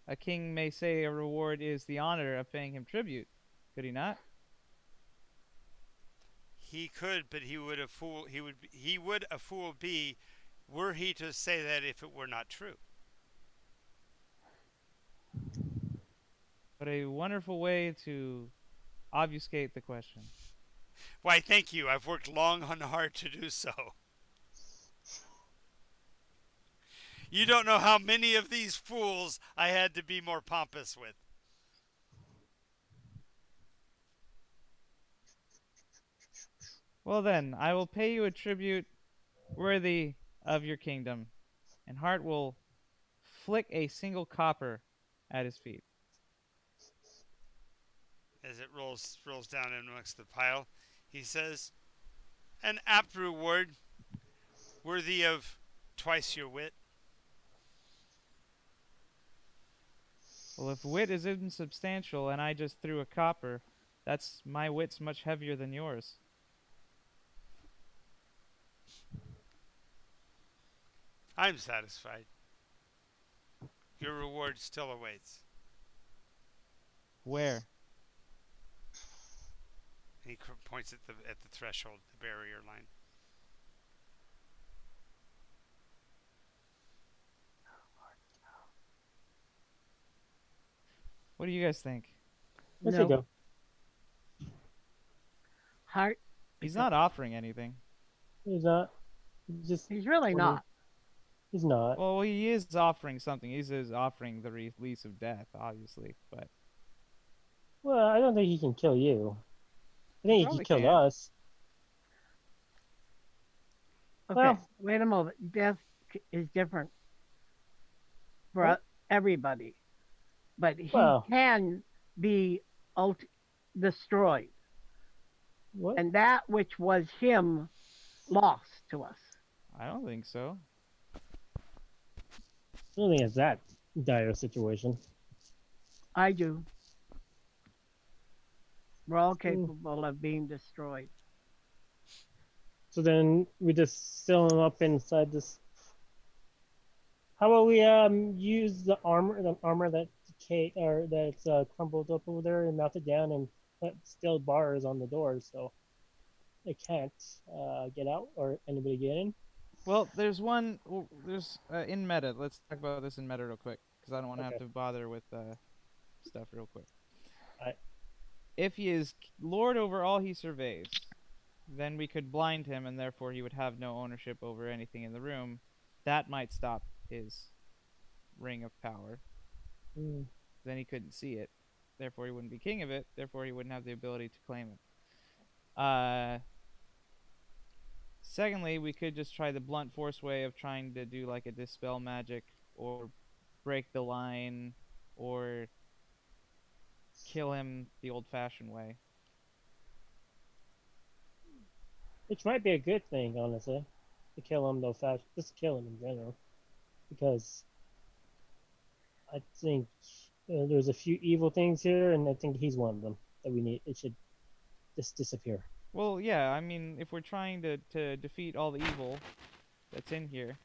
A king may say a reward is the honor of paying him tribute. Could he not? He could, but he would a fool be were he to say that if it were not true. What a wonderful way to obfuscate the question. Why, thank you. I've worked long and hard to do so. You don't know how many of these fools I had to be more pompous with. Well, then, I will pay you a tribute worthy of your kingdom, and Hart will flick a single copper at his feet. As it rolls down amongst the pile, he says, "An apt reward, worthy of twice your wit." Well, if wit is insubstantial and I just threw a copper, that's my wit's much heavier than yours. I'm satisfied. Your reward still awaits. Where? He points at the threshold, the barrier line. What do you guys think? Let's say No. go. Heart. He's not offering anything. He's not. He's just. He's really wondering- not. He's not. Well, he is offering something. He is offering the release of death, obviously, but Well, I don't think he can kill you. I think he probably can kill can. us. Okay, Well- wait a moment. Death is different for What? everybody, but he Well- can be destroyed, What? and that which was him lost to us. I don't think so. I don't think it's that dire a situation. I do. We're all capable of being destroyed. So then we just seal him up inside this. How about we use the armor that decay or that's crumbled up over there and melt it down and put steel bars on the doors so they can't get out or anybody get in. Well, there's one. There's in meta. Let's talk about this in meta real quick, because I don't want to have Okay. to bother with stuff real quick. Alright. If he is lord over all he surveys, then we could blind him, and therefore he would have no ownership over anything in the room. That might stop his ring of power. Hmm. Then he couldn't see it. Therefore, he wouldn't be king of it. Therefore, he wouldn't have the ability to claim it. Secondly, we could just try the blunt force way of trying to do like a dispel magic or break the line or kill him the old-fashioned way. Which might be a good thing, honestly, to kill him though fast. Just kill him in general, because I think there's a few evil things here, and I think he's one of them that we need. It should just disappear. Well, yeah, I mean, if we're trying to defeat all the evil that's in here,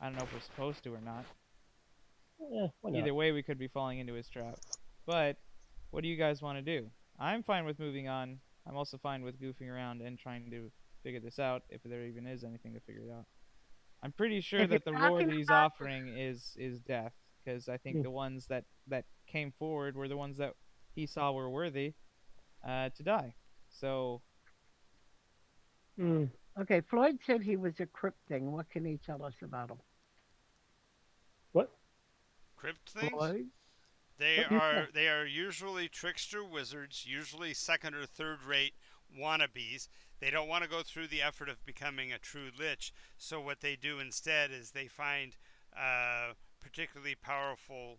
I don't know if we're supposed to or not. Yeah, why not? Either way, we could be falling into his trap. But what do you guys want to do? I'm fine with moving on. I'm also fine with goofing around and trying to figure this out, if there even is anything to figure out. I'm pretty sure If that the you're reward talking that he's about- offering is death, because I think Hmm. the ones that came forward were the ones that he saw were worthy to die. So Hmm. Okay, Floyd said he was a crypt thing. What can he tell us about him? What? Crypt things? Floyd? They What you are said? they are usually trickster wizards, usually second or third rate wannabes. They don't want to go through the effort of becoming a true lich, so what they do instead is they find particularly powerful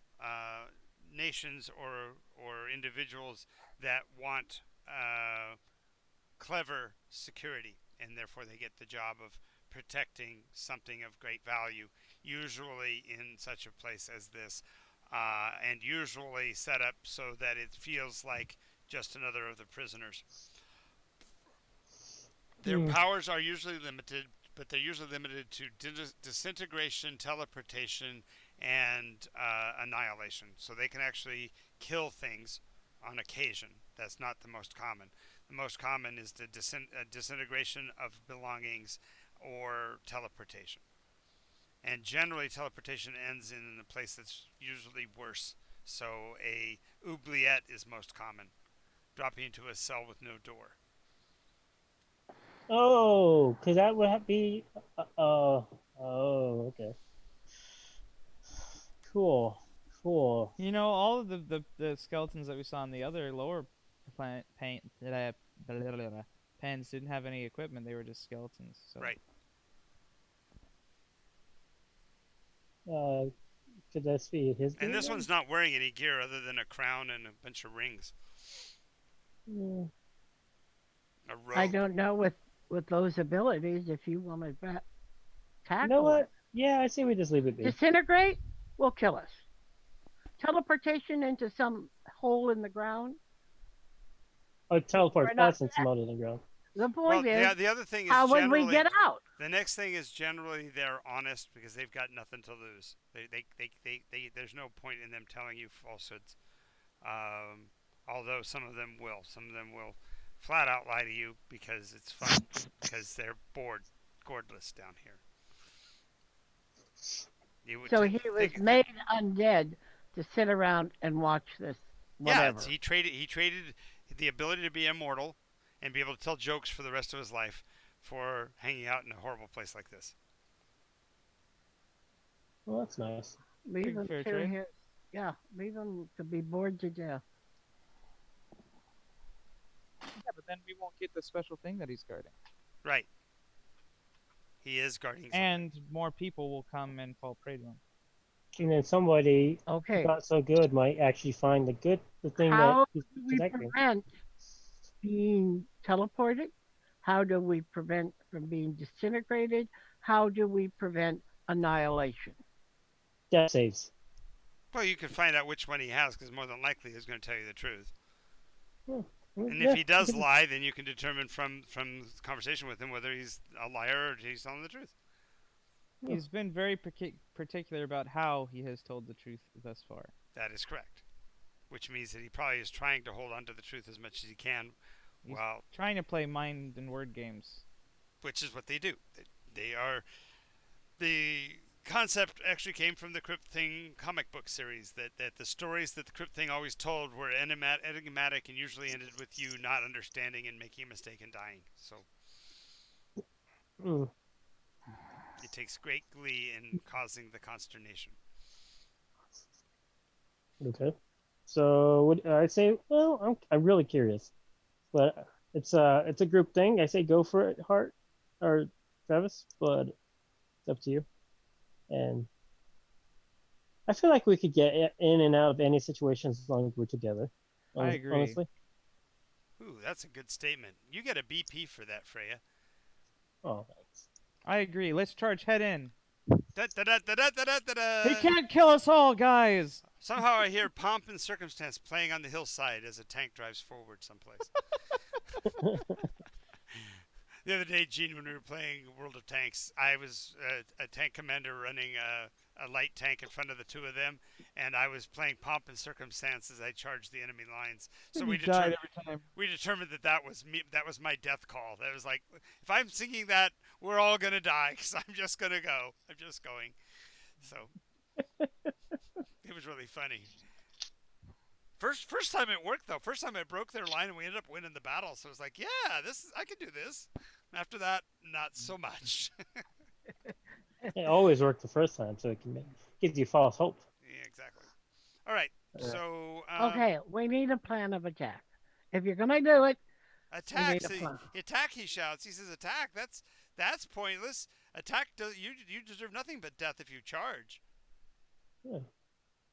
nations or individuals that want clever security, and therefore they get the job of protecting something of great value, usually in such a place as this, and usually set up so that it feels like just another of the prisoners. Their Hmm. powers are usually limited, but they're usually limited to disintegration, teleportation, and annihilation. So they can actually kill things on occasion. That's not the most common. The most common is the disintegration of belongings or teleportation. And generally, teleportation ends in a place that's usually worse. So a oubliette is most common, dropping into a cell with no door. Oh, because that would be. Oh, okay. Cool. Cool. You know, all of the skeletons that we saw in the other lower planet pens didn't have any equipment. They were just skeletons. So Right. Uh, could this be his And gear this then? one's not wearing any gear other than a crown and a bunch of rings. Hmm. A I robe. don't know with those abilities if you want to You know tackle it. what? Yeah, I say we just leave it be. Disintegrate will kill us. Teleportation into some hole in the ground. Oh, teleport We're not. us and some out of the ground. The Well, point is, the other thing is how would we generally get out? the next thing is generally they're honest because they've got nothing to lose. There's no point in them telling you falsehoods. Um, although some of them will. Some of them will flat out lie to you because it's fun. Because they're bored, gourdless down here. You would So he was made undead to sit around and watch this yeah, whatever. he traded the ability to be immortal and be able to tell jokes for the rest of his life for hanging out in a horrible place like this. Well, that's nice. Leave him fair to trade. his leave him to be bored to death. Yeah, but then we won't get the special thing that he's guarding, Right. He is guarding something. and more people will come and fall prey to him. And then somebody Okay, not so good might actually find the thing that how he's do we protecting. prevent being teleported? How do we prevent from being disintegrated? How do we prevent annihilation? Death saves. Well, you can find out which one he has because more than likely he's going to tell you the truth. Hmm. And if Yeah, he does lie, then you can determine from the conversation with him whether he's a liar or he's telling the truth. yeah. He's been very particular about how he has told the truth thus far. That is correct. Which means that he probably is trying to hold on to the truth as much as he can. He's Well, trying to play mind and word games. which is what they do. They are the concept actually came from the Crypt Thing comic book series. That the stories that the Crypt Thing always told were enigmatic and usually ended with you not understanding and making a mistake and dying. So Mm. it takes great glee in causing the consternation. Okay. So would I say? Well, I'm really curious, but it's a group thing. I say go for it, Hart or Travis, but it's up to you. And I feel like we could get in and out of any situations as long as we're together. I agree. Honestly. Ooh, that's a good statement. You get a BP for that, Freya. Oh, thanks. I agree. Let's charge head in. Da da da da da da da da He da. can't kill us all, guys. Somehow I hear pomp and circumstance playing on the hillside as a tank drives forward someplace. The other day, Gene, when we were playing World of Tanks, I was a tank commander running a light tank in front of the two of them, and I was playing pomp and circumstance as I charged the enemy lines. So And we he died determined every time. we determined that that was me. That was my death call. That was like, if I'm singing that, we're all gonna die because I'm just gonna go. I'm just going. So it was really funny. First time it worked though. First time I broke their line and we ended up winning the battle. So it was like, yeah, this I can do this. After that, not so much. It always worked the first time, so it gives you false hope. Yeah, exactly. All right. Uh, So Okay, we need a plan of attack. If you're gonna do it, we attack. need a See, plan. attack. He shouts. He says, "Attack." That's pointless. Attack. You deserve nothing but death if you charge. yeah.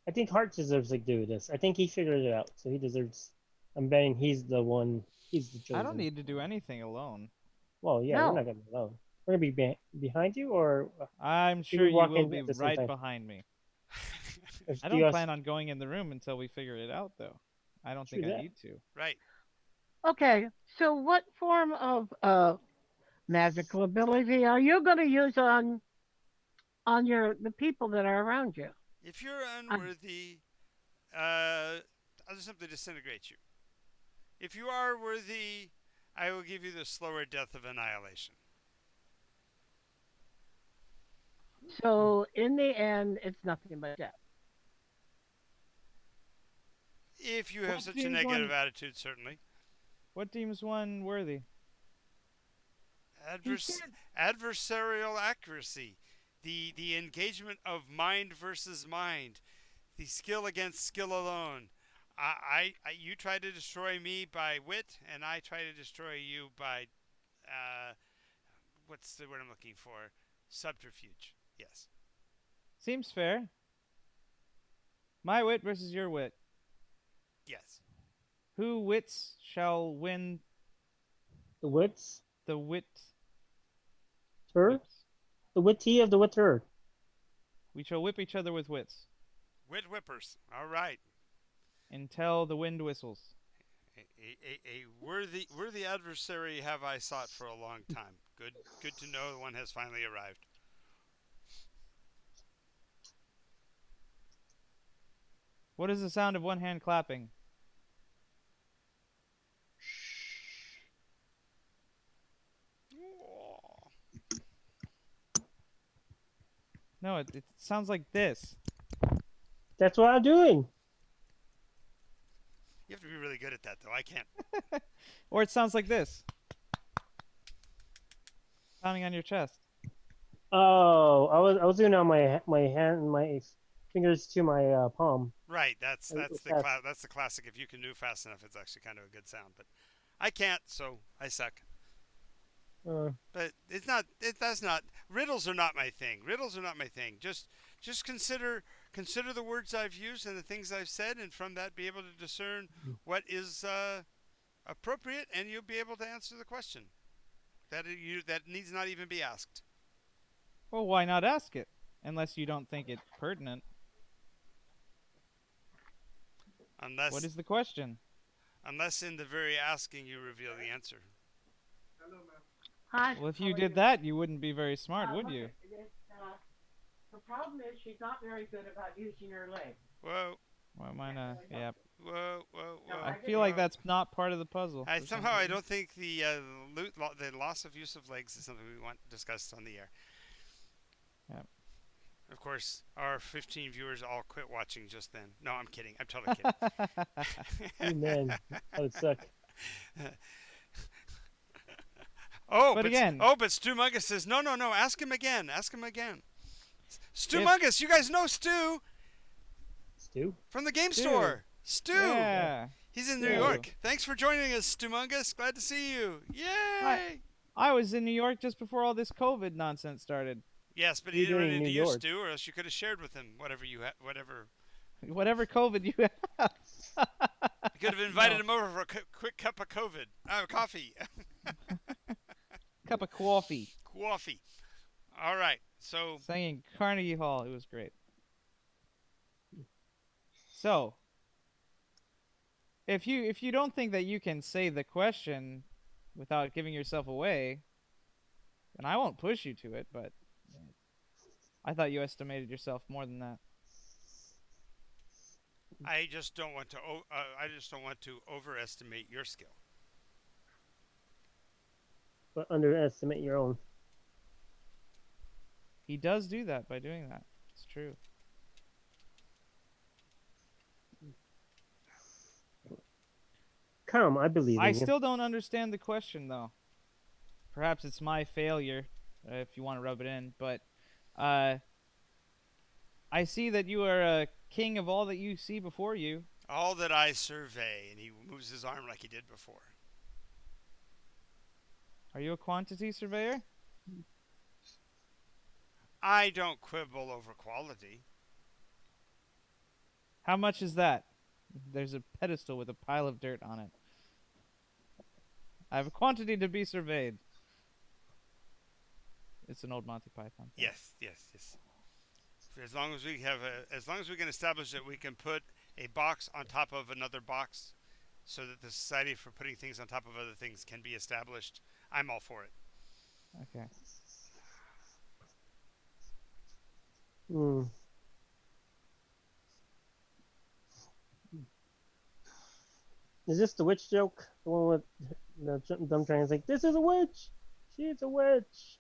I think Hart deserves to do this. I think he figured it out, so he deserves. I'm betting he's the one. He's the I don't chosen. need to do anything alone. Well, yeah, we're No. not gonna be alone. We're gonna be behind you, or I'm should sure we you walk will in be at the same right time? behind me. If I do don't you plan on going in the room until we figure it out, though. I don't true think I that? need to. Right. Okay, so what form of magical ability are you gonna use on the people that are around you? If you're Um, unworthy, I'll just simply disintegrate you. If you are worthy, I will give you the slower death of annihilation. so in the end, it's nothing but death. If you have What such a deems negative one? attitude, certainly. What deems one worthy? He Advers- said. Adversarial accuracy. The engagement of mind versus mind. The skill against skill alone. You try to destroy me by wit, and I try to destroy you by uh, what's the word I'm looking for? Subterfuge. Yes. Seems fair. My wit versus your wit. Yes. Who wits shall win The wits, the wit. her, Whips. the witty of the witter. We shall whip each other with wits Wit whippers. All right. until the wind whistles. A worthy adversary have I sought for a long time. Good to know one has finally arrived. What is the sound of one hand clapping? No, it sounds like this. That's what I'm doing. You have to be really good at that, though. I can't. Or it sounds like this. Pounding on your chest. Oh, I was doing it on my hand, my fingers to my palm. Right. That's With that. that's the classic. If you can do fast enough, it's actually kind of a good sound. But I can't, so I suck. But it's not. That's not. Riddles are not my thing. Riddles are not my thing. Just consider the words I've used and the things I've said, and from that be able to discern what is appropriate, and you'll be able to answer the question that needs not even be asked. Well, why not ask it? Unless you don't think it pertinent. What is the question? Unless in the very asking you reveal the answer. Hi. Well, if how you are did that, you wouldn't be very smart, would look, you? the problem is she's not very good about using her legs. Whoa, Well, mine, yeah. whoa. I feel like that's not part of the puzzle. I for some somehow I reason. don't think the loss of use of legs is something we want discussed on the air. Yeah. Of course, our 15 viewers all quit watching just then. No, I'm kidding. I'm totally kidding. Oh man, that would suck. But again- but Stu Mungus says no. Ask him again. Stu Mungus, you guys know Stu Stu? from the game Stu. store. Stu. Yeah. He's in New Stu. York. Thanks for joining us, Stu Mungus. Glad to see you. Yay! I was in New York just before all this COVID nonsense started. Yes, but What are he you didn't run doing in into New you, York? Stu, or else you could have shared with him whatever Whatever COVID you have. You could have invited him over for a quick cup of coffee. Cup of coffee. Coffee. All right. So, Sang in Carnegie Hall. It was great. So, if you don't think that you can say the question without giving yourself away, then I won't push you to it, but I thought you estimated yourself more than that. I just don't want to overestimate your skill. But underestimate your own. He does do that by doing that. It's true. Come, I believe in I you. still don't understand the question though. perhaps it's my failure, if you want to rub it in, but uh, I see that you are a king of all that you see before you. All that I survey, and he moves his arm like he did before. Are you a quantity surveyor? I don't quibble over quality. How much is that? There's a pedestal with a pile of dirt on it. I have a quantity to be surveyed. It's an old Monty Python thing. Yes. As long as as long as we can establish that we can put a box on top of another box, so that the society for putting things on top of other things can be established, I'm all for it. Okay. Hmm. Is this the witch joke? The one with the dumb train's like, this is a witch! She's a witch!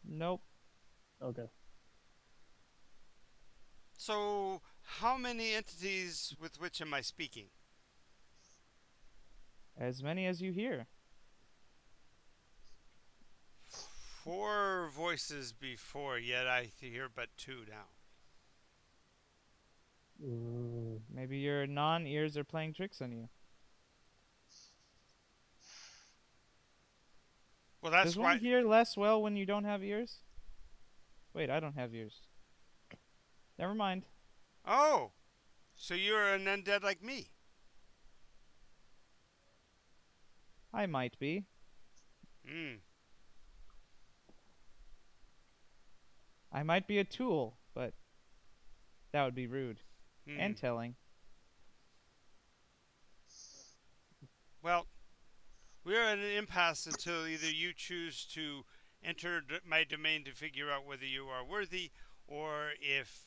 Nope. Okay. So, how many entities with which am I speaking? As many as you hear. 4 voices before, yet I hear but 2 now. Maybe your non-ears are playing tricks on you. Well, that's Does why. one hear less well when you don't have ears? Wait, I don't have ears. Never mind. Oh, so you're an undead like me. I might be. Hmm. I might be a tool, but that would be rude and telling. Well, we're at an impasse until either you choose to enter my domain to figure out whether you are worthy, or if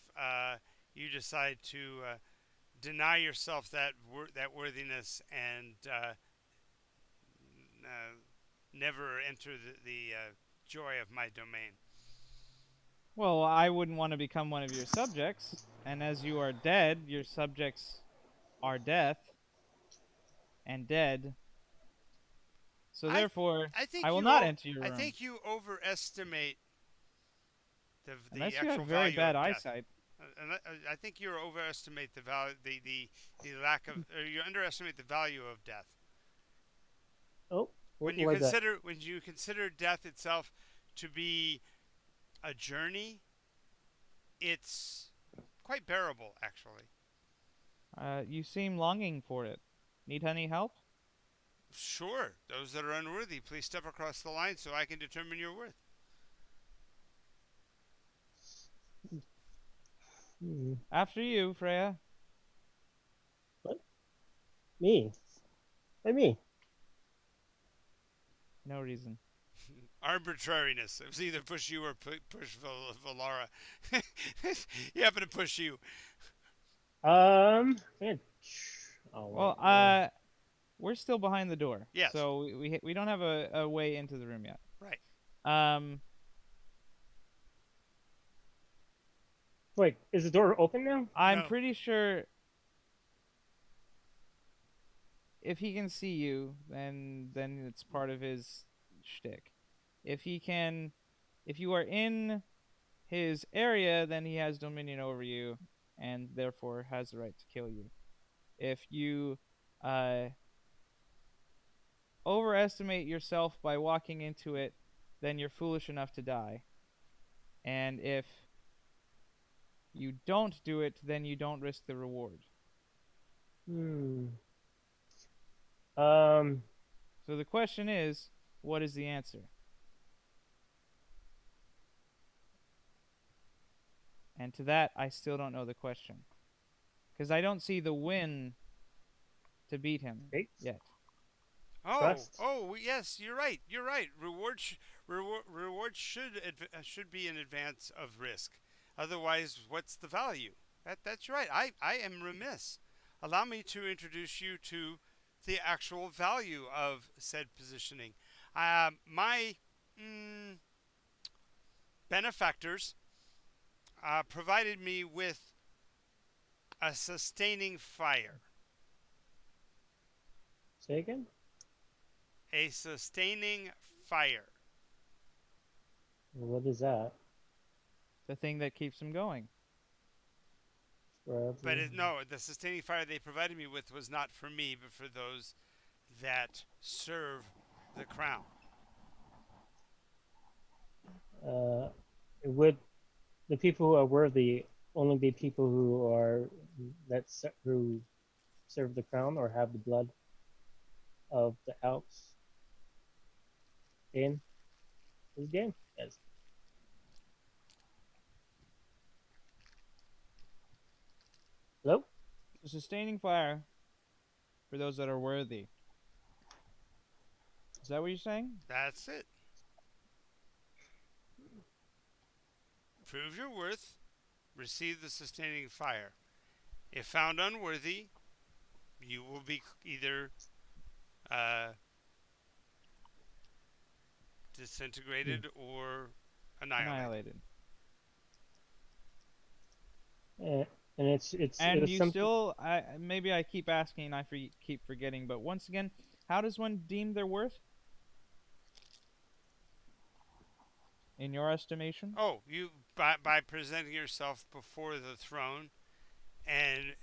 you decide to deny yourself that worthiness and never enter the joy of my domain. Well, I wouldn't want to become one of your subjects, and as you are dead, your subjects are death and dead. So therefore, I will not enter your room. I think you overestimate the Unless you have actual very value bad of death. eyesight. I think you overestimate the value, the lack of, or you underestimate the value of death. Oh, When you consider death itself to be a journey, it's quite bearable, actually. You seem longing for it. Need any help? Sure, those that are unworthy, please step across the line so I can determine your worth. After you, Freya. What? Me? Why me? No reason. Arbitrariness. It was either push you or push Valara. He happened to push you. Yeah. Oh, Well, we're still behind the door. Yes. So we don't have a way into the room yet. Right. Wait, is the door open now? I'm No. pretty sure if he can see you, then it's part of his shtick. If you are in his area, then he has dominion over you, and therefore has the right to kill you. If you overestimate yourself by walking into it, then you're foolish enough to die. And if you don't do it, then you don't risk the reward. So the question is, what is the answer? And to that, I still don't know the question. Because I don't see the win to beat him yet. Yes, you're right. You're right. Reward should be in advance of risk. Otherwise, what's the value? That's right. I am remiss. Allow me to introduce you to the actual value of said positioning. My benefactors provided me with a sustaining fire. Say again? A sustaining fire. What is that? The thing that keeps him going. Forever. But no, the sustaining fire they provided me with was not for me, but for those that serve the crown. Would the people who are worthy only be people who serve the crown or have the blood of the Alps? Game? This game? Yes. Hello? The sustaining fire for those that are worthy. Is that what you're saying? That's it. Prove your worth, receive the sustaining fire. If found unworthy, you will be either uh, disintegrated or annihilated. Annihilated. Uh, and it And was you something. still, maybe I keep asking and I keep forgetting, but once again, how does one deem their worth? In your estimation? Oh, you by presenting yourself before the throne and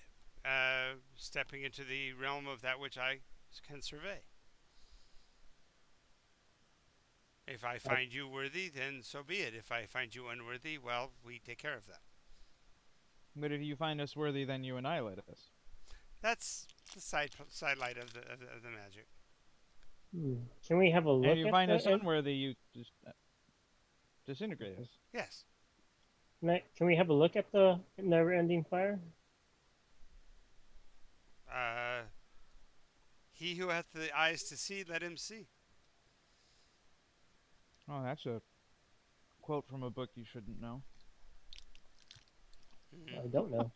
stepping into the realm of that which I can survey. If I find you worthy, then so be it. If I find you unworthy, well, we take care of that. But if you find us worthy, then you annihilate us. That's the sidelight of the magic. Can we have a And look if you at find us the? unworthy, you just disintegrate us. Yes. Can we have a look at the never-ending fire? Uh, he who hath the eyes to see, let him see. Oh, that's a quote from a book you shouldn't know. I don't know.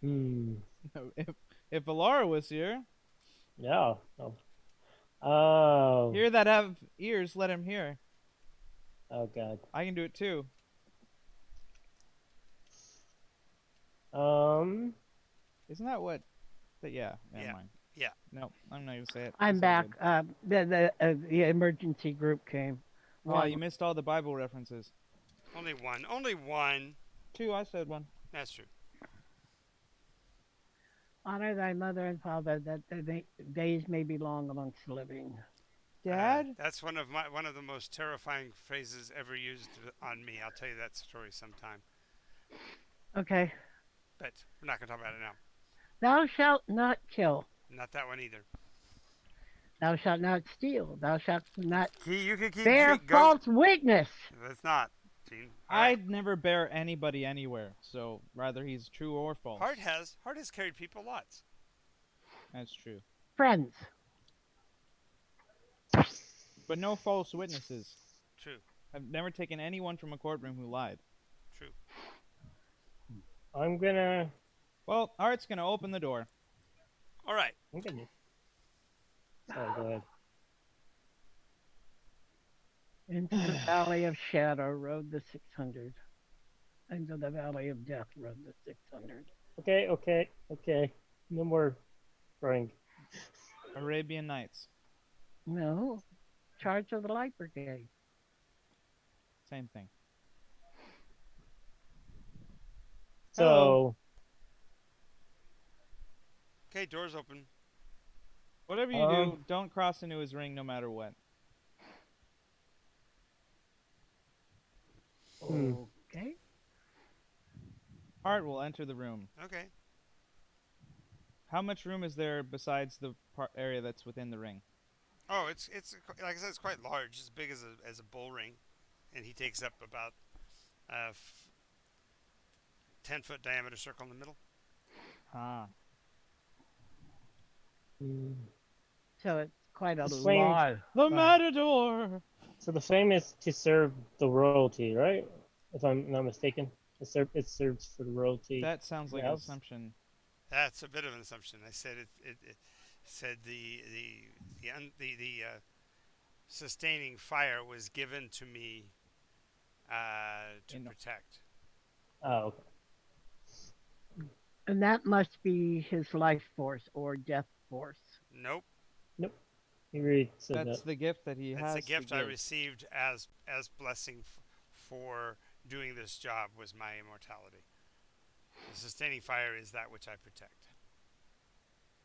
Hmm. If Alara was here, Yeah. Oh. Oh. hear that have ears, let him hear. Oh God. I can do it too. Um. Isn't that what? Yeah, never Yeah. mind. Yeah. No, I'm not gonna say it. I'm It's all back. good. The emergency group came. Oh, you missed all the Bible references. Only one. Only one. Two, I said one. That's true. Honor thy mother and father, that their days may be long amongst the living. Dad? That's one of the most terrifying phrases ever used on me. I'll tell you that story sometime. Okay. But we're not going to talk about it now. Thou shalt not kill. Not that one either. Thou shalt not steal. Thou shalt not You can keep bear false witness. That's not, Gene. I'd never bear anybody anywhere, so rather he's true or false. Hart has carried people lots. That's true. Friends. But no false witnesses. True. I've never taken anyone from a courtroom who lied. True. I'm gonna. Well, Art's gonna open the door. All right. I'm gonna. Sorry. Go ahead. Into the valley of shadow rode the 600. Into the valley of death rode the 600. Okay. No more throwing. Arabian Nights. No. Charge of the Light Brigade. Same thing. So. Hello. Okay, door's open. Whatever you do, don't cross into his ring no matter what. Okay. Art will enter the room. Okay. How much room is there besides the area that's within the ring? Oh, it's like I said, it's quite large, as big as a bull ring, and he takes up about 10-foot diameter circle in the middle. Ah. So it's quite a Flame. lot. The Matador! So the flame is to serve the royalty, right? If I'm not mistaken, it serves for the royalty. That sounds like an assumption. That's a bit of an assumption. I said it said the sustaining fire was given to me to protect. Oh, okay. And that must be his life force or death force. Nope. He really said That's that. the gift that he That's has a gift to I give. received as blessing for doing this job was my immortality. The sustaining fire is that which I protect.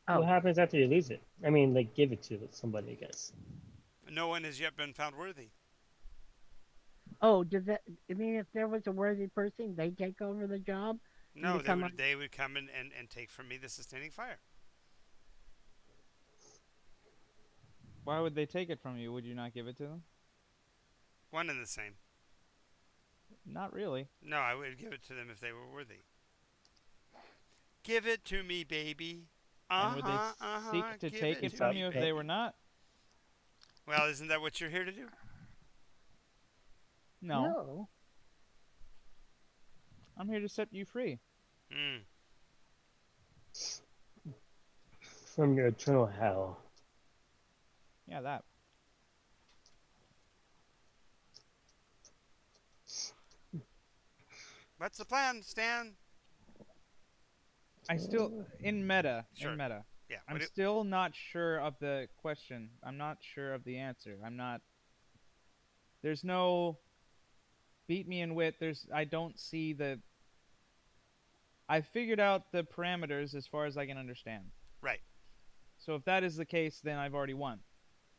What Oh, happens after you lose it? I mean, like, give it to somebody, I guess. No one has yet been found worthy. oh, does that? I mean, if there was a worthy person, they take over the job and No, become. they would come and take from me the sustaining fire. Why would they take it from you? Would you not give it to them? One and the same. Not really. No, I would give it to them if they were worthy. Give it to me, baby. And would they Uh-huh. seek to Give take it it to from me, you if they were baby. not? Well, isn't that what you're here to do? No. No. I'm here to set you free. Hmm. From your eternal hell. Yeah, that. What's the plan, Stan? I still in meta. Sure. Yeah. I'm still not sure of the question. I'm not sure of the answer. I'm not. There's no beat me in wit. I don't see the. I figured out the parameters as far as I can understand. Right. So if that is the case, then I've already won.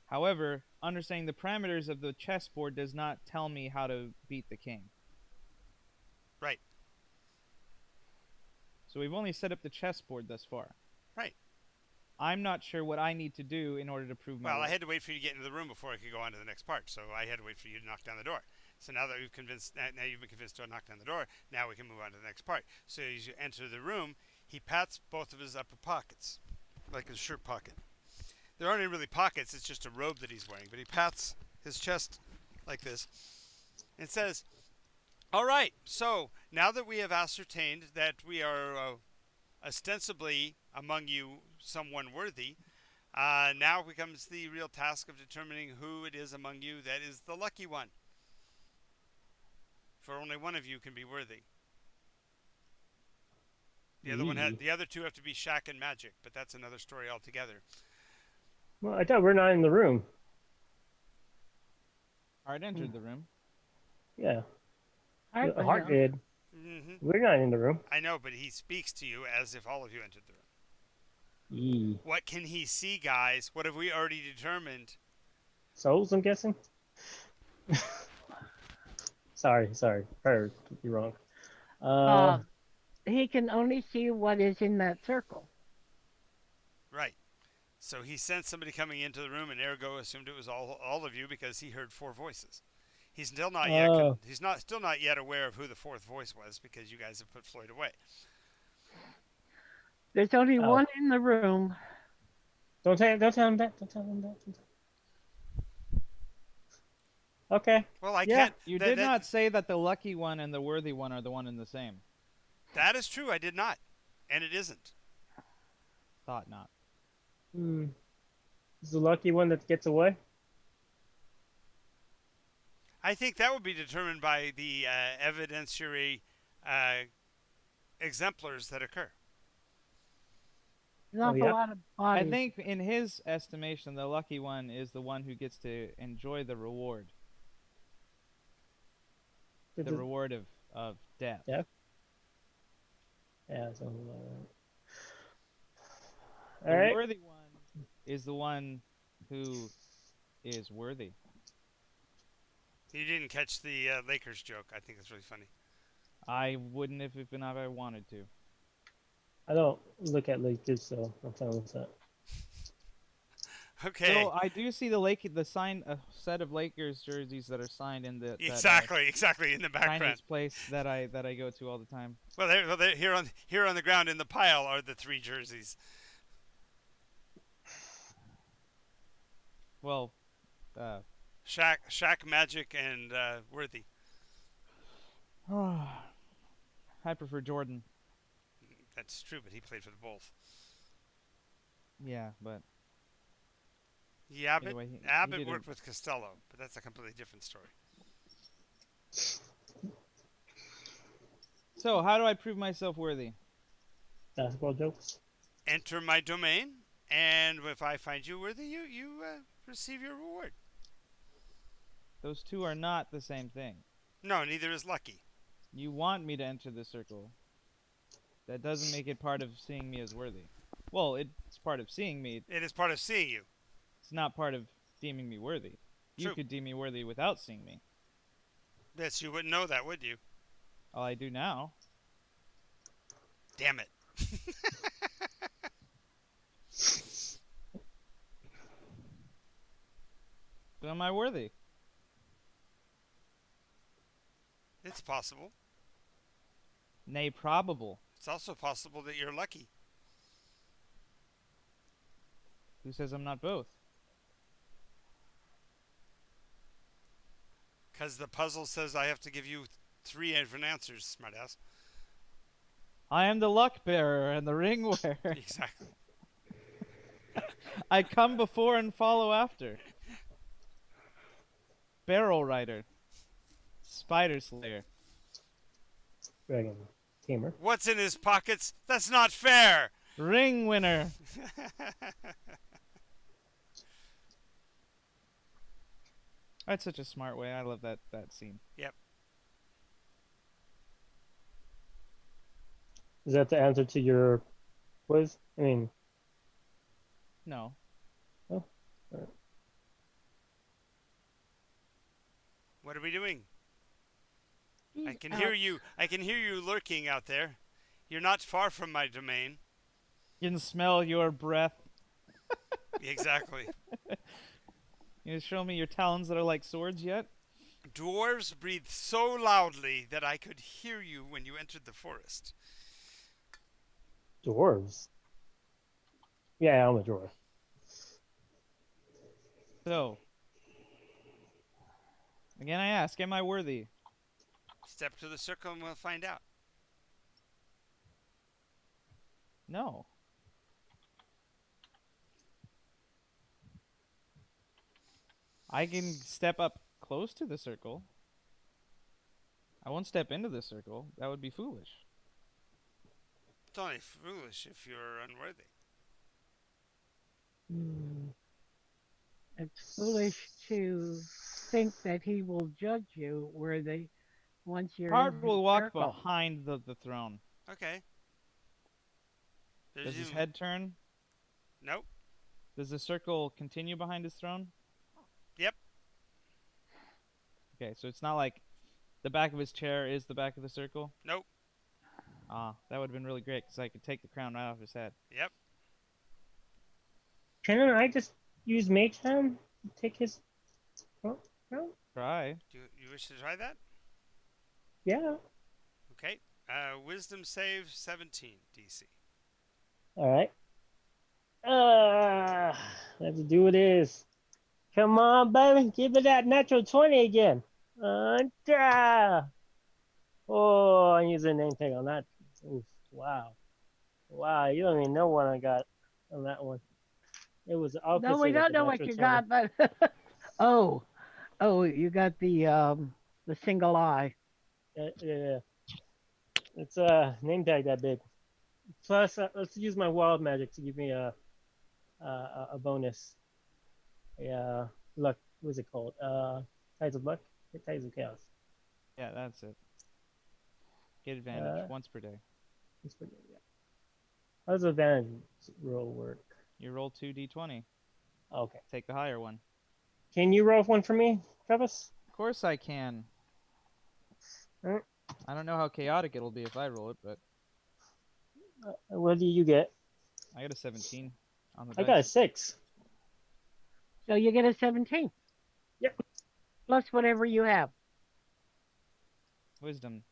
However, understanding the parameters of the chessboard does not tell me how to beat the king. Right. So we've only set up the chessboard thus far. Right. I'm not sure what I need to do in order to prove my Well, I worth. had to wait for you to get into the room before I could go on to the next part. So I had to wait for you to knock down the door. So now that you've been convinced to knock down the door. Now we can move on to the next part. So as you enter the room, he pats both of his upper pockets, like his shirt pocket. There aren't any really pockets. It's just a robe that he's wearing. But he pats his chest like this and says, "All right. So now that we have ascertained that we are ostensibly among you someone worthy." Now becomes the real task of determining who it is among you that is the lucky one. For only one of you can be worthy. The other two have to be Shaq and Magic, but that's another story altogether. Well, I thought we're not in the room. Art entered the room. Yeah. Hardly, Hart did. Mm-hmm. We're not in the room. I know, but he speaks to you as if all of you entered the room. Yee. What can he see, guys? What have we already determined? Souls, I'm guessing? sorry. Heard. You're wrong. He can only see what is in that circle. Right. So he sensed somebody coming into the room, and ergo assumed it was all of you because he heard four voices. He's still not yet still not yet aware of who the fourth voice was because you guys have put Floyd away. There's only one in the room. Don't tell him that. Don't tell him that. Okay. Well, I Yeah. can't. You did not say that the lucky one and the worthy one are the one and the same. That is true. I did not, and it isn't. Thought not. Is the lucky one that gets away? I think that would be determined by the evidentiary exemplars that occur. An awful lot of bodies. I think in his estimation, the lucky one is the one who gets to enjoy the reward. The reward of death. Yeah. Yeah, something like that. All right. The worthy one is the one who is worthy. You didn't catch the Lakers joke. I think it's really funny. I wouldn't if I wanted to. I don't look at Lakers, so I'm telling you that. Okay. So I do see the sign, a set of Lakers jerseys that are signed in the exactly in the background. Chinese place that I go to all the time. Well, here on the ground in the pile are the three jerseys. Well, Shaq, Magic, and Worthy. I prefer Jordan. That's true, but he played for the Bulls. Yeah, but Abbott anyway, worked with Costello, but that's a completely different story. So, how do I prove myself worthy? Basketball jokes. Enter my domain And if I find you worthy, you receive your reward. Those two are not the same thing. No, neither is lucky. You want me to enter the circle. That doesn't make it part of seeing me as worthy. Well, it's part of seeing me. It is part of seeing you. It's not part of deeming me worthy. You True. could deem me worthy without seeing me. Yes, you wouldn't know that, would you? All I do now. Damn it. But am I worthy? It's possible. Nay, probable. It's also possible that you're lucky. Who says I'm not both? Because the puzzle says I have to give you 3 different answers, smartass. I am the luck bearer and the ring wearer. Exactly. I come before and follow after. Barrel rider. Spider slayer. Dragon tamer. What's in his pockets? That's not fair! Ring winner. That's such a smart way. I love that scene. Yep. Is that the answer to your quiz? I mean, No. oh, all right. What are we doing? I He's can out. hear you. I can hear you lurking out there. You're not far from my domain. You can smell your breath. Exactly. You gonna show me your talons that are like swords yet? Dwarves breathe so loudly that I could hear you when you entered the forest. Dwarves. Yeah, I'm a dwarf. So, again I ask, am I worthy? Step to the circle and we'll find out. No. I can step up close to the circle. I won't step into the circle. That would be foolish. It's only foolish if you're unworthy. It's foolish to think that he will judge you once you're Hart in will his walk circle. behind the throne. Okay. Does his head turn? Nope. Does the circle continue behind his throne? Yep. Okay, so it's not like the back of his chair is the back of the circle? Nope. Ah, that would have been really great, because I could take the crown right off his head. Yep. Can I just use Mage Hand to take his? Oh, no? Try. Do you wish to try that? Yeah. Okay. Wisdom save 17 DC. All right. Let's do this. Come on, baby. Give it that natural 20 again. Oh, I'm using a name tag on that. Oof, wow. Wow, you don't even know what I got on that one. It was the opposite. No, we of don't the know what natural you 20. got, but oh, you got the single eye. Yeah. It's name tag that big. Plus, let's use my wild magic to give me a bonus. Luck. What's it called? Tides of Luck. Tides of Chaos. Yeah, that's it. Get advantage once per day. Yeah. How does the advantage roll work? You roll 2d20. Okay. Take the higher one. Can you roll one for me, Travis? Of course I can. Alright. I don't know how chaotic it'll be if I roll it, but What do you get? I got a 17 on the I dice. got a 6. So you get a 17. Yep. Plus whatever you have Wisdom.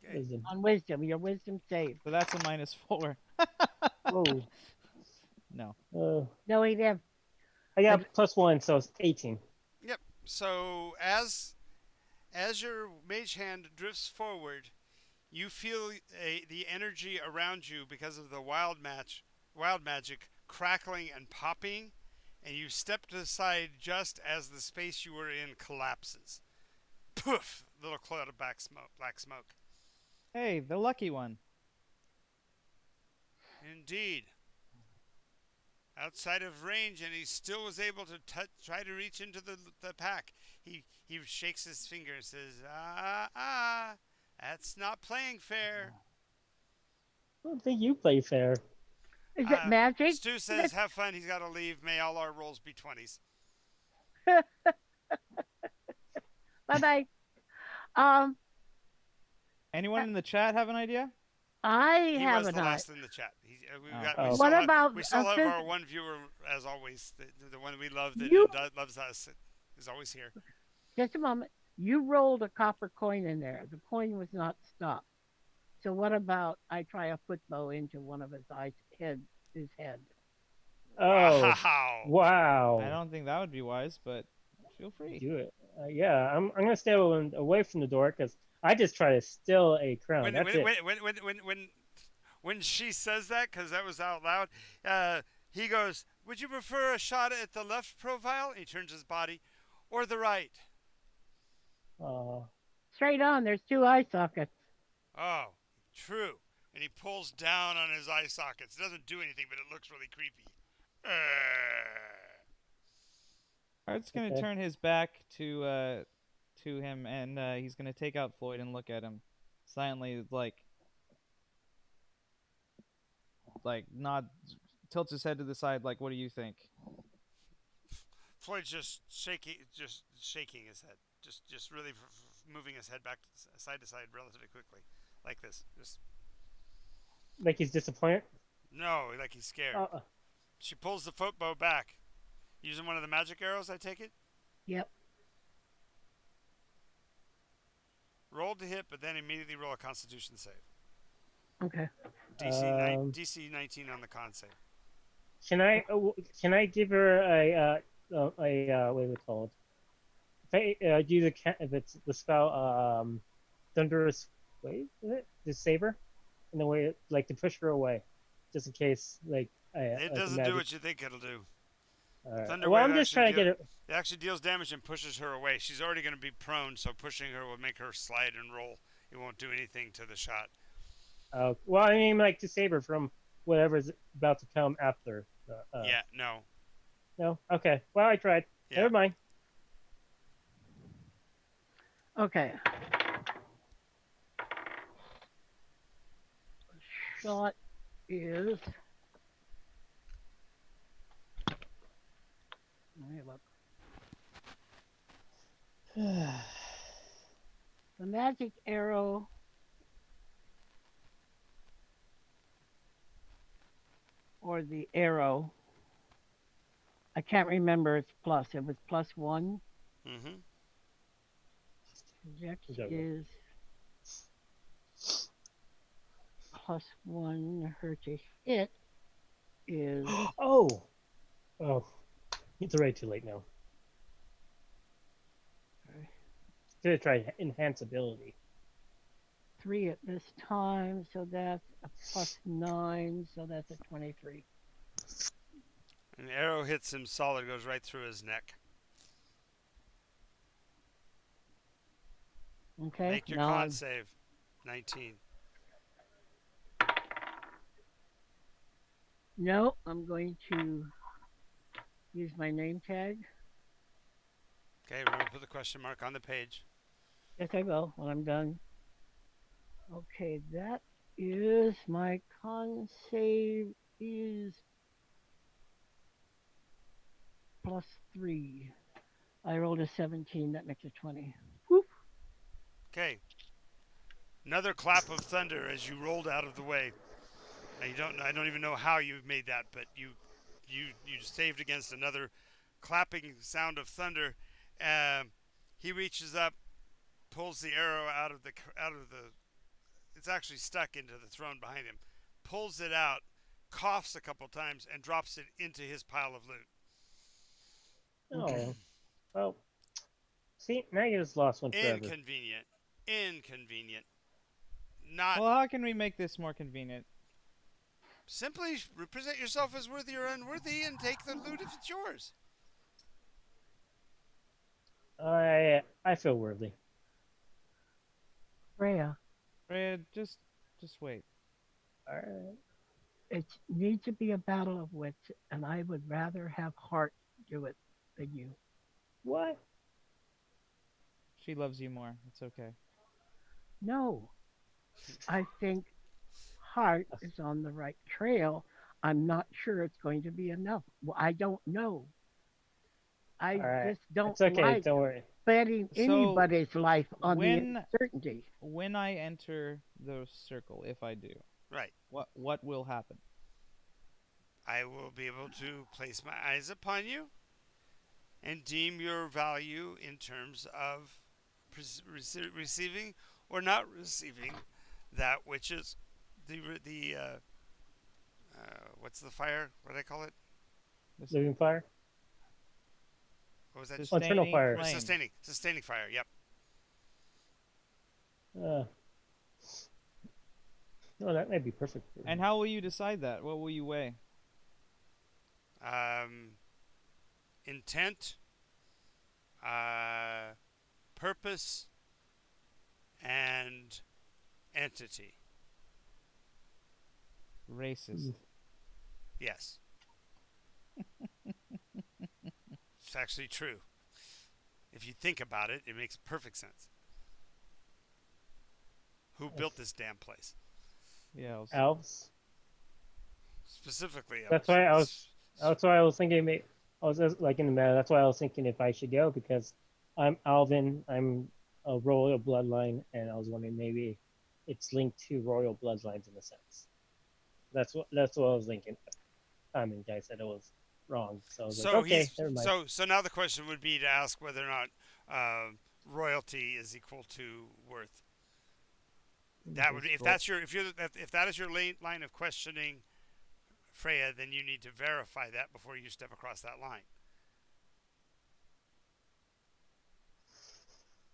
Okay. Wisdom. on wisdom, your wisdom save. So that's a -4. Whoa. No. No, he'd have. I got +1, so it's 18. Yep. So as your mage hand drifts forward, you feel the energy around you because of the wild magic crackling and popping, and you step to the side just as the space you were in collapses. Poof! Little cloud of black smoke. Hey, the lucky one. Indeed. outside of range, and he still was able to try to reach into the pack. He shakes his finger and says, that's not playing fair. I don't think you play fair. Is it magic? Stu says, have fun. He's got to leave. May all our rolls be 20s. Bye bye. Um, Anyone in the chat have an idea? I He have was an the eye. last in the chat. Oh. What about we still have phys- our one viewer, as always, the one we love that You loves us, is always here. just a moment. You rolled a copper coin in there. The coin was not stopped. So what about I try a foot bow into one of his his head? Oh, Wow. wow. I don't think that would be wise, but feel free. Do it. Yeah, I'm gonna stay away from the door because I just try to steal a crown. That's it. When she says that, because that was out loud, he goes, "Would you prefer a shot at the left profile?" And he turns his body, or the right. Straight on. There's two eye sockets. Oh, true. And he pulls down on his eye sockets. It doesn't do anything, but it looks really creepy. Art's gonna Okay. turn his back to him, and he's gonna take out Floyd and look at him silently, like nod, tilts his head to the side, like, "What do you think?" Floyd's just shaking his head, just really moving his head back side to side relatively quickly, like this. Just Like he's disappointed. no, like he's scared. She pulls the foot bow back, using one of the magic arrows. I take it. Yep. Roll to hit, but then immediately roll a Constitution save. Okay. DC 19 on the con save. Can I give her a what is it called? If I do if it's the spell thunderous wave, is it the saber, in the way like to push her away, just in case It doesn't do what you think it'll do. Right. Thunder Well, wave I'm just trying to get it. It actually deals damage and pushes her away. She's already going to be prone, so pushing her will make her slide and roll. It won't do anything to the shot. Well, I mean, like to save her from whatever's about to come after. Yeah, no. No? Okay. Well, I tried. Yeah. Never mind. Okay. Shot is. Let me look. The magic arrow or the arrow. I can't remember its plus. It was +1. Mm-hmm. Project Is that right? is +1. Her to hit is Oh, it's already too late now. Should have tried enhance ability. 3 at this time, so that's a +9, so that's a 23. An arrow hits him solid, goes right through his neck. Okay. Make your now con I'm- save. 19. No, I'm going to use my name tag. Okay, remember to put the question mark on the page. Yes, I will when I'm done. Okay, that is my con save is +3. I rolled a 17. That makes it 20. Whoop. Okay. Another clap of thunder as you rolled out of the way. Now I don't even know how you made that, but you saved against another clapping sound of thunder. He reaches up, pulls the arrow out of the. It's actually stuck into the throne behind him. Pulls it out, coughs a couple times, and drops it into his pile of loot. Oh, well. See, now you just lost one forever. Inconvenient. Not Well, how can we make this more convenient? simply represent yourself as worthy or unworthy and take the loot if it's yours. I feel worthy. Freya. Freya, just wait. All right. It needs to be a battle of wits, and I would rather have Heart do it than you. What? She loves you more. It's okay. No, I think Heart is on the right trail. I'm not sure it's going to be enough. Well, I don't know. I All right. just don't It's okay. like Don't worry. betting So anybody's life on the when uncertainty. when I enter the circle, if I do, Right. what will happen? I will be able to place my eyes upon you and deem your value in terms of receiving or not receiving that which is the what's the fire? What do I call it? This Living fire. What was that? Oh, eternal sustaining fire. flame. Sustaining fire. Yep. Uh, no, that might be perfect for And me. how will you decide that? What will you weigh? Um, intent, uh, purpose, and entity. Racist. Hmm. Yes, it's actually true. If you think about it, it makes perfect sense. Who built this damn place? Yeah. Elves. Specifically That's elves. why I was. That's why I was thinking. I was like in the matter. That's why I was thinking if I should go because I'm Alvin. I'm a royal bloodline, and I was wondering maybe it's linked to royal bloodlines in a sense. That's what I was thinking. I mean, guy said it was wrong, so I was like, So okay, he's never mind. so now the question would be to ask whether or not royalty is equal to worth. That would if that's your if that is your line of questioning, Freya, then you need to verify that before you step across that line.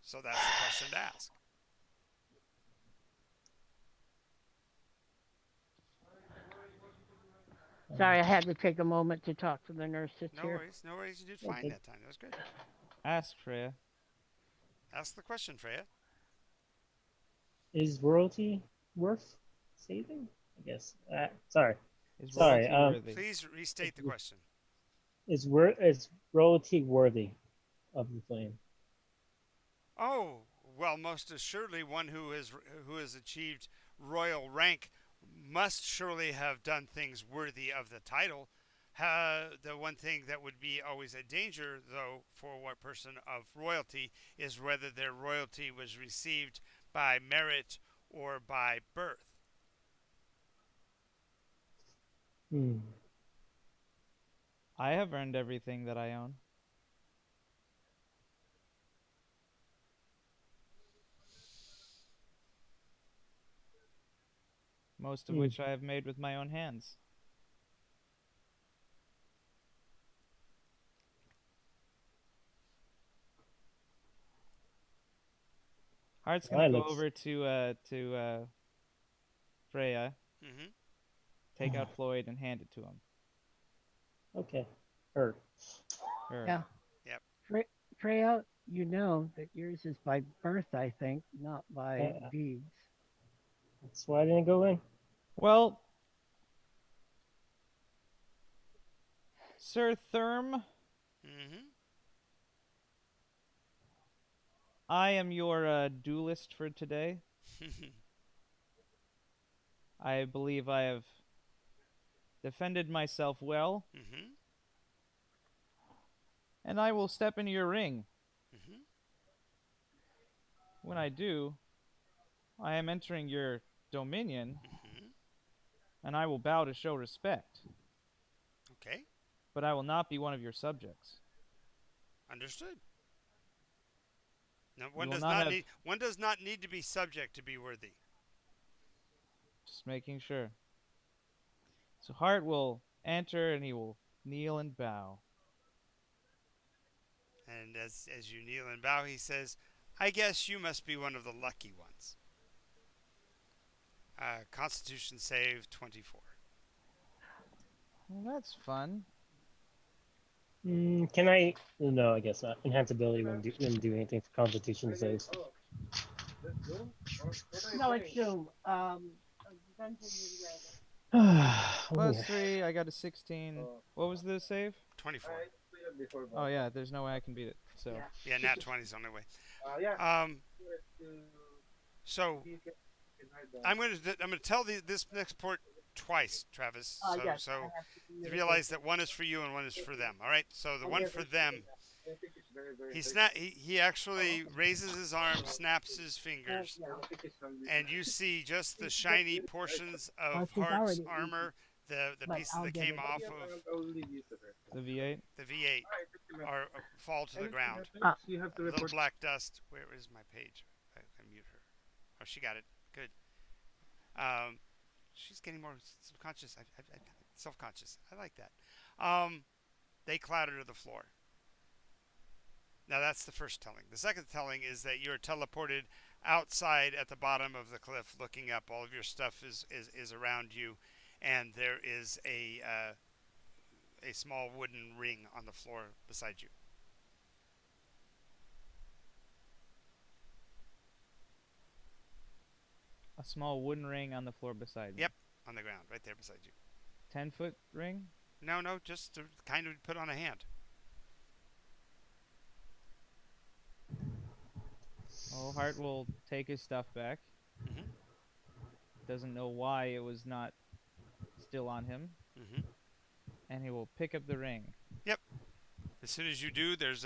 So that's the question to ask. Sorry, I had to take a moment to talk to the nurse that's No here. worries, no worries. You did fine Okay. that time. That was good. Ask Freya. Ask the question, Freya. Is royalty worth saving? I guess. Sorry, Is sorry. royalty worthy? Please restate the question. Is royalty worthy of the flame? Oh, well, most assuredly, one who has achieved royal rank must surely have done things worthy of the title. The one thing that would be always a danger, though, for what person of royalty is whether their royalty was received by merit or by birth. Hmm. I have earned everything that I own, most of Hmm. which I have made with my own hands. Hart's Well, gonna that go looks over to Freya, Mm-hmm. take out Floyd, and hand it to him. okay. Her. Her. Yeah. Yep. Fre- Freya, you know that yours is by birth, I think, not by Uh, deeds. that's why I didn't go in. Well, Sir Therm, Mm-hmm. I am your duelist for today. I believe I have defended myself well, mm-hmm. and I will step into your ring. Mm-hmm. When I do, I am entering your dominion, Mm-hmm. and I will bow to show respect, Okay. but I will not be one of your subjects. Understood. Now, You will not have. one does not need to be subject to be worthy. Just making sure. So Hart will enter, and he will kneel and bow. And as you kneel and bow, he says, "I guess you must be one of the lucky ones." Constitution save 24. Well, that's fun. Can I? No, I guess not. Enhance ability wouldn't do anything for Constitution saves. No, it's Zoom. Dungeons and Dragons. Plus 3, I got a 16. What was the save? 24. Oh, yeah, there's no way I can beat it. So, Yeah, nat 20's the only way. Yeah. Um, so I'm gonna tell this next port twice, Travis. So you realize that one is for you and one is for them. All right. So the one for them, he actually raises his arm, snaps his fingers, and you see just the shiny portions of she's Hart's already armor, the but pieces I'll that get came it. off of the V8. the V8 are fall to the ground. You have to Little report. black dust. Where is my page? I mute her. Oh, she got it. Good. Um, she's getting more subconscious. Self-conscious. I like that. They clatter to the floor. Now that's the first telling. The second telling is that you're teleported outside at the bottom of the cliff, looking up. All of your stuff is around you, and there is a small wooden ring on the floor beside you. A small wooden ring on the floor beside me. Yep, on the ground, right there beside you. 10-foot ring? No, just to kind of put on a hand. Oh, Hart will take his stuff back. Mm-hmm. Doesn't know why it was not still on him. Mm-hmm. And he will pick up the ring. Yep. As soon as you do, there's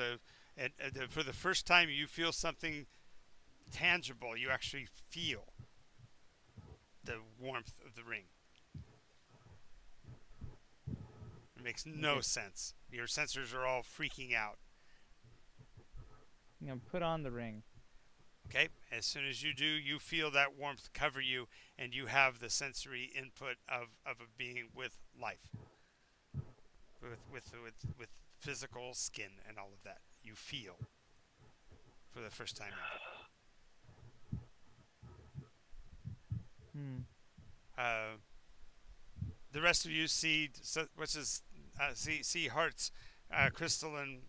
for the first time you feel something tangible. You actually feel the warmth of the ring. It makes no sense. Your sensors are all freaking out. I'm going to put on the ring. Okay, as soon as you do, you feel that warmth cover you, and you have the sensory input of a being with life, with physical skin and all of that. You feel for the first time ever. The rest of you see Hart's crystalline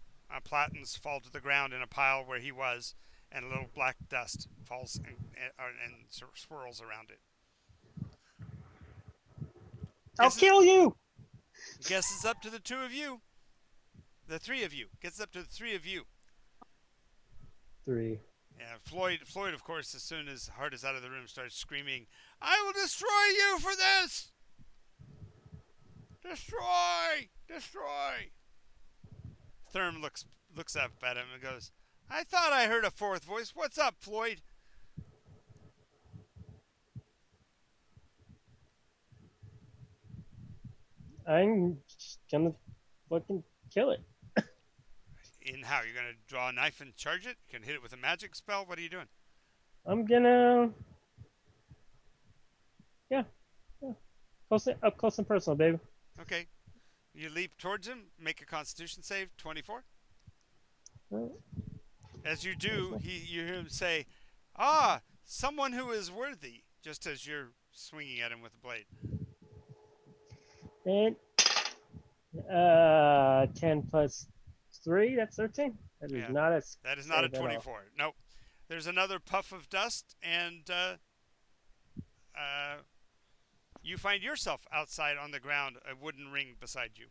platins fall to the ground in a pile where he was, and a little black dust falls and swirls around it. I'll kill you! Guess it's up to the two of you. The three of you. Guess it's up to the three of you. 3. Yeah, Floyd, of course, as soon as Hart is out of the room, starts screaming, "I will destroy you for this! Destroy! Destroy!" Therm looks up at him and goes, "I thought I heard a fourth voice. What's up, Floyd?" I'm just gonna fucking kill it. In how? You're going to draw a knife and charge it? You can hit it with a magic spell? What are you doing? I'm gonna... Yeah. Up close and personal, baby. Okay. You leap towards him, make a constitution save, 24. As you do, you hear him say, "Ah, someone who is worthy," just as you're swinging at him with a blade. And 10 plus 3, that's 13. That is not a That is not a save at all. 24. Nope. There's another puff of dust, and you find yourself outside on the ground, a wooden ring beside you.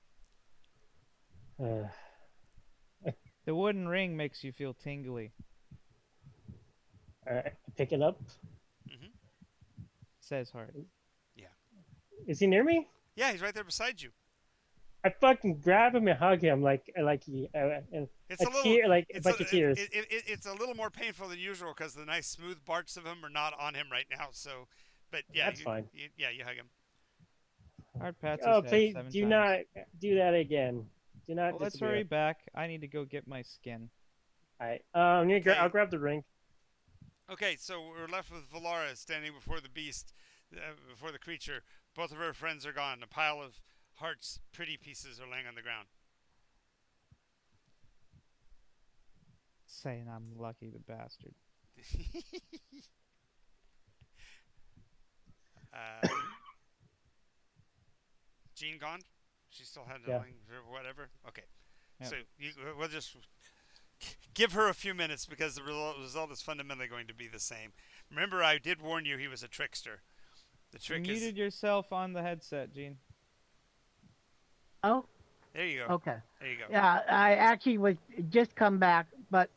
The wooden ring makes you feel tingly. Alright, pick it up. Mm-hmm. Says Hart. Yeah. Is he near me? Yeah, he's right there beside you. I fucking grab him and hug him and It's a a little, tear, like a it's bunch of tears. It's a little more painful than usual because the nice smooth parts of him are not on him right now. So, but yeah, That's fine. You hug him. Hart pats Oh, his head please 7 do times. not do that again. Do not. Well, let's disappear. hurry back. I need to go get my skin. Alright. Okay. I'll grab the ring. Okay, so we're left with Valara standing before the beast, before the creature. Both of her friends are gone. A pile of Hart's pretty pieces are laying on the ground. Saying I'm lucky, the bastard. Jean gone? She's still handling or whatever? Okay. Yep. So we'll just give her a few minutes because the result is fundamentally going to be the same. Remember, I did warn you he was a trickster. The You trick is muted yourself on the headset, Gene. Oh, there. You go. okay. There you go. Yeah, I actually was just come back, but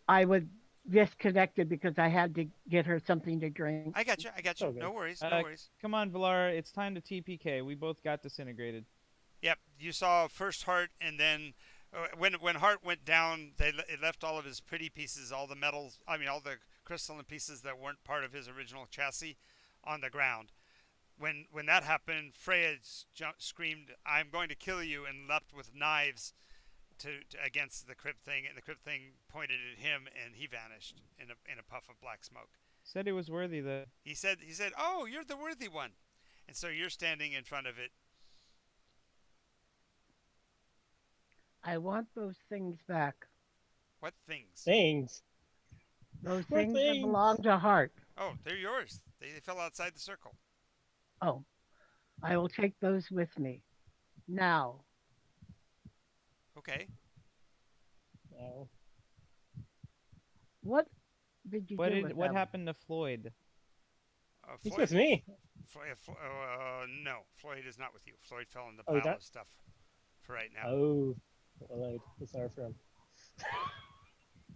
I was disconnected because I had to get her something to drink. I got you. I got So you. good. No worries. No worries. Come on, Valar. It's time to TPK. We both got disintegrated. Yep. You saw first Hart, and then when Hart went down, it left all of his pretty pieces, all the metals. I mean, all the crystalline pieces that weren't part of his original chassis, on the ground. When that happened, Freya screamed, "I'm going to kill you!" and leapt with knives to against the crypt thing, and the crypt thing pointed at him, and he vanished in a puff of black smoke. Said it was worthy, though. He said, "Oh, you're the worthy one," and so you're standing in front of it. I want those things back. What things? Things. Those What things that things? belong to Hart. Oh, they're yours. They fell outside the circle. Oh, I will take those with me. Now, Okay. No. what did you do with What them? happened to Floyd? He's Floyd. with me. No, Floyd is not with you. Floyd fell in the Oh, he's pile not? of stuff for right now. Oh. Well, sorry for him.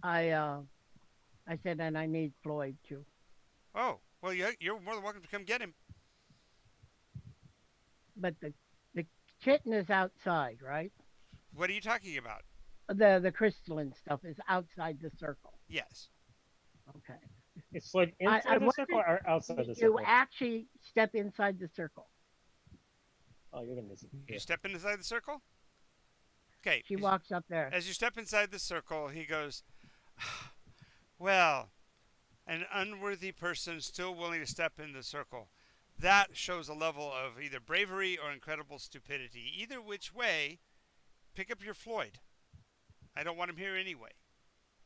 I said, and I need Floyd too. Oh, well, you're more than welcome to come get him. But the kitten is outside, right? What are you talking about? The crystalline stuff is outside the circle. Yes. Okay. It's like I inside the circle wondered or outside the you circle? actually step inside the circle. Oh, you're gonna disappear. You step inside the circle? Okay. She walks up there. As you step inside the circle, he goes, "Well, an unworthy person still willing to step in the circle. That shows a level of either bravery or incredible stupidity. Either which way, pick up your Floyd. I don't want him here anyway.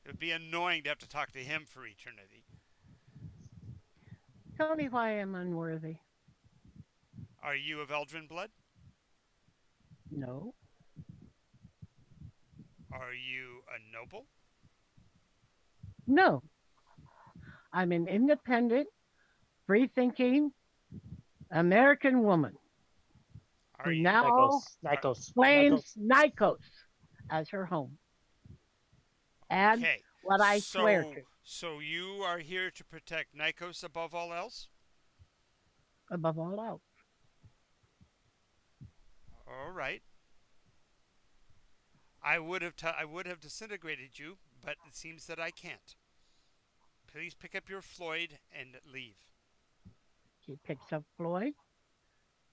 It would be annoying to have to talk to him for eternity." Tell me why I'm unworthy. Are you of Eldrin blood? No. Are you a noble? No. I'm an independent, free thinking American woman Are who you? now Nycos. claims Nycos as her home. And Okay. what I swear to, So you are here to protect Nycos above all else? above all else. All right. I would have disintegrated you, but it seems that I can't. Please pick up your Floyd and leave. She picks up Floyd.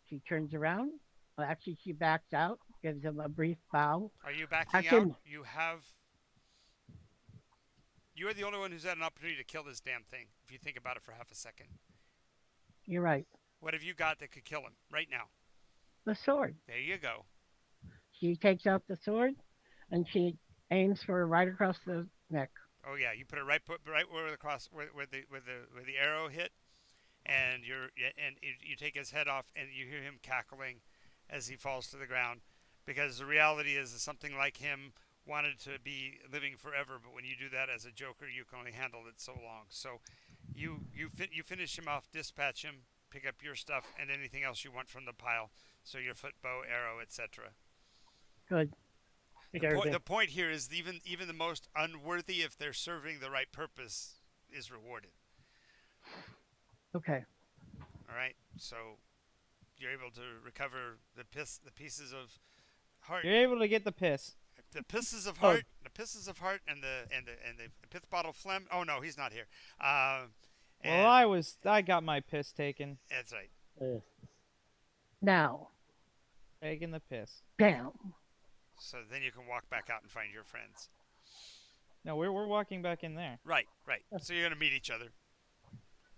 She turns around. Well, actually, she backs out, gives him a brief bow. Are you backing Actually, out? You are the only one who's had an opportunity to kill this damn thing, if you think about it for half a second. you're right. What have you got that could kill him right now? The sword. There you go. She takes out the sword and she aims for right across the neck. Oh yeah, you put it right where the cross where the arrow hit, and you take his head off, and you hear him cackling as he falls to the ground, because the reality is that something like him wanted to be living forever, but when you do that as a Joker, you can only handle it so long. So you finish him off, dispatch him, pick up your stuff and anything else you want from the pile. So your foot, bow, arrow, etc. Good. The point here is even the most unworthy, if they're serving the right purpose, is rewarded. Okay. All right, so you're able to recover the pieces of heart, You're able to get the piss. the pieces of heart, and the pith bottle phlegm. Oh no, he's not here. Well, I got my piss taken. That's right. Now, Taking the piss. down. So then you can walk back out and find your friends. No, we're walking back in there. Right. So you're gonna meet each other,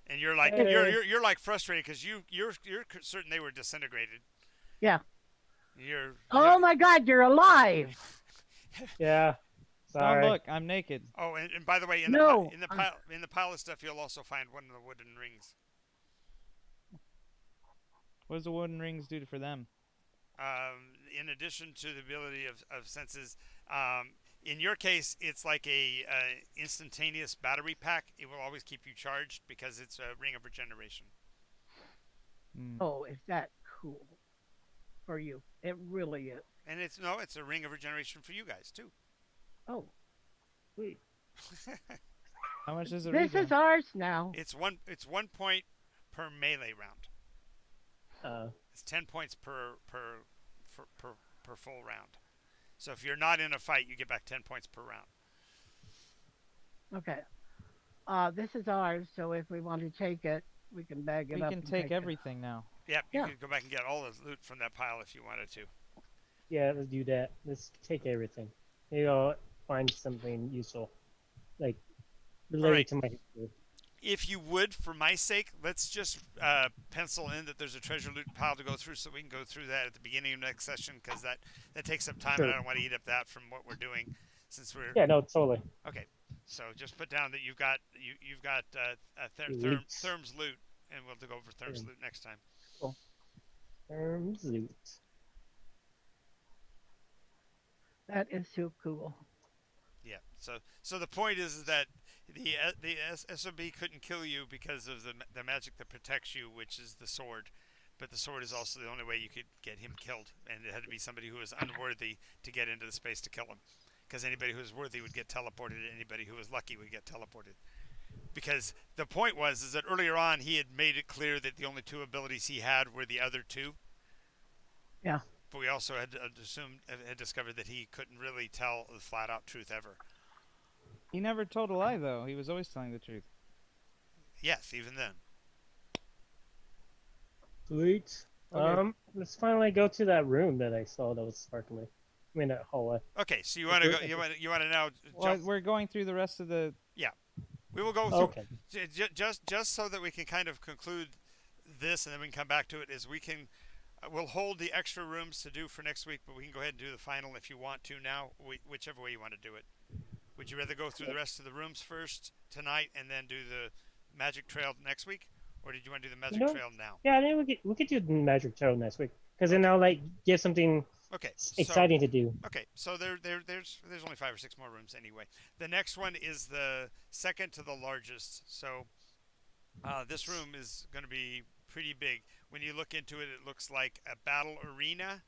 and you're like Hey. you're like frustrated because you're certain they were disintegrated. Yeah. Oh my God, you're alive. Yeah. Sorry. Oh, look, I'm naked. Oh, and by the way, in the pile of stuff, you'll also find one of the wooden rings. What does the wooden rings do for them? In addition to the ability of senses, in your case, it's like a instantaneous battery pack. It will always keep you charged because it's a ring of regeneration. Mm. Oh, is that cool for you? It really is. And it's a ring of regeneration for you guys too. Oh, Wait. How much does it this is regen? ours now. It's 1 point per melee round. Uh, It's 10 points per full round. So if you're not in a fight, you get back 10 points per round. Okay. This is ours, so if we want to take it, we can bag it We up can and take take it. everything now. Yep, you Yeah. could go back and get all the loot from that pile if you wanted to. yeah, let's do that. Let's take everything. Maybe I'll find something useful, like All related right. to my history. If you would, for my sake, let's just pencil in that there's a treasure loot pile to go through, so we can go through that at the beginning of next session, because that takes up time, and Sure. I don't want to eat up that from what we're doing, since we're Yeah, no, totally. okay. So just put down that you've got Loot. Therm's loot, and we'll go over Therm's Therm. loot next time. Cool. Loot. That is so cool. Yeah. So the point is that the SOB couldn't kill you because of the magic that protects you, which is the sword. But the sword is also the only way you could get him killed, and it had to be somebody who was unworthy to get into the space to kill him. Because anybody who was worthy would get teleported, and anybody who was lucky would get teleported. Because the point was is that earlier on he had made it clear that the only two abilities he had were the other two. Yeah. But we also had discovered that he couldn't really tell the flat out truth ever. He never told a lie, though. He was always telling the truth. Yes, even then. Loot. Okay. Let's finally go to that room that I saw that was sparkling. I mean, that hallway. Okay, so you want to go? You want to now Well, jump? we're going through the rest of the. We will go through Okay. just so that we can kind of conclude this, and then we can come back to it. Is we can we'll hold the extra rooms to do for next week, but we can go ahead and do the final if you want to now, whichever way you want to do it. Would you rather go through the rest of the rooms first tonight and then do the magic trail next week, or did you want to do the magic trail now? Yeah, I think we could do the Magic Trail next week, because then I'll like get something Okay, exciting to do. Okay, so there's only 5 or 6 more rooms anyway. The next one is the second to the largest. So this room is going to be pretty big. When you look into it, it looks like a battle arena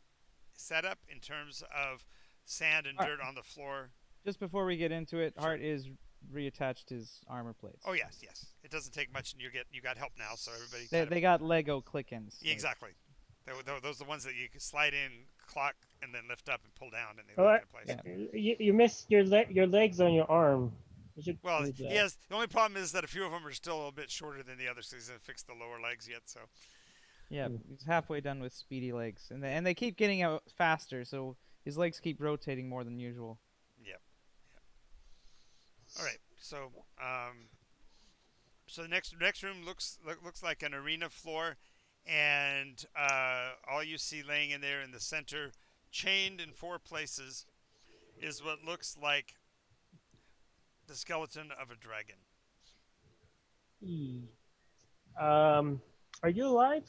setup in terms of sand and dirt on the floor. Just before we get into it, Sure. Hart is reattached his armor plates. Oh yes. It doesn't take much, and you got help now, so everybody. They got Lego click-ins. Exactly. Those are the ones that you can slide in, clock, and then lift up and pull down, and they Oh, lock in place. Yeah. You missed your legs on your arm. You should Well, do that. yes. The only problem is that a few of them are still a little bit shorter than the others because they haven't fixed the lower legs yet. So Yeah, he's halfway done with speedy legs, and they keep getting out faster, so his legs keep rotating more than usual. Yep. All right. So the next room looks like an arena floor, and all you see laying in there in the center, chained in 4 places, is what looks like the skeleton of a dragon. Are you alive?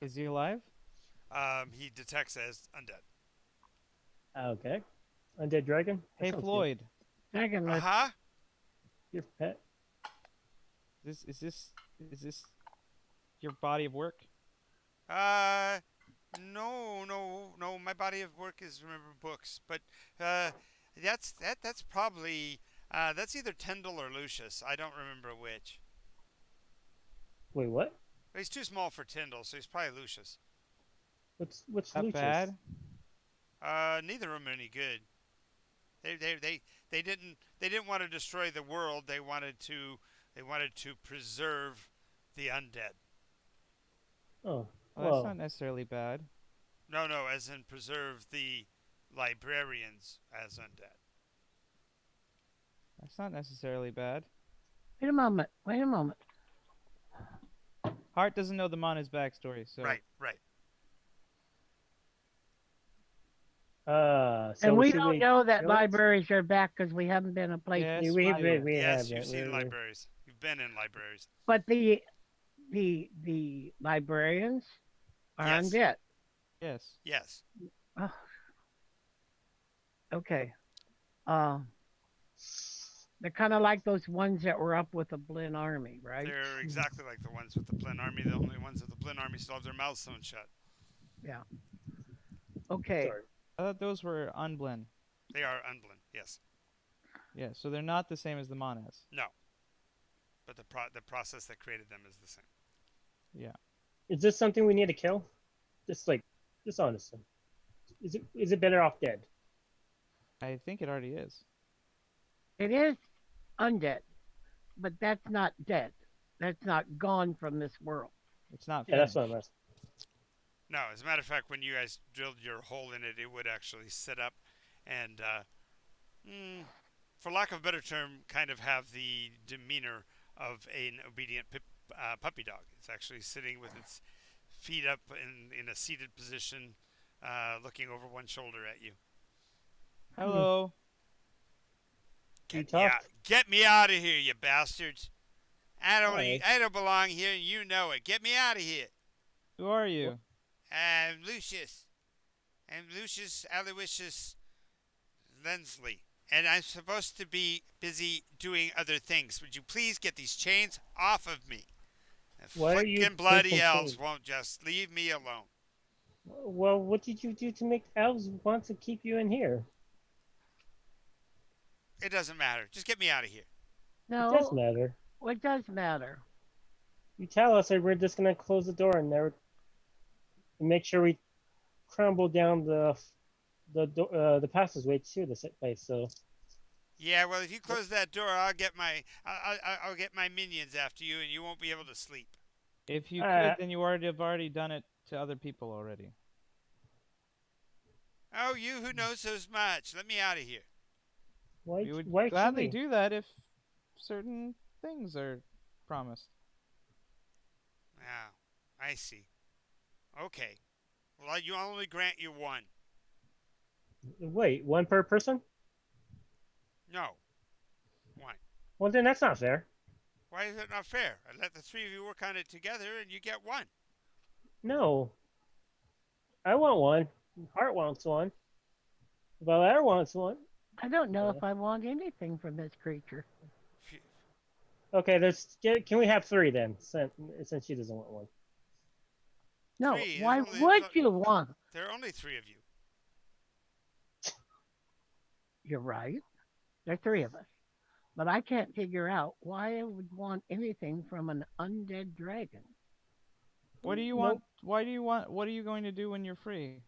Is he alive? He detects as undead. Okay. Undead dragon. That Hey, sounds good. Floyd, Second, Your pet. is this your body of work? No. My body of work is remember books, but that's probably that's either Tyndall or Lucius. I don't remember which. Wait, what? He's too small for Tyndall, so he's probably Lucius. What's That Lucius? bad? Neither of them are any good. They didn't want to destroy the world. They wanted to preserve the undead. Oh, Well, that's not necessarily bad. No, as in preserve the librarians as undead. That's not necessarily bad. wait a moment. Hart doesn't know the Mana's backstory, so Right. So And we should don't know that kill it? libraries are back because we haven't been a place. Yes, Yeah, we we do. Yes, have you've that. seen libraries. You've been in libraries. But the librarians are Yes. undead. yes. Yes. Oh. Okay. They're kind of like those ones that were up with the Blinn army, right? They're exactly like the ones with the Blinn army. The only ones with the Blinn army still have their mouths sewn shut. Yeah. Okay. Sorry. I thought those were unblend. They are unblend, yes. Yeah, so they're not the same as the monas. No. But the process that created them is the same. Yeah. Is this something we need to kill? Just honestly. Is it better off dead? I think it already is. It is undead, but that's not dead. That's not gone from this world. It's not Yeah, finished. that's what I'm asking. No, as a matter of fact, when you guys drilled your hole in it, it would actually sit up and, for lack of a better term, kind of have the demeanor of an obedient puppy dog. It's actually sitting with its feet up in a seated position, looking over one shoulder at you. Hello. Get me out of here, you bastards! I Hi. don't belong here, and you know it. Get me out of here. Who are you? I'm Lucius. I'm Lucius Aloysius Lensley. And I'm supposed to be busy doing other things. Would you please get these chains off of me? The Why are you frickin' bloody taking elves chains? won't just leave me alone. Well, what did you do to make elves want to keep you in here? It doesn't matter. Just get me out of here. It does No, matter. it does matter. You tell us, or we're just gonna close the door and never make sure we crumble down the passageway to this place. So Yeah, well, if you close that door, I'll get my minions after you, and you won't be able to sleep. If you could, then you have already done it to other people already. Oh, you who knows so much. Let me out of here. We would why gladly should we? do that if certain things are promised. Oh, I see. Okay. Well, I'll only grant you one. Wait, one per person? No. One. Well, then that's not fair. Why is it not fair? I let the three of you work on it together, and you get one. No, I want one. Hart wants one. Valaire wants one. I don't know if I want anything from this creature. Okay, can we have three then? Since she doesn't want one. No, Three. why would you want? There are only three of you. You're right. There are three of us. But I can't figure out why I would want anything from an undead dragon. What do you want? Why do you want? What are you going to do when you're free?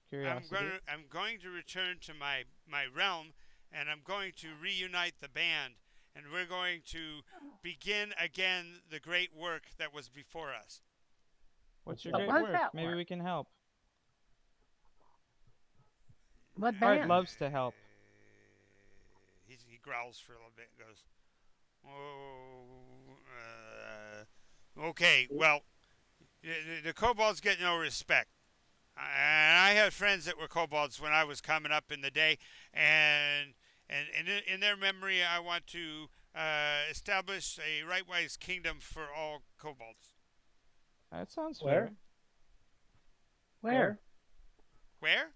Curiosity. I'm going to return to my realm, and I'm going to reunite the band, and we're going to begin again the great work that was before us. What's your What great was work? that Maybe work? we can help. What Hart band? loves to help. He growls for a little bit and goes, "Oh, okay, well, the kobolds get no respect. And I had friends that were kobolds when I was coming up in the day, and in their memory, I want to establish a rightwise kingdom for all kobolds." That sounds Where? fair. Where? Where?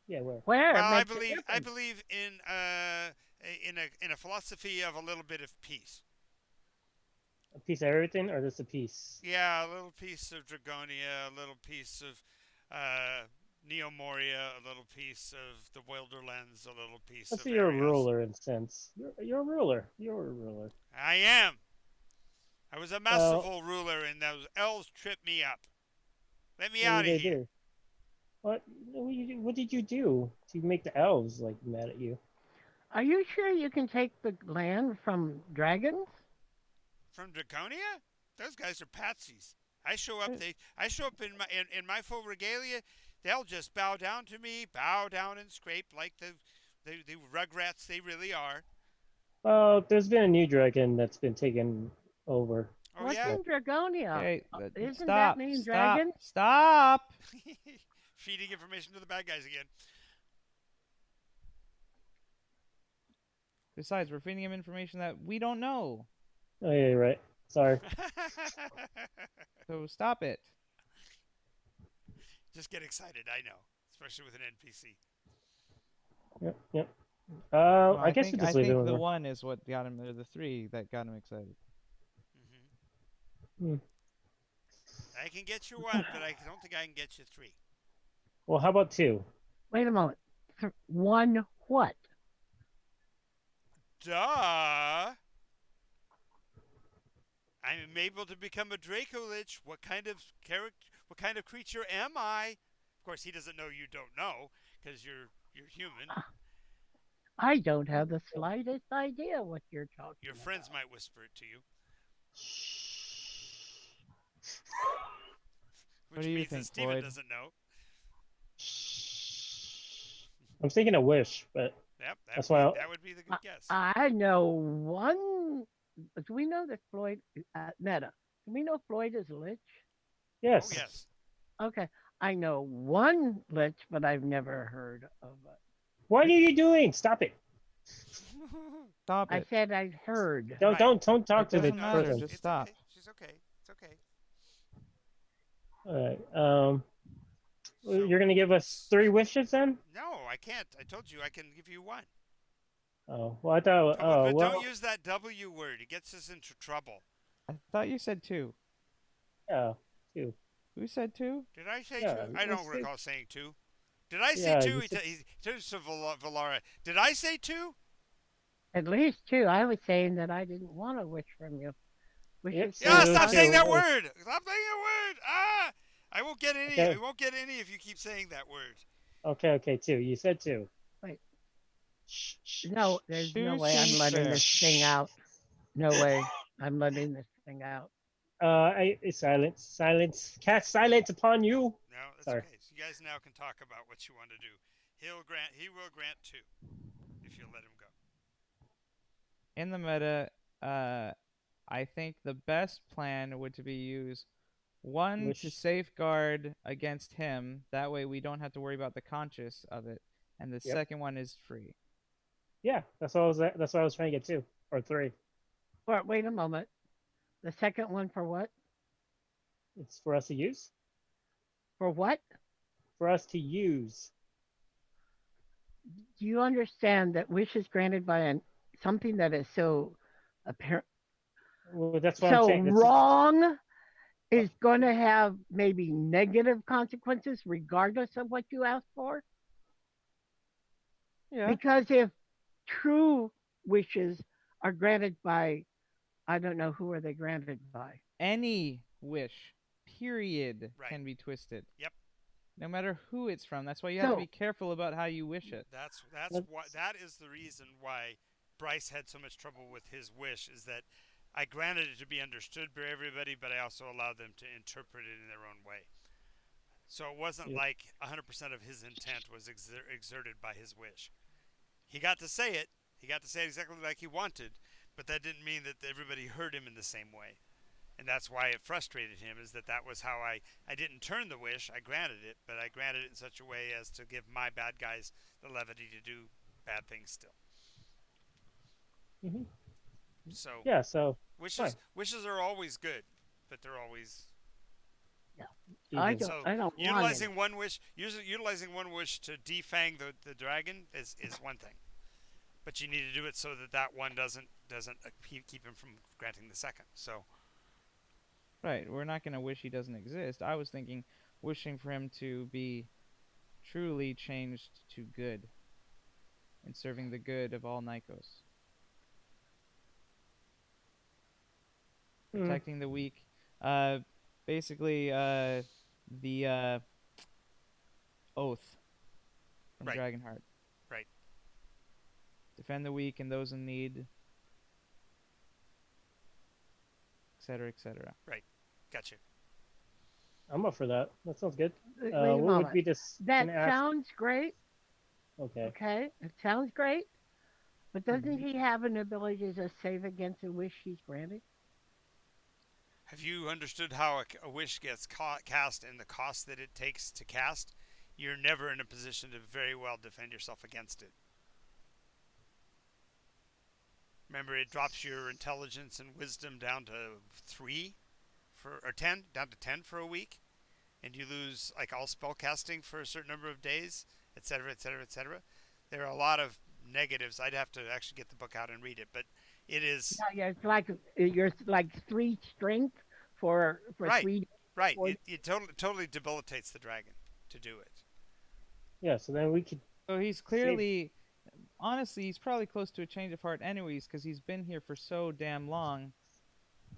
Yeah, where? Where? Well, I Makes a believe difference. in a philosophy of a little bit of peace. A piece of everything, or just a piece? Yeah, a little piece of Dragonia, a little piece of Neomoria, a little piece of the Wilderlands, a little piece Let's of say you're a Arios. ruler in a sense. You're a ruler. You're a ruler. I am. I was a masterful ruler, and those elves tripped me up. Let me What out did of they here. do? What did you do to make the elves like mad at you? Are you sure you can take the land from dragons? From Draconia? Those guys are patsies. I show up in my full regalia, they'll just bow down to me, bow down and scrape like the rugrats they really are. Well, there's been a new dragon that's been taken over. Oh What's yeah? in Dragonia? Okay, Isn't stop. that mean Stop. dragon? Stop. Feeding information to the bad guys again. Besides, we're feeding him information that we don't know. Oh yeah, you're right. Sorry. So stop it. Just get excited, I know. Especially with an NPC. Yep. No, I guess we I just leave it think with the her. 1 is what got him, or the 3 that got him excited. Hmm. Hmm. I can get you 1, but I don't think I can get you 3. Well, how about 2? Wait a moment. One what? Duh! I'm able to become a Draco Lich. What kind of character? What kind of creature am I? Of course, he doesn't know you don't know because you're human. I don't have the slightest idea what you're Your talking friends about. might whisper it to you, What which do you means that think, Steven Floyd? doesn't know. I'm thinking a wish, but Yep, that's why. that would be the I, good guess. I know one. Do we know that Floyd, Meta? Do we know Floyd is a lich? Oh Yes. yes. Okay. I know one lich, but I've never heard of it. What are you doing? Stop it! Stop I it. said I've heard. Don't Right. don't talk It to the doesn't No, matter. person. Just it's stop. okay. She's okay. It's okay. All right. So, You're gonna give us 3 wishes then? no, I can't. I told you I can give you 1. Oh, well, I thought. Oh, But don't well. use that W word. It gets us into trouble. I thought you said 2. Yeah, 2. Who said 2? Did I say Yeah, 2? I don't let's see. recall saying 2. Did I say Yeah, 2? you said. He turns to Valara. Did I say 2? At least two. I was saying that I didn't want a wish from you. Yep. Wishes So Yeah, sound it was stop 2. saying that positive. word. Stop saying that word. Ah! I won't get any. I Okay. won't get any if you keep saying that word. Okay. 2. You said 2. Wait, Shh, shh, shh, no, there's shh, no 2 way I'm seems letting shh, fair. this thing shh. out. No way I'm letting this thing out. Silence, silence, cast silence upon you. No, that's Sorry. okay. So you guys now can talk about what you want to do. He will grant 2 if you'll let him go. In the meta, I think the best plan would to be use 1 to Wish. safeguard against him. That way we don't have to worry about the conscious of it. And the Yep. second one is free. Yeah, that's what I was. That's what I was trying to get 2 or 3. Wait a moment. The second one for what? It's for us to use. For what? For us to use. Do you understand that wish is granted by something that is so apparent, Well, that's what I'm so saying. This is. wrong is going to have maybe negative consequences regardless of what you ask for? Yeah. Because if true wishes are granted by, I don't know, who are they granted by? Any wish, period, Right. can be twisted. Yep. No matter who it's from. That's why you have to So, be careful about how you wish it. That's Let's- why that is the reason why Bryce had so much trouble with his wish is that I granted it to be understood by everybody, but I also allowed them to interpret it in their own way. So it wasn't Yep. like 100% of his intent was exerted by his wish. He got to say it. He got to say it exactly like he wanted, but that didn't mean that everybody heard him in the same way. And that's why it frustrated him is that was how I didn't turn the wish. I granted it, but I granted it in such a way as to give my bad guys the levity to do bad things still. Mhm. So Yeah. So wishes are always good, but they're always I even. don't, so I don't want utilizing one wish utilizing one wish to defang the dragon is one thing. But you need to do it so that one doesn't keep him from granting the second. So Right. We're not going to wish he doesn't exist. I was thinking wishing for him to be truly changed to good and serving the good of all Nycos. Hmm. Protecting the weak. Basically, the oath from right, Dragonheart. right. Defend the weak and those in need, etc., etc. Gotcha. I'm up for that. That sounds good. Wait a What would moment. be this? That Can I ask? sounds great. Okay. Okay, it sounds great. But doesn't Mhm. he have an ability to just save against a wish he's granted? Have you understood how a wish gets cast and the cost that it takes to cast? You're never in a position to very well defend yourself against it. Remember, it drops your intelligence and wisdom down to 3 or 10, down to 10 for a week, and you lose like all spell casting for a certain number of days, etc., etc., etc. There are a lot of negatives. I'd have to actually get the book out and read it, but it is Yeah, you're like three strength for right, 3 days. right. Or It totally debilitates the dragon to do it. Yeah, so then we could So he's save. clearly, honestly, he's probably close to a change of heart, anyways, because he's been here for so damn long.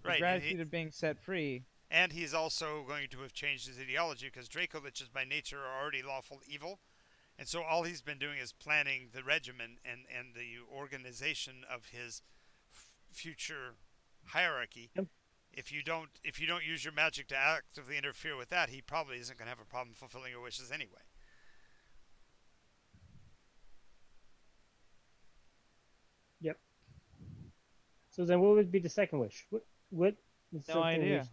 The Right, gratitude of being set free. and he's also going to have changed his ideology because Draco Liches by nature are already lawful evil. And so all he's been doing is planning the regimen and the organization of his future hierarchy. Yep. If you don't use your magic to actively interfere with that, he probably isn't going to have a problem fulfilling your wishes anyway. Yep. So then, what would be the second wish? What is No something idea.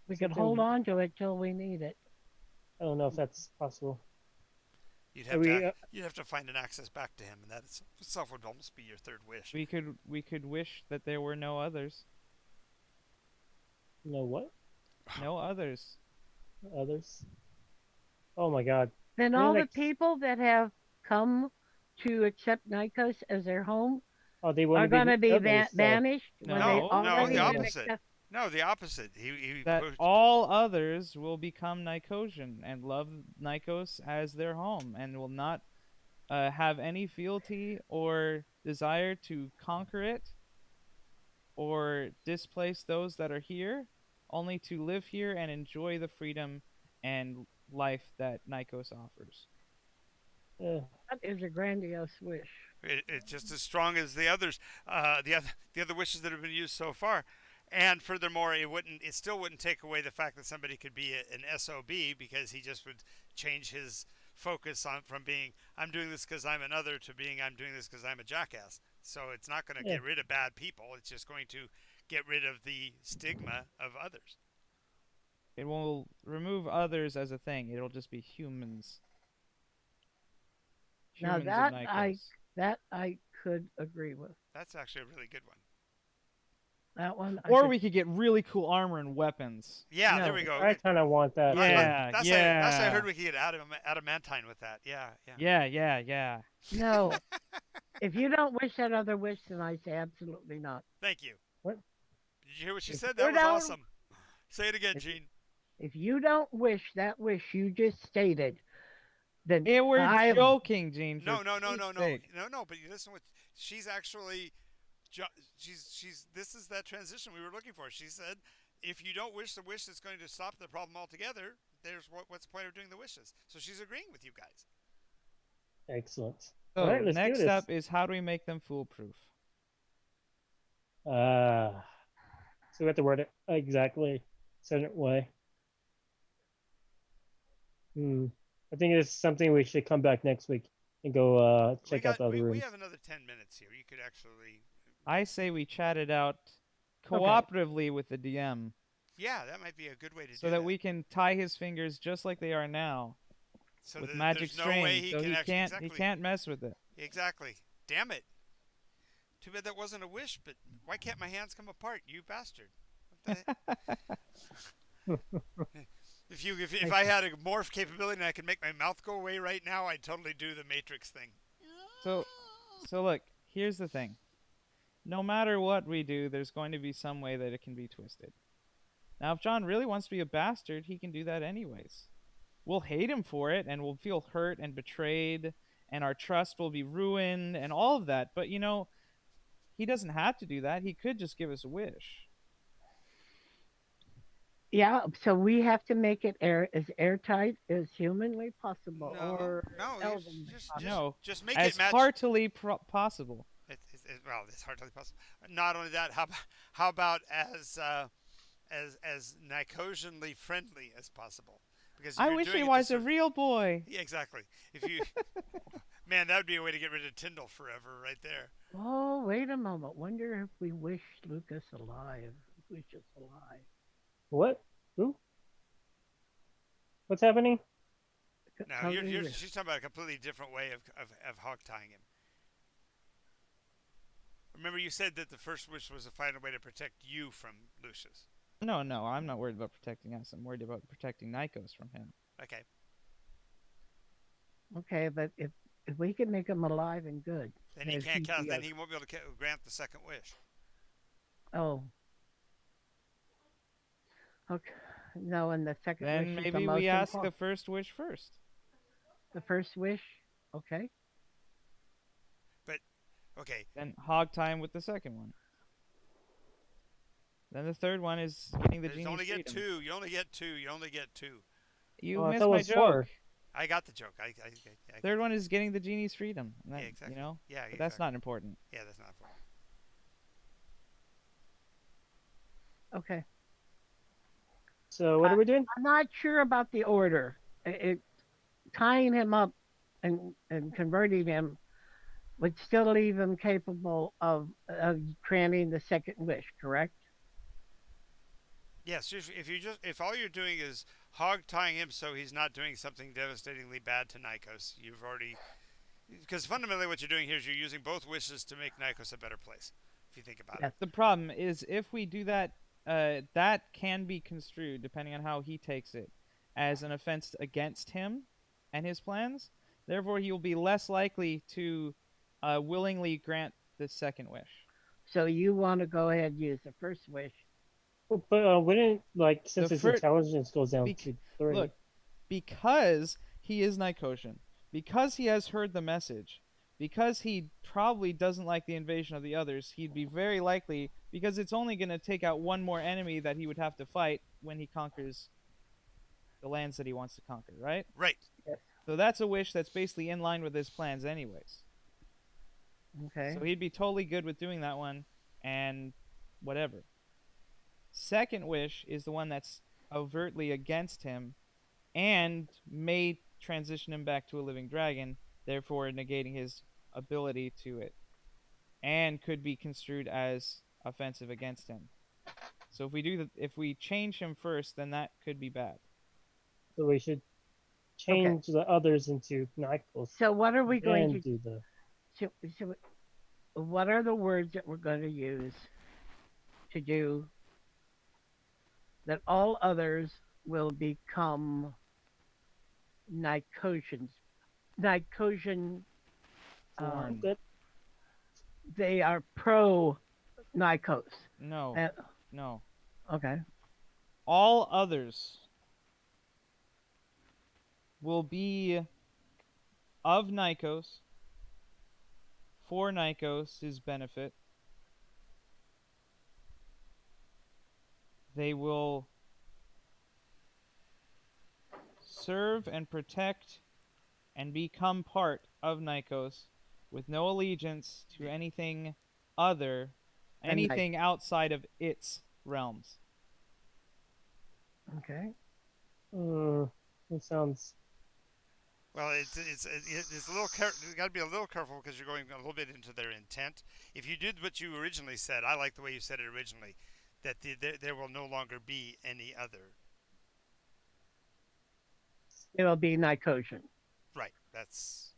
we could something- hold on to it till we need it. I don't know if that's possible. You'd Are have we, to you'd have to find an access back to him, and that itself would almost be your third wish. We could wish that there were no others. know what? No others. Others? Oh my God. Then Yeah, all the like- people that have come to accept Nycos as their home Oh, they are want going to be others, so- banished when they No, already the have opposite. accepted. No, the opposite. He That pushed- all others will become Nycosian and love Nycos as their home and will not have any fealty or desire to conquer it or displace those that are here, only to live here and enjoy the freedom and life that Nycos offers. That is a grandiose wish. it's just as strong as the others, the other wishes that have been used so far. And furthermore, it still wouldn't take away the fact that somebody could be an SOB, because he just would change his focus from being I'm doing this because I'm another to being I'm doing this because I'm a jackass. So it's not going to get rid of bad people. It's just going to get rid of the stigma of others. It will remove others as a thing. It'll just be humans. Now Humans of Nycos. that I could agree with. That's actually a really good one. That one. Or we could get really cool armor and weapons. Yeah, No, there we go. I kind of want that. Yeah, That's yeah. That's I heard we could get adamantine with that. Yeah. Yeah. No. If you don't wish that other wish, then I say absolutely not. Thank you. What? Did you hear what she If said? you That was don't- awesome. Say it again, If- Gene. If you don't wish that wish you just stated, then We're I joking, Gene. No. for No. Pete's sake. But you listen. She's actually, she's. This is that transition we were looking for. She said, if you don't wish the wish that's going to stop the problem altogether, there's what's the point of doing the wishes? So she's agreeing with you guys. Excellent. So All right, let's do next this. up is how do we make them foolproof? So we have to word it exactly certain way. I think it's something we should come back next week and go check out the other we rooms. have another 10 minutes here. You could actually. I say we chat it out cooperatively with the DM Yeah, that might be a good way to do so that we can tie his fingers just like they are now so with that magic there's no way strings, he so can he actually, can't exactly, he can't mess with it. Exactly. Damn it. Too bad that wasn't a wish, but why can't my hands come apart, you bastard? What the heck? If I had a morph capability and I could make my mouth go away right now, I'd totally do the Matrix thing. So look, here's the thing. No matter what we do, there's going to be some way that it can be twisted. Now, if John really wants to be a bastard, he can do that anyways. We'll hate him for it, and we'll feel hurt and betrayed, and our trust will be ruined, and all of that. But, he doesn't have to do that. He could just give us a wish. Yeah, so we have to make it as airtight as humanly possible, or elvenly possible. Just make as it match. heartily possible. Well, it's hardly possible. Not only that, how about as Nycosianly friendly as possible? Because if I you're wish doing he it was the a real boy. Yeah, exactly. If you, man, that would be a way to get rid of Tyndall forever, right there. Oh, wait a moment. Wonder if we wish Lucas alive. Wish us alive. What? Who? What's happening? No, she's talking about a completely different way of hog tying him. Remember, you said that the first wish was to find a way to protect you from Lucius. No, I'm not worried about protecting us. I'm worried about protecting Nycos from him. Okay. Okay, but If we can make him alive and good, Then he then can't he'd cast. be Then our. he won't be able to grant the second wish. Oh, okay. No, and the second wish Then is the maybe we most ask the important. first wish first. The first wish. Okay. But okay, Then hog time with the second one. Then the third one is getting the there's genie's only get freedom. two. You only get two. You only get two. You Oh, I missed thought it my was joke. 4. I got the joke. I Third got one is getting the genie's freedom. And that, Yeah, exactly. You know, Yeah, but that's exactly. not important. Yeah, that's not important. Okay. So what are we doing? I'm not sure about the order. Tying him up and converting him would still leave him capable of granting the second wish, correct? Yes, if all you're doing is hog tying him so he's not doing something devastatingly bad to Nycos, you've already because fundamentally what you're doing here is you're using both wishes to make Nycos a better place. If you think about Yes. it. The problem is if we do that, that can be construed, depending on how he takes it, as an offense against him and his plans. Therefore, he will be less likely to willingly grant the second wish. So you want to go ahead and use the first wish. But wouldn't since The his first, intelligence goes down bec- to 3? look, because he is Nycosian, because he has heard the message, because he probably doesn't like the invasion of the others, he'd be very likely, because it's only going to take out one more enemy that he would have to fight when he conquers the lands that he wants to conquer, right? Right. Yes. So that's a wish that's basically in line with his plans, anyways. Okay. So he'd be totally good with doing that one and whatever. Second wish is the one that's overtly against him and may transition him back to a living dragon, therefore negating his ability to it, and could be construed as offensive against him. So if we change him first, then that could be bad. So we should change the others into Nycos So what are we going and do the. so what are the words that we're going to use to do that all others will become Nycosians? Nycosian, Born. Good. they are pro Nycos. No, Uh, no. okay. All others will be of Nycos for Nycos' benefit. They will serve and protect and become part of Nycos with no allegiance to anything outside of its realms. Okay. That sounds. Well, it's a little you got to be a little careful because you're going a little bit into their intent. If you did what you originally said, I like the way you said it originally, that there will no longer be any other. It'll be Nycosian. Right. That's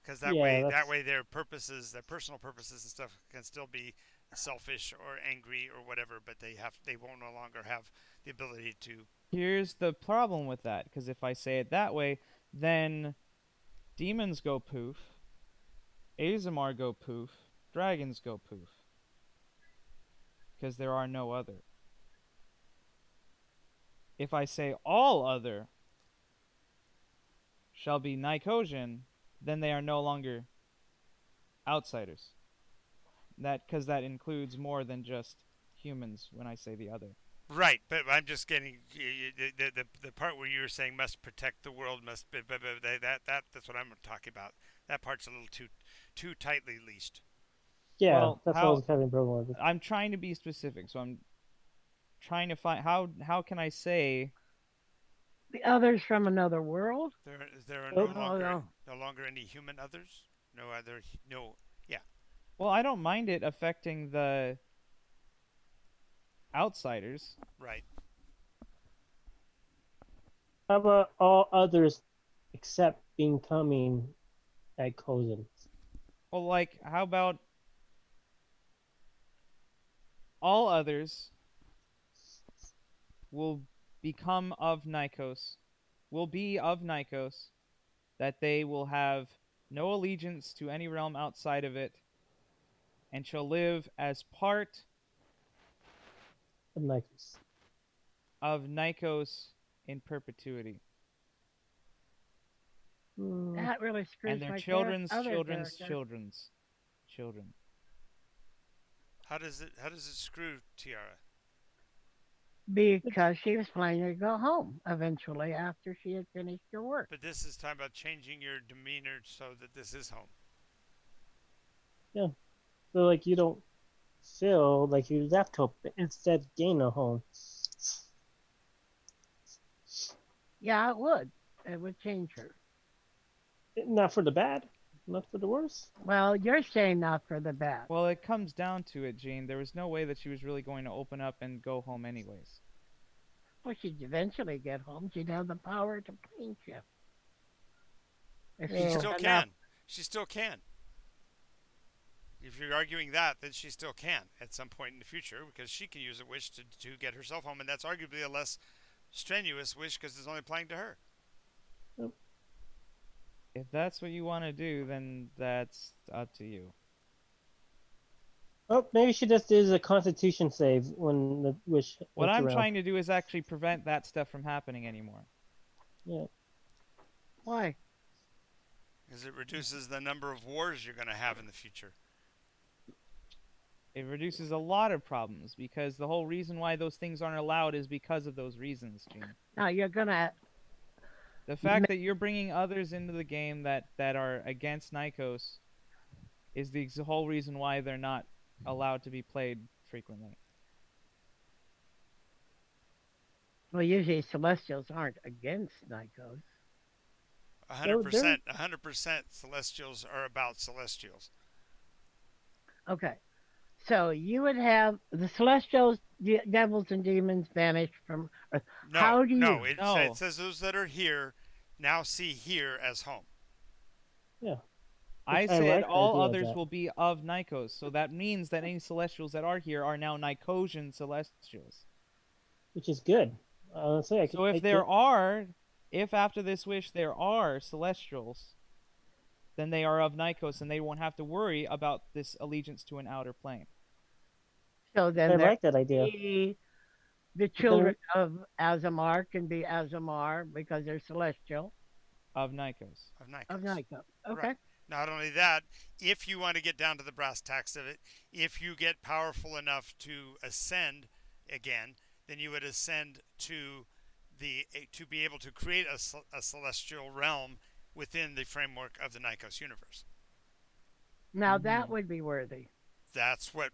because Yeah, that that's. way their purposes, their personal purposes and stuff can still be selfish or angry or whatever, but they won't no longer have the ability to. Here's the problem with that, because if I say it that way, then demons go poof, Azamar go poof, dragons go poof. Because there are no other. If I say all other shall be Nycosian, then they are no longer outsiders. Because that includes more than just humans when I say the other. Right, but I'm just getting the part where you were saying must protect the world must be, that's what I'm talking about. That part's a little too tightly leashed. Yeah, Well, that's what I was having a problem with. I'm trying to be specific, so I'm trying to find how can I say The others from another world? There are Oh. no longer any human others. No other. No. Yeah. well, I don't mind it affecting the outsiders. Right. How about all others except becoming Nycosians? Well, like how about all others will become of Nycos, will be of Nycos, that they will have no allegiance to any realm outside of it, and shall live as part of Nycos. of Nycos in perpetuity, That really screws and their my children's other children's character. children's children. How does it screw Tiara? Because she was planning to go home eventually after she had finished her work. But this is talking about changing your demeanor so that this is home. Yeah. So like you don't feel like you left home, but instead gain a home. Yeah, it would. It would change her. Not for the bad, not for the worse. Well, you're saying not for the bad. Well, it comes down to it, Gene. There was no way that she was really going to open up and go home anyways. Well, she'd eventually get home. She'd have the power to plane shift. If She she Well, still took can. enough. She still can. If you're arguing that, then she still can at some point in the future because she can use a wish to get herself home, and that's arguably a less strenuous wish because it's only applying to her. If that's what you want to do, then that's up to you. oh, maybe she just did a Constitution save when the wish What went I'm around. trying to do is actually prevent that stuff from happening anymore. Yeah. Why? Because it reduces the number of wars you're going to have in the future. It reduces a lot of problems because the whole reason why those things aren't allowed is because of those reasons, Gene. Now you're gonna. The fact that you're bringing others into the game that are against Nycos is the whole reason why they're not allowed to be played frequently. Well, usually Celestials aren't against Nycos. 100%. 100% Celestials are about Celestials. Okay. So you would have the Celestials, devils, and demons banished from Earth. No, How do you? no. It No. says those that are here now see here as home. Yeah. I I said like the all idea of others that. will be of Nycos, so that means that any Celestials that are here are now Nycosian Celestials. Which is good. Honestly, I So if if after this wish there are Celestials, then they are of Nycos, and they won't have to worry about this allegiance to an outer plane. So I then there like that idea. be the children of Azamar can be Azamar because they're celestial Of Nycos. Of Nycos. of Nycos. Okay. Right. Not only that, if you want to get down to the brass tacks of it, if you get powerful enough to ascend again, then you would ascend to to be able to create a celestial realm within the framework of the Nycos universe. Now that would be worthy. That's what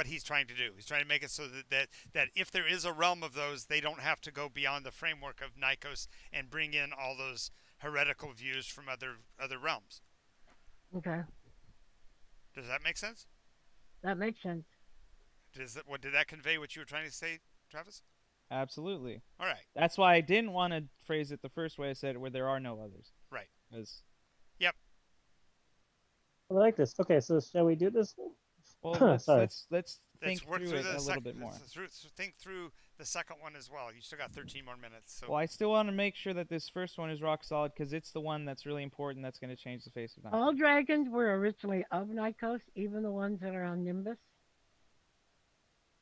he's trying to do. He's trying to make it so that if there is a realm of those, they don't have to go beyond the framework of Nycos and bring in all those heretical views from other realms. Okay. Does that make sense? That makes sense. Did that convey what you were trying to say, Travis? Absolutely. All right. That's why I didn't want to phrase it the first way I said it, where there are no others. Right. Because, Yep. I like this. Okay, so shall we do this? well, Sorry. let's think work through it a little bit more. Think through the second one as well. You still got 13 more minutes. So Well, I still want to make sure that this first one is rock solid because it's the one that's really important. That's going to change the face of Nycos. All dragons were originally of Nycos, even the ones that are on Nimbus.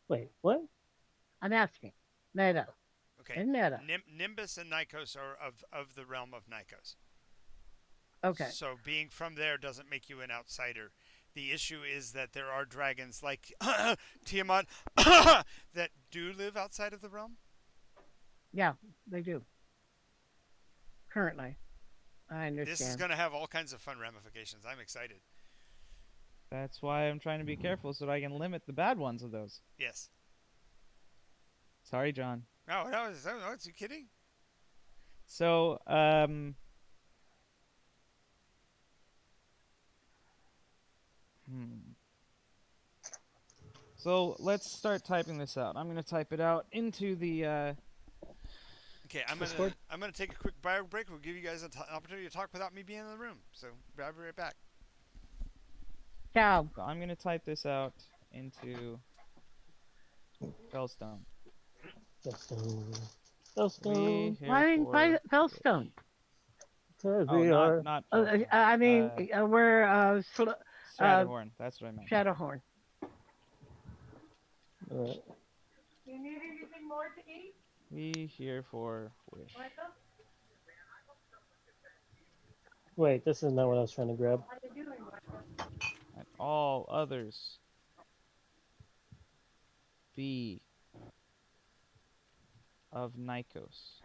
Wait, what? I'm asking. Meta. okay. In meta. Nimbus and Nycos are of the realm of Nycos. Okay. So being from there doesn't make you an outsider. The issue is that there are dragons like Tiamat that do live outside of the realm. Yeah, they do. Currently. I understand. This is going to have all kinds of fun ramifications. I'm excited. That's why I'm trying to be careful so that I can limit the bad ones of those. Yes. Sorry, John. No, is you kidding? So, So let's start typing this out. I'm gonna type it out into the. Okay, I'm gonna take a quick bio break. We'll give you guys an opportunity to talk without me being in the room. So I'll be right back. Ciao. So I'm gonna type this out into Fellstone. Fellstone. We here Why for Fellstone? 'Cause Oh, we are. not Uh, Shatterhorn. I mean, we're uh, Shatterhorn. That's what I meant. Shatterhorn. Uh, Do you need anything more to eat? We here for wish. wait, this is not what I was trying to grab. What are you doing? That all others be of Nycos,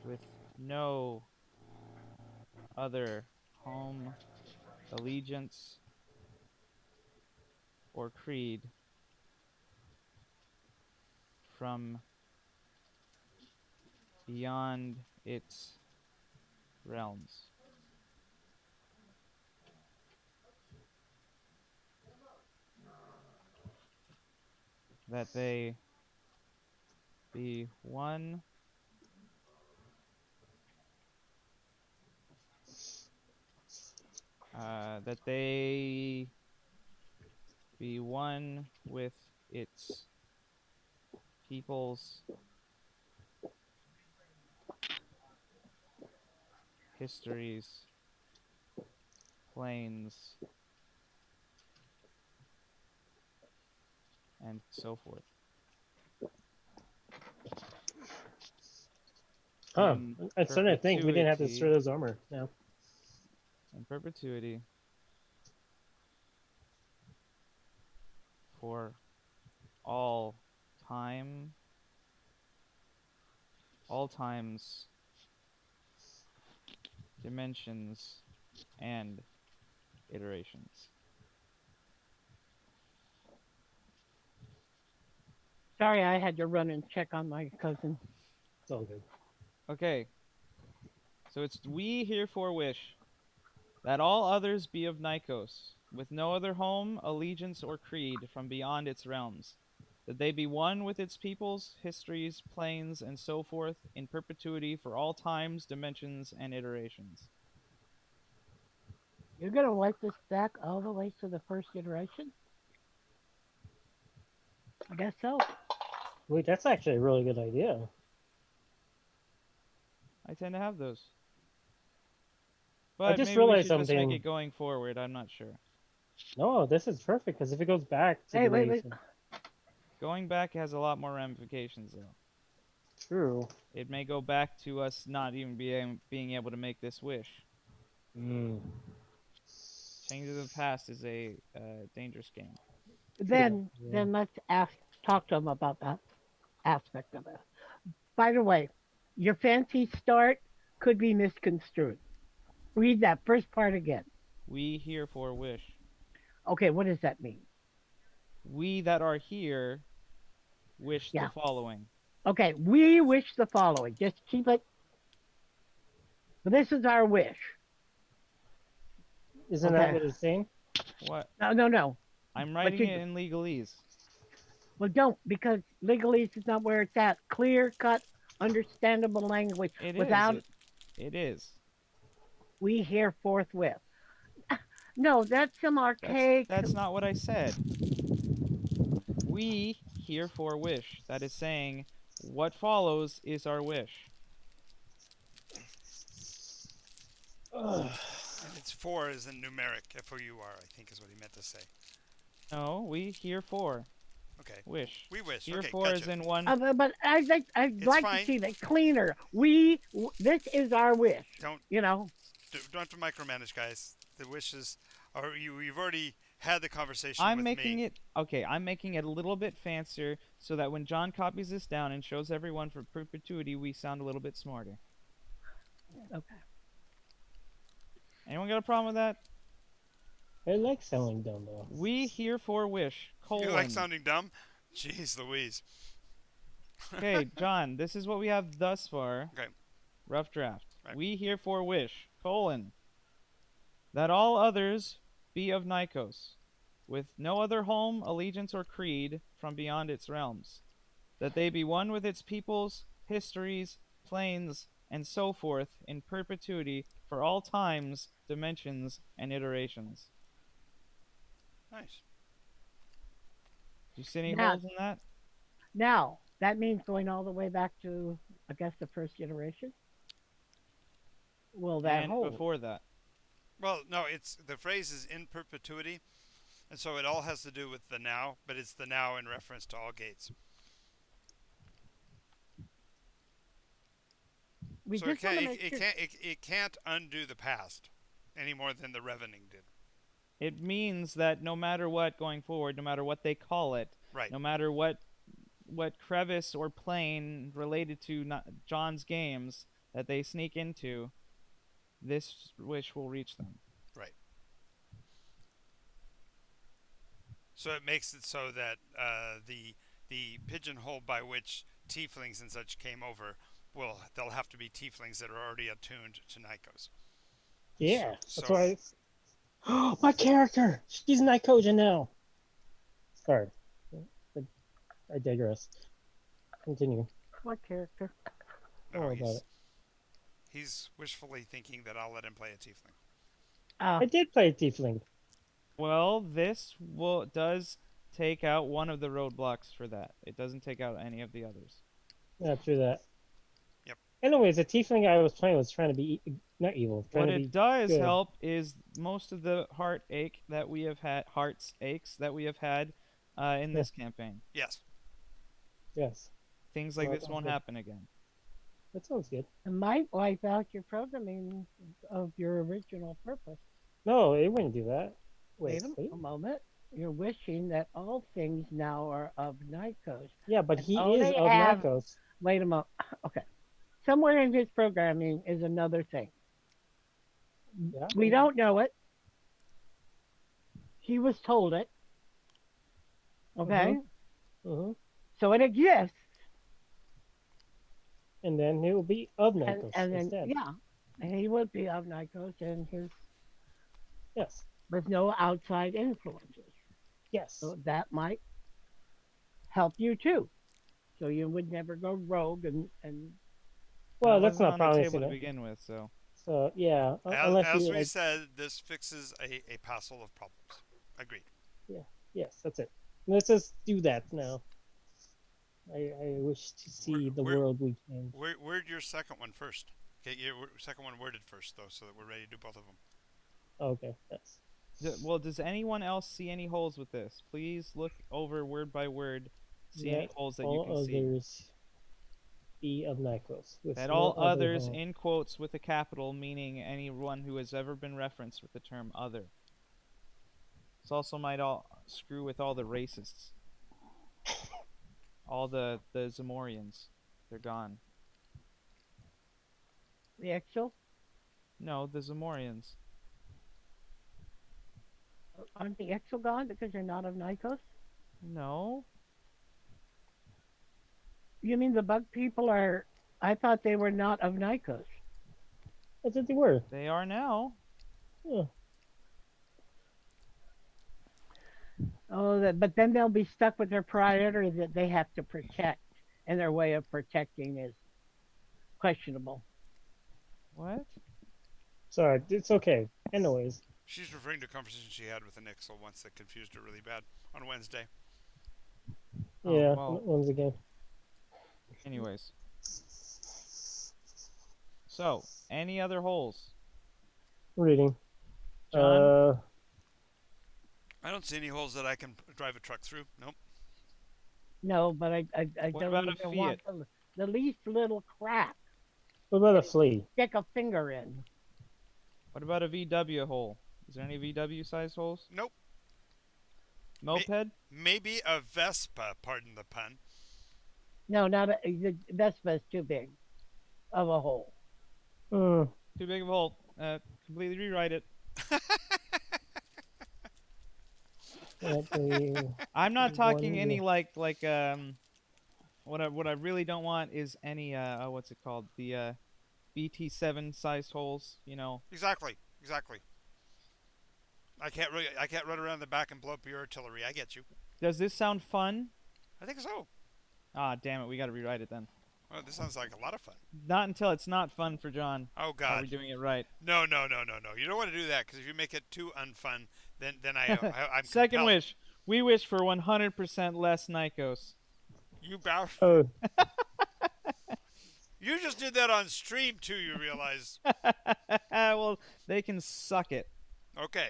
with no other home, allegiance, or creed from beyond its realms, that they be one that they be one with its peoples, histories, planes, and so forth. Huh. In I'm starting to think we didn't have to destroy perpetuity, those armor. Yeah. in perpetuity, for all time, all times, dimensions, and iterations. Sorry, I had to run and check on my cousin. It's all good. Okay, so it's we herefore wish that all others be of Nycos, with no other home, allegiance, or creed from beyond its realms, that they be one with its peoples, histories, planes, and so forth, in perpetuity for all times, dimensions, and iterations. You're gonna wipe this back all the way to the first iteration? I guess so. Wait, that's actually a really good idea. I tend to have those. I But just maybe we realized should just make something. it going forward. I'm not sure. No, this is perfect because if it goes back to Hey, the wait, way you wait. said, Going back has a lot more ramifications, though. true. It may go back to us not even being able to make this wish. Mm. Changing the past is a dangerous game. Then, Yeah. then let's talk to him about that aspect of it. By the way, your fancy start could be misconstrued. Read that first part again. We herefore wish. Okay, what does that mean? We that are here wish the Yeah. following. Okay, we wish the following. Just keep it. This is our wish. Isn't that Okay. what it's saying? What? No, no, no. I'm But writing you, it in legalese. well, don't because legalese is not where it's at. Clear cut, understandable language It is. without It is. we hear forthwith. No, that's some archaic. That's not what I said. We herefore wish. That is saying what follows is our wish. Ugh. And it's four is in numeric, F-O-U-R, I think is what he meant to say. No, we herefore Okay. wish. We wish. Okay, Herefore is gotcha. in one. But I'd It's like fine. to see that cleaner. This is our wish. Don't You know. have to micromanage, guys. The wishes are you've already had the conversation I'm with making me. it okay. I'm making it a little bit fancier so that when John copies this down and shows everyone for perpetuity, we sound a little bit smarter. Okay. Anyone got a problem with that? I like sounding dumb though. We herefore wish You like colon. sounding dumb? Jeez Louise. Okay, John, this is what we have thus far. Okay. Rough draft. Right. We herefore wish colon that all others be of Nycos, with no other home, allegiance, or creed from beyond its realms, that they be one with its peoples, histories, planes, and so forth in perpetuity for all times, dimensions, and iterations. Nice. Do you see any Now, holes in that? now that means going all the way back to I guess the first iteration. Will that And hold? before that. Well, no, it's the phrase is in perpetuity, and so it all has to do with the now, but it's the now in reference to all gates. We So it just want can't to it, make it sure. can't it can't undo the past any more than the Revening did. It means that no matter what going forward, no matter what they call it, Right. no matter what crevice or plane related to John's games that they sneak into, this wish will reach them. Right. So it makes it so that the pigeonhole by which tieflings and such came over they'll have to be tieflings that are already attuned to Nycos. Yeah, that's So why. Oh, my character! She's Nycos now. Sorry, I digress. Continue. What character? Don't no, worry about it. he's wishfully thinking that I'll let him play a tiefling. I did play a tiefling. Well, this does take out one of the roadblocks for that. It doesn't take out any of the others. Yeah, true that. Yep. Anyways, the tiefling I was playing was trying to be not evil, trying What to be it does good. help is most of the heartaches that we have had in this campaign. Yes. Yes, Things like Well, this won't good. happen again. that sounds good. It might wipe out your programming of your original purpose. No, it wouldn't do that. Wait Wait. a moment. You're wishing that all things now are of Nycos. Yeah, but And he is only of have- Nycos. Wait a moment. Okay. Somewhere in his programming is another thing. Yeah. We don't know it. He was told it. Okay. Mm-hmm. So it exists. And then he will be of And, Nycos and then, instead. yeah. And he would be of Nycos and his Yes. with no outside influences. Yes. So that might help you too. So you would never go rogue and Well, That that's wasn't not on the promising table to it. begin with, so So yeah, As, unless as you we like, said, this fixes a passel of problems. Agreed. yes, that's it. Let's just do that now. I wish to see the Where- world we can. Word your second one first. Okay, your second one worded first though, so that we're ready to do both of them. Okay, yes. well, does anyone else see any holes with this? Please look over word by word. See any Let holes that you all can see. others be of Nycos. With That no all other others harm. in quotes with a capital, meaning anyone who has ever been referenced with the term other. This also might all screw with all the racists. All the Zamorians. They're gone. the Exo. No, the Zamorians. Aren't the Exo gone because they're not of Nycos? No. You mean the bug people are? I thought they were not of Nycos. I thought they were. They are now. Yeah. Oh, but then they'll be stuck with their priority that they have to protect, and their way of protecting is questionable. What? Sorry, it's okay. Anyways, She's referring to a conversation she had with an Ixel once that confused her really bad on Wednesday. Oh, yeah. well. Once again. Anyways. So, any other holes? Reading. John? I don't see any holes that I can drive a truck through. Nope. No, but I What don't about a even want the least little crack. What about a flea? Stick a finger in. What about a VW hole? Is there any VW sized holes? Nope. Moped? Maybe a Vespa, pardon the pun. No, not the Vespa is too big of a hole. Hmm. Too big of a hole. Completely rewrite it. I'm not talking any like what I really don't want is any what's it called, the BT7 sized holes, you know. Exactly. I can't run around the back and blow up your artillery. I get you. Does this sound fun? I think so. Ah, damn it, we got to rewrite it then. Oh, this sounds like a lot of fun. Not until it's not fun for John. Oh Are God. we doing it right? No. You don't want to do that because if you make it too unfun, then I'm Second compelled. wish. We wish for 100% less Nycos. You bow. Oh, You just did that on stream too. You realize? Well, they can suck it. Okay.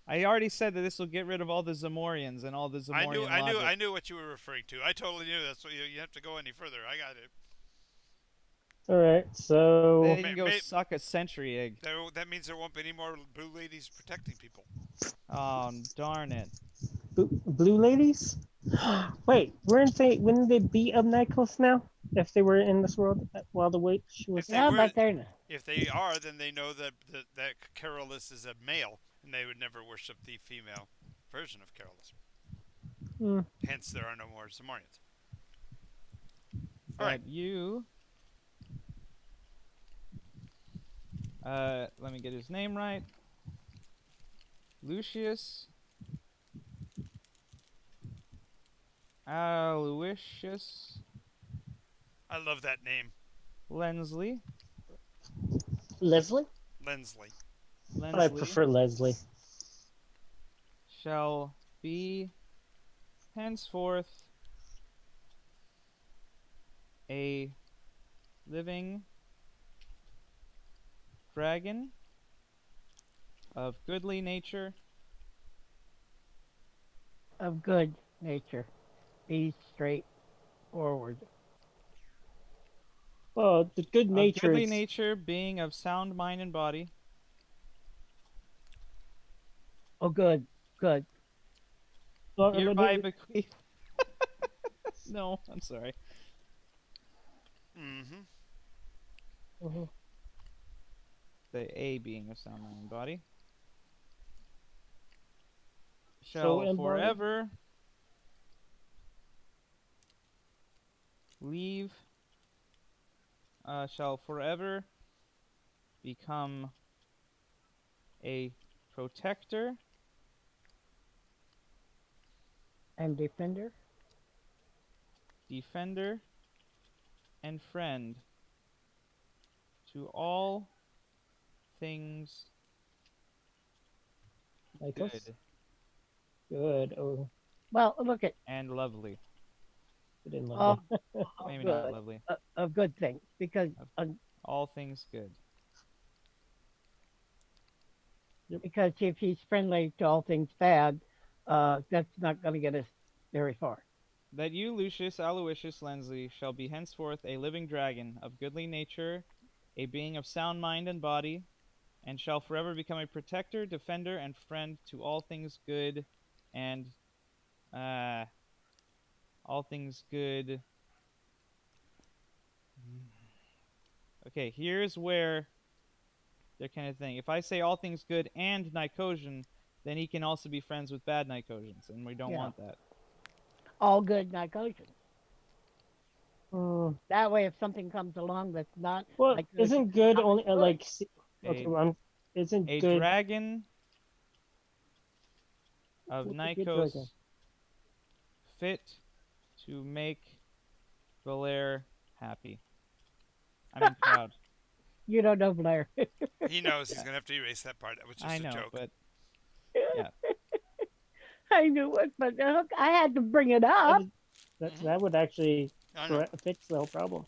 I already said that this will get rid of all the Zamorians and all the Zamorian logic. I knew what you were referring to. I totally knew. That's what you have to go any further. I got it. All right, so They can go suck a sentry egg. That means there won't be any more blue ladies protecting people. Oh, darn it. blue ladies. Wait, wouldn't they be of Nycos now if they were in this world while the witch was? If they Yeah, were, but they're if they are, then they know that Carolus is a male, and they would never worship the female version of Carolus. Hmm. Hence, there are no more Zamorians. But All right. you... let me get his name right. Lucius Aloysius I love that name, Lensley. Leslie? Lensley. I prefer Leslie. Shall be henceforth a living dragon of goodly nature. of good nature. Be straightforward. Well, the good Of nature goodly is nature, being of sound mind and body. Oh, good, good. well, Hereby bequeath. No, I'm sorry. Mm-hmm. Mhm. The A being of sound mind and body. Soul Shall and body? forever leave. Shall forever become a protector And defender. defender, and friend to all things Nycos? good Good. Oh, Well, look at and lovely. good and of, lovely. Maybe good, not lovely. of good things because All things good. because if he's friendly to all things bad, that's not going to get us very far. That you, Lucius Aloysius Lensley, shall be henceforth a living dragon of goodly nature, a being of sound mind and body, and shall forever become a protector, defender, and friend to all things good and all things good. Okay, here's where they're kind of thing. If I say all things good and Nycosian, then he can also be friends with bad Nycosians, and we don't Yeah. want that. All good Nycosians. Hmm. That way, if something comes along that's not Well, Nycosian, isn't good not only good. like? Okay, isn't A good dragon of what's a good dragon? Nycos fit to make Valer happy. I mean proud. You don't know Blair. He knows he's gonna have to erase that part. That was just I a know, joke. but yeah. I knew it, but I had to bring it up. That would actually I know. fix the whole problem.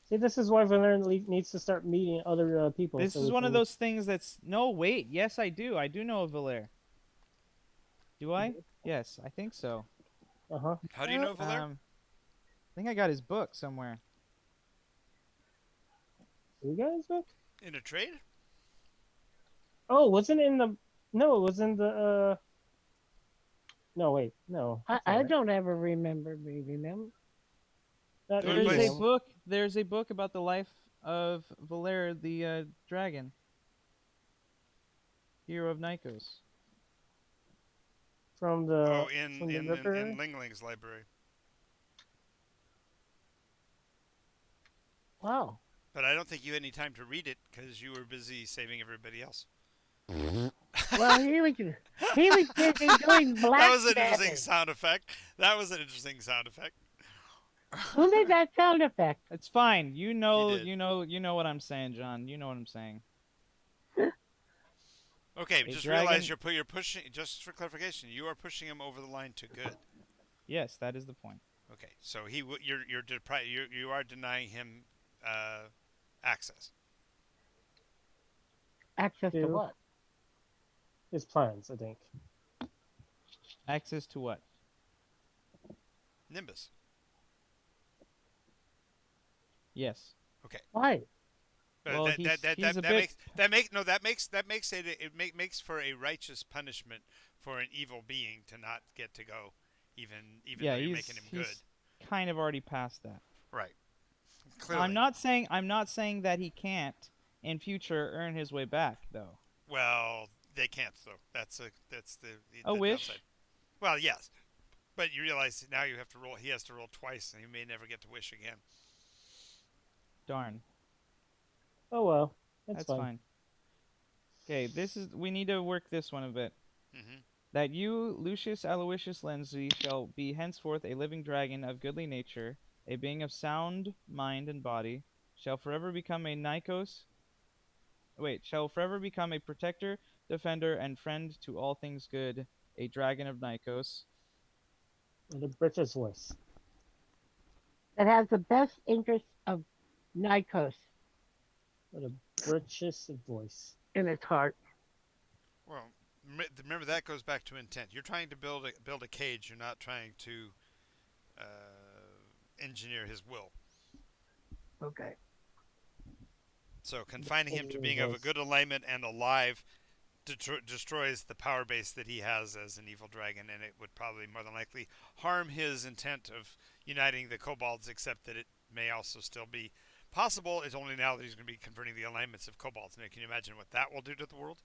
See, this is why Valerian needs to start meeting other people. This so is we one of can- those things that's no wait. Yes, I do. I do know of Valer. Do I? Yes, I think so. Uh-huh. How do you know Valer? I think I got his book somewhere. You guys book? In a trade? Oh, wasn't it in the? No, it was in the. No, wait, no. I don't ever remember reading them. Not There There's was- a reading them. book. There's a book about the life of Valer, the dragon, hero of Nycos. From the. In from the Ripper? Lingling's library. Wow. But I don't think you had any time to read it because you were busy saving everybody else. Well, he was busy doing black. That was an interesting sound effect. Who made that sound effect? It's fine. You know, did. you know what I'm saying, John. You know what I'm saying. Okay, A just dragon- realize you're pushing. Just for clarification, you are pushing him over the line to good. Yes, that is the point. Okay, so you are denying him access. Access to To what? his plans, I think. Access to what? Nimbus. Yes. Okay. Why? Well, That he's that that he's that, a that bit. makes that make no that makes it makes for a righteous punishment for an evil being to not get to go, even though Yeah, you're making him he's good. kind of already past that. Right. I'm Clearly. not saying that he can't in future earn his way back though. Well, they can't though. That's A the downside. wish? Well, yes, but you realize now you have to roll. He has to roll twice, and he may never get to wish again. Darn. Oh well, that's That's fine. fine. Okay, we need to work this one a bit. Hmm. That you, Lucius Aloysius Lenzi, shall be henceforth a living dragon of goodly nature, a being of sound mind and body, shall forever become a Nycos. Wait, shall forever become a protector, defender, and friend to all things good, a dragon of Nycos. With a British voice. That has the best interests of Nycos With a British voice. in its heart. Well, remember that goes back to intent. You're trying to build a cage. You're not trying to engineer his will. Okay. So confining him to Engineer being of a voice. good alignment and alive destroys the power base that he has as an evil dragon, and it would probably more than likely harm his intent of uniting the kobolds, except that it may also still be possible. It's only now that he's going to be converting the alignments of kobolds. Now, can you imagine what that will do to the world?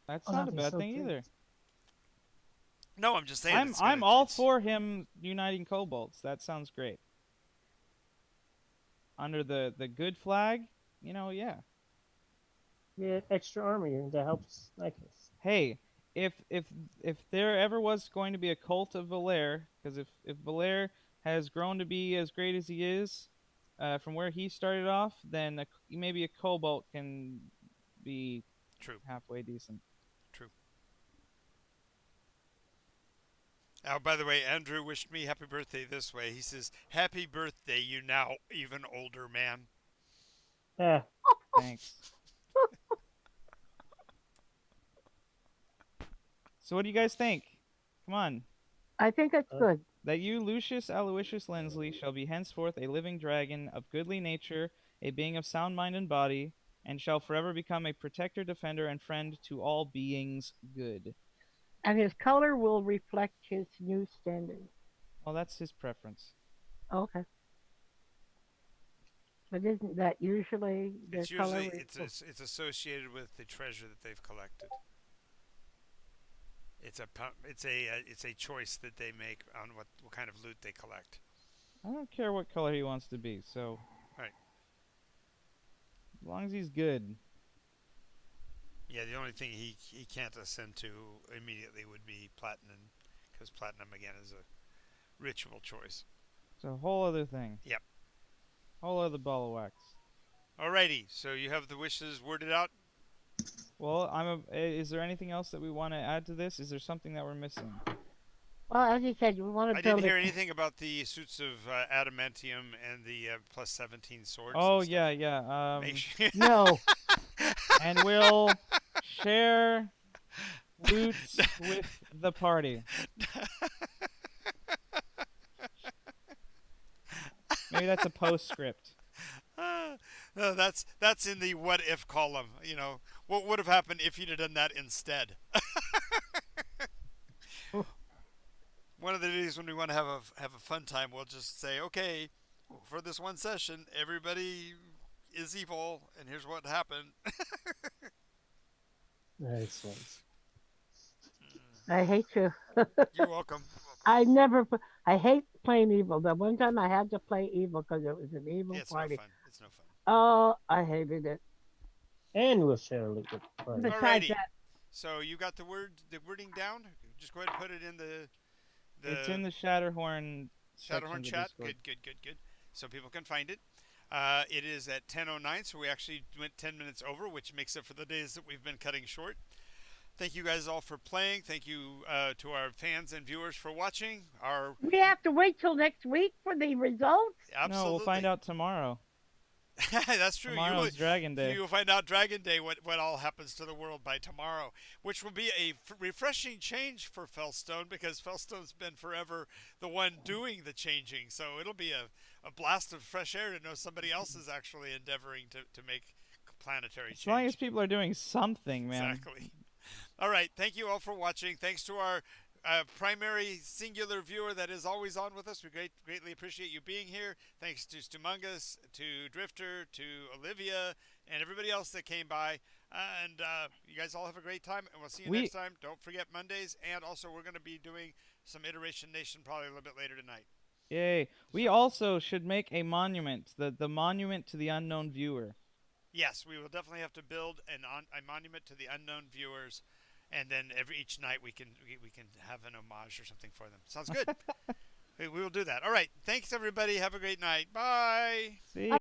That's Oh, not a that'd be bad so thing great. either. No, I'm just saying I'm it's going I'm all to. for him uniting kobolds. That sounds great. Under the good flag, yeah. Yeah, extra army that helps Nycos. Hey, if there ever was going to be a cult of Valair, because if Valair has grown to be as great as he is, from where he started off, then maybe a kobold can be True, halfway decent. true. Now, by the way, Andrew wished me happy birthday this way. He says, "Happy birthday, you now even older man." Ah, Thanks. So what do you guys think? Come on. I think it's Uh, good. That you, Lucius Aloysius Lensley, shall be henceforth a living dragon of goodly nature, a being of sound mind and body, and shall forever become a protector, defender, and friend to all beings good. And his color will reflect his new standing. Well, that's his preference. Okay. But isn't that usually the It's color? usually it's associated with the treasure that they've collected. It's a choice that they make on what kind of loot they collect. I don't care what color he wants to be, so Right. as long as he's good. Yeah, the only thing he can't ascend to immediately would be platinum, because platinum again is a ritual choice. It's a whole other thing. Yep. Whole other ball of wax. Alrighty, so you have the wishes worded out. Well, is there anything else that we want to add to this? Is there something that we're missing? Well, as you said, we want I to didn't build hear it. anything about the suits of adamantium and the plus 17 swords. Oh and stuff. yeah, yeah. Make sure. No. And we'll share loot with the party. Maybe that's a postscript. No, that's in the what if column. You know, what would have happened if you'd have done that instead? One of the days when we want to have a fun time, we'll just say, okay, for this one session, everybody is evil, and here's what happened. excellent. I hate you. You're welcome. I hate playing evil. The one time I had to play evil because it was an evil Yeah, it's party. no fun. It's no fun. Oh, I hated it. And we'll share a loot with the party. Besides Alrighty. that, So you got the wording down. Just go ahead and put it in the It's in the Shatterhorn section Shatterhorn of the chat. Discord. Good. So people can find it. It is at 10:09, so we actually went 10 minutes over, which makes up for the days that we've been cutting short. Thank you guys all for playing. Thank you to our fans and viewers for watching. We have to wait till next week for the results. No, we'll find Absolutely. out tomorrow. That's true. Tomorrow's Dragon Day. You will find out Dragon Day what all happens to the world by tomorrow, which will be a refreshing change for Fellstone because Fellstone's been forever the one doing the changing. So it'll be a blast of fresh air to know somebody else is actually endeavoring to make planetary change. As long as people are doing something, man. Exactly. All right. Thank you all for watching. Thanks to our primary singular viewer that is always on with us. We greatly appreciate you being here. Thanks to Stumungus, to Drifter, to Olivia, and everybody else that came by. And you guys all have a great time, and we'll see you next time. Don't forget Mondays, and also we're going to be doing some Iteration Nation probably a little bit later tonight. Yay. We also should make a monument, the monument to the unknown viewer. Yes, we will definitely have to build a monument to the unknown viewers, and then each night we can have an homage or something for them. Sounds good. We will do that. All right. Thanks, everybody. Have a great night. Bye. See.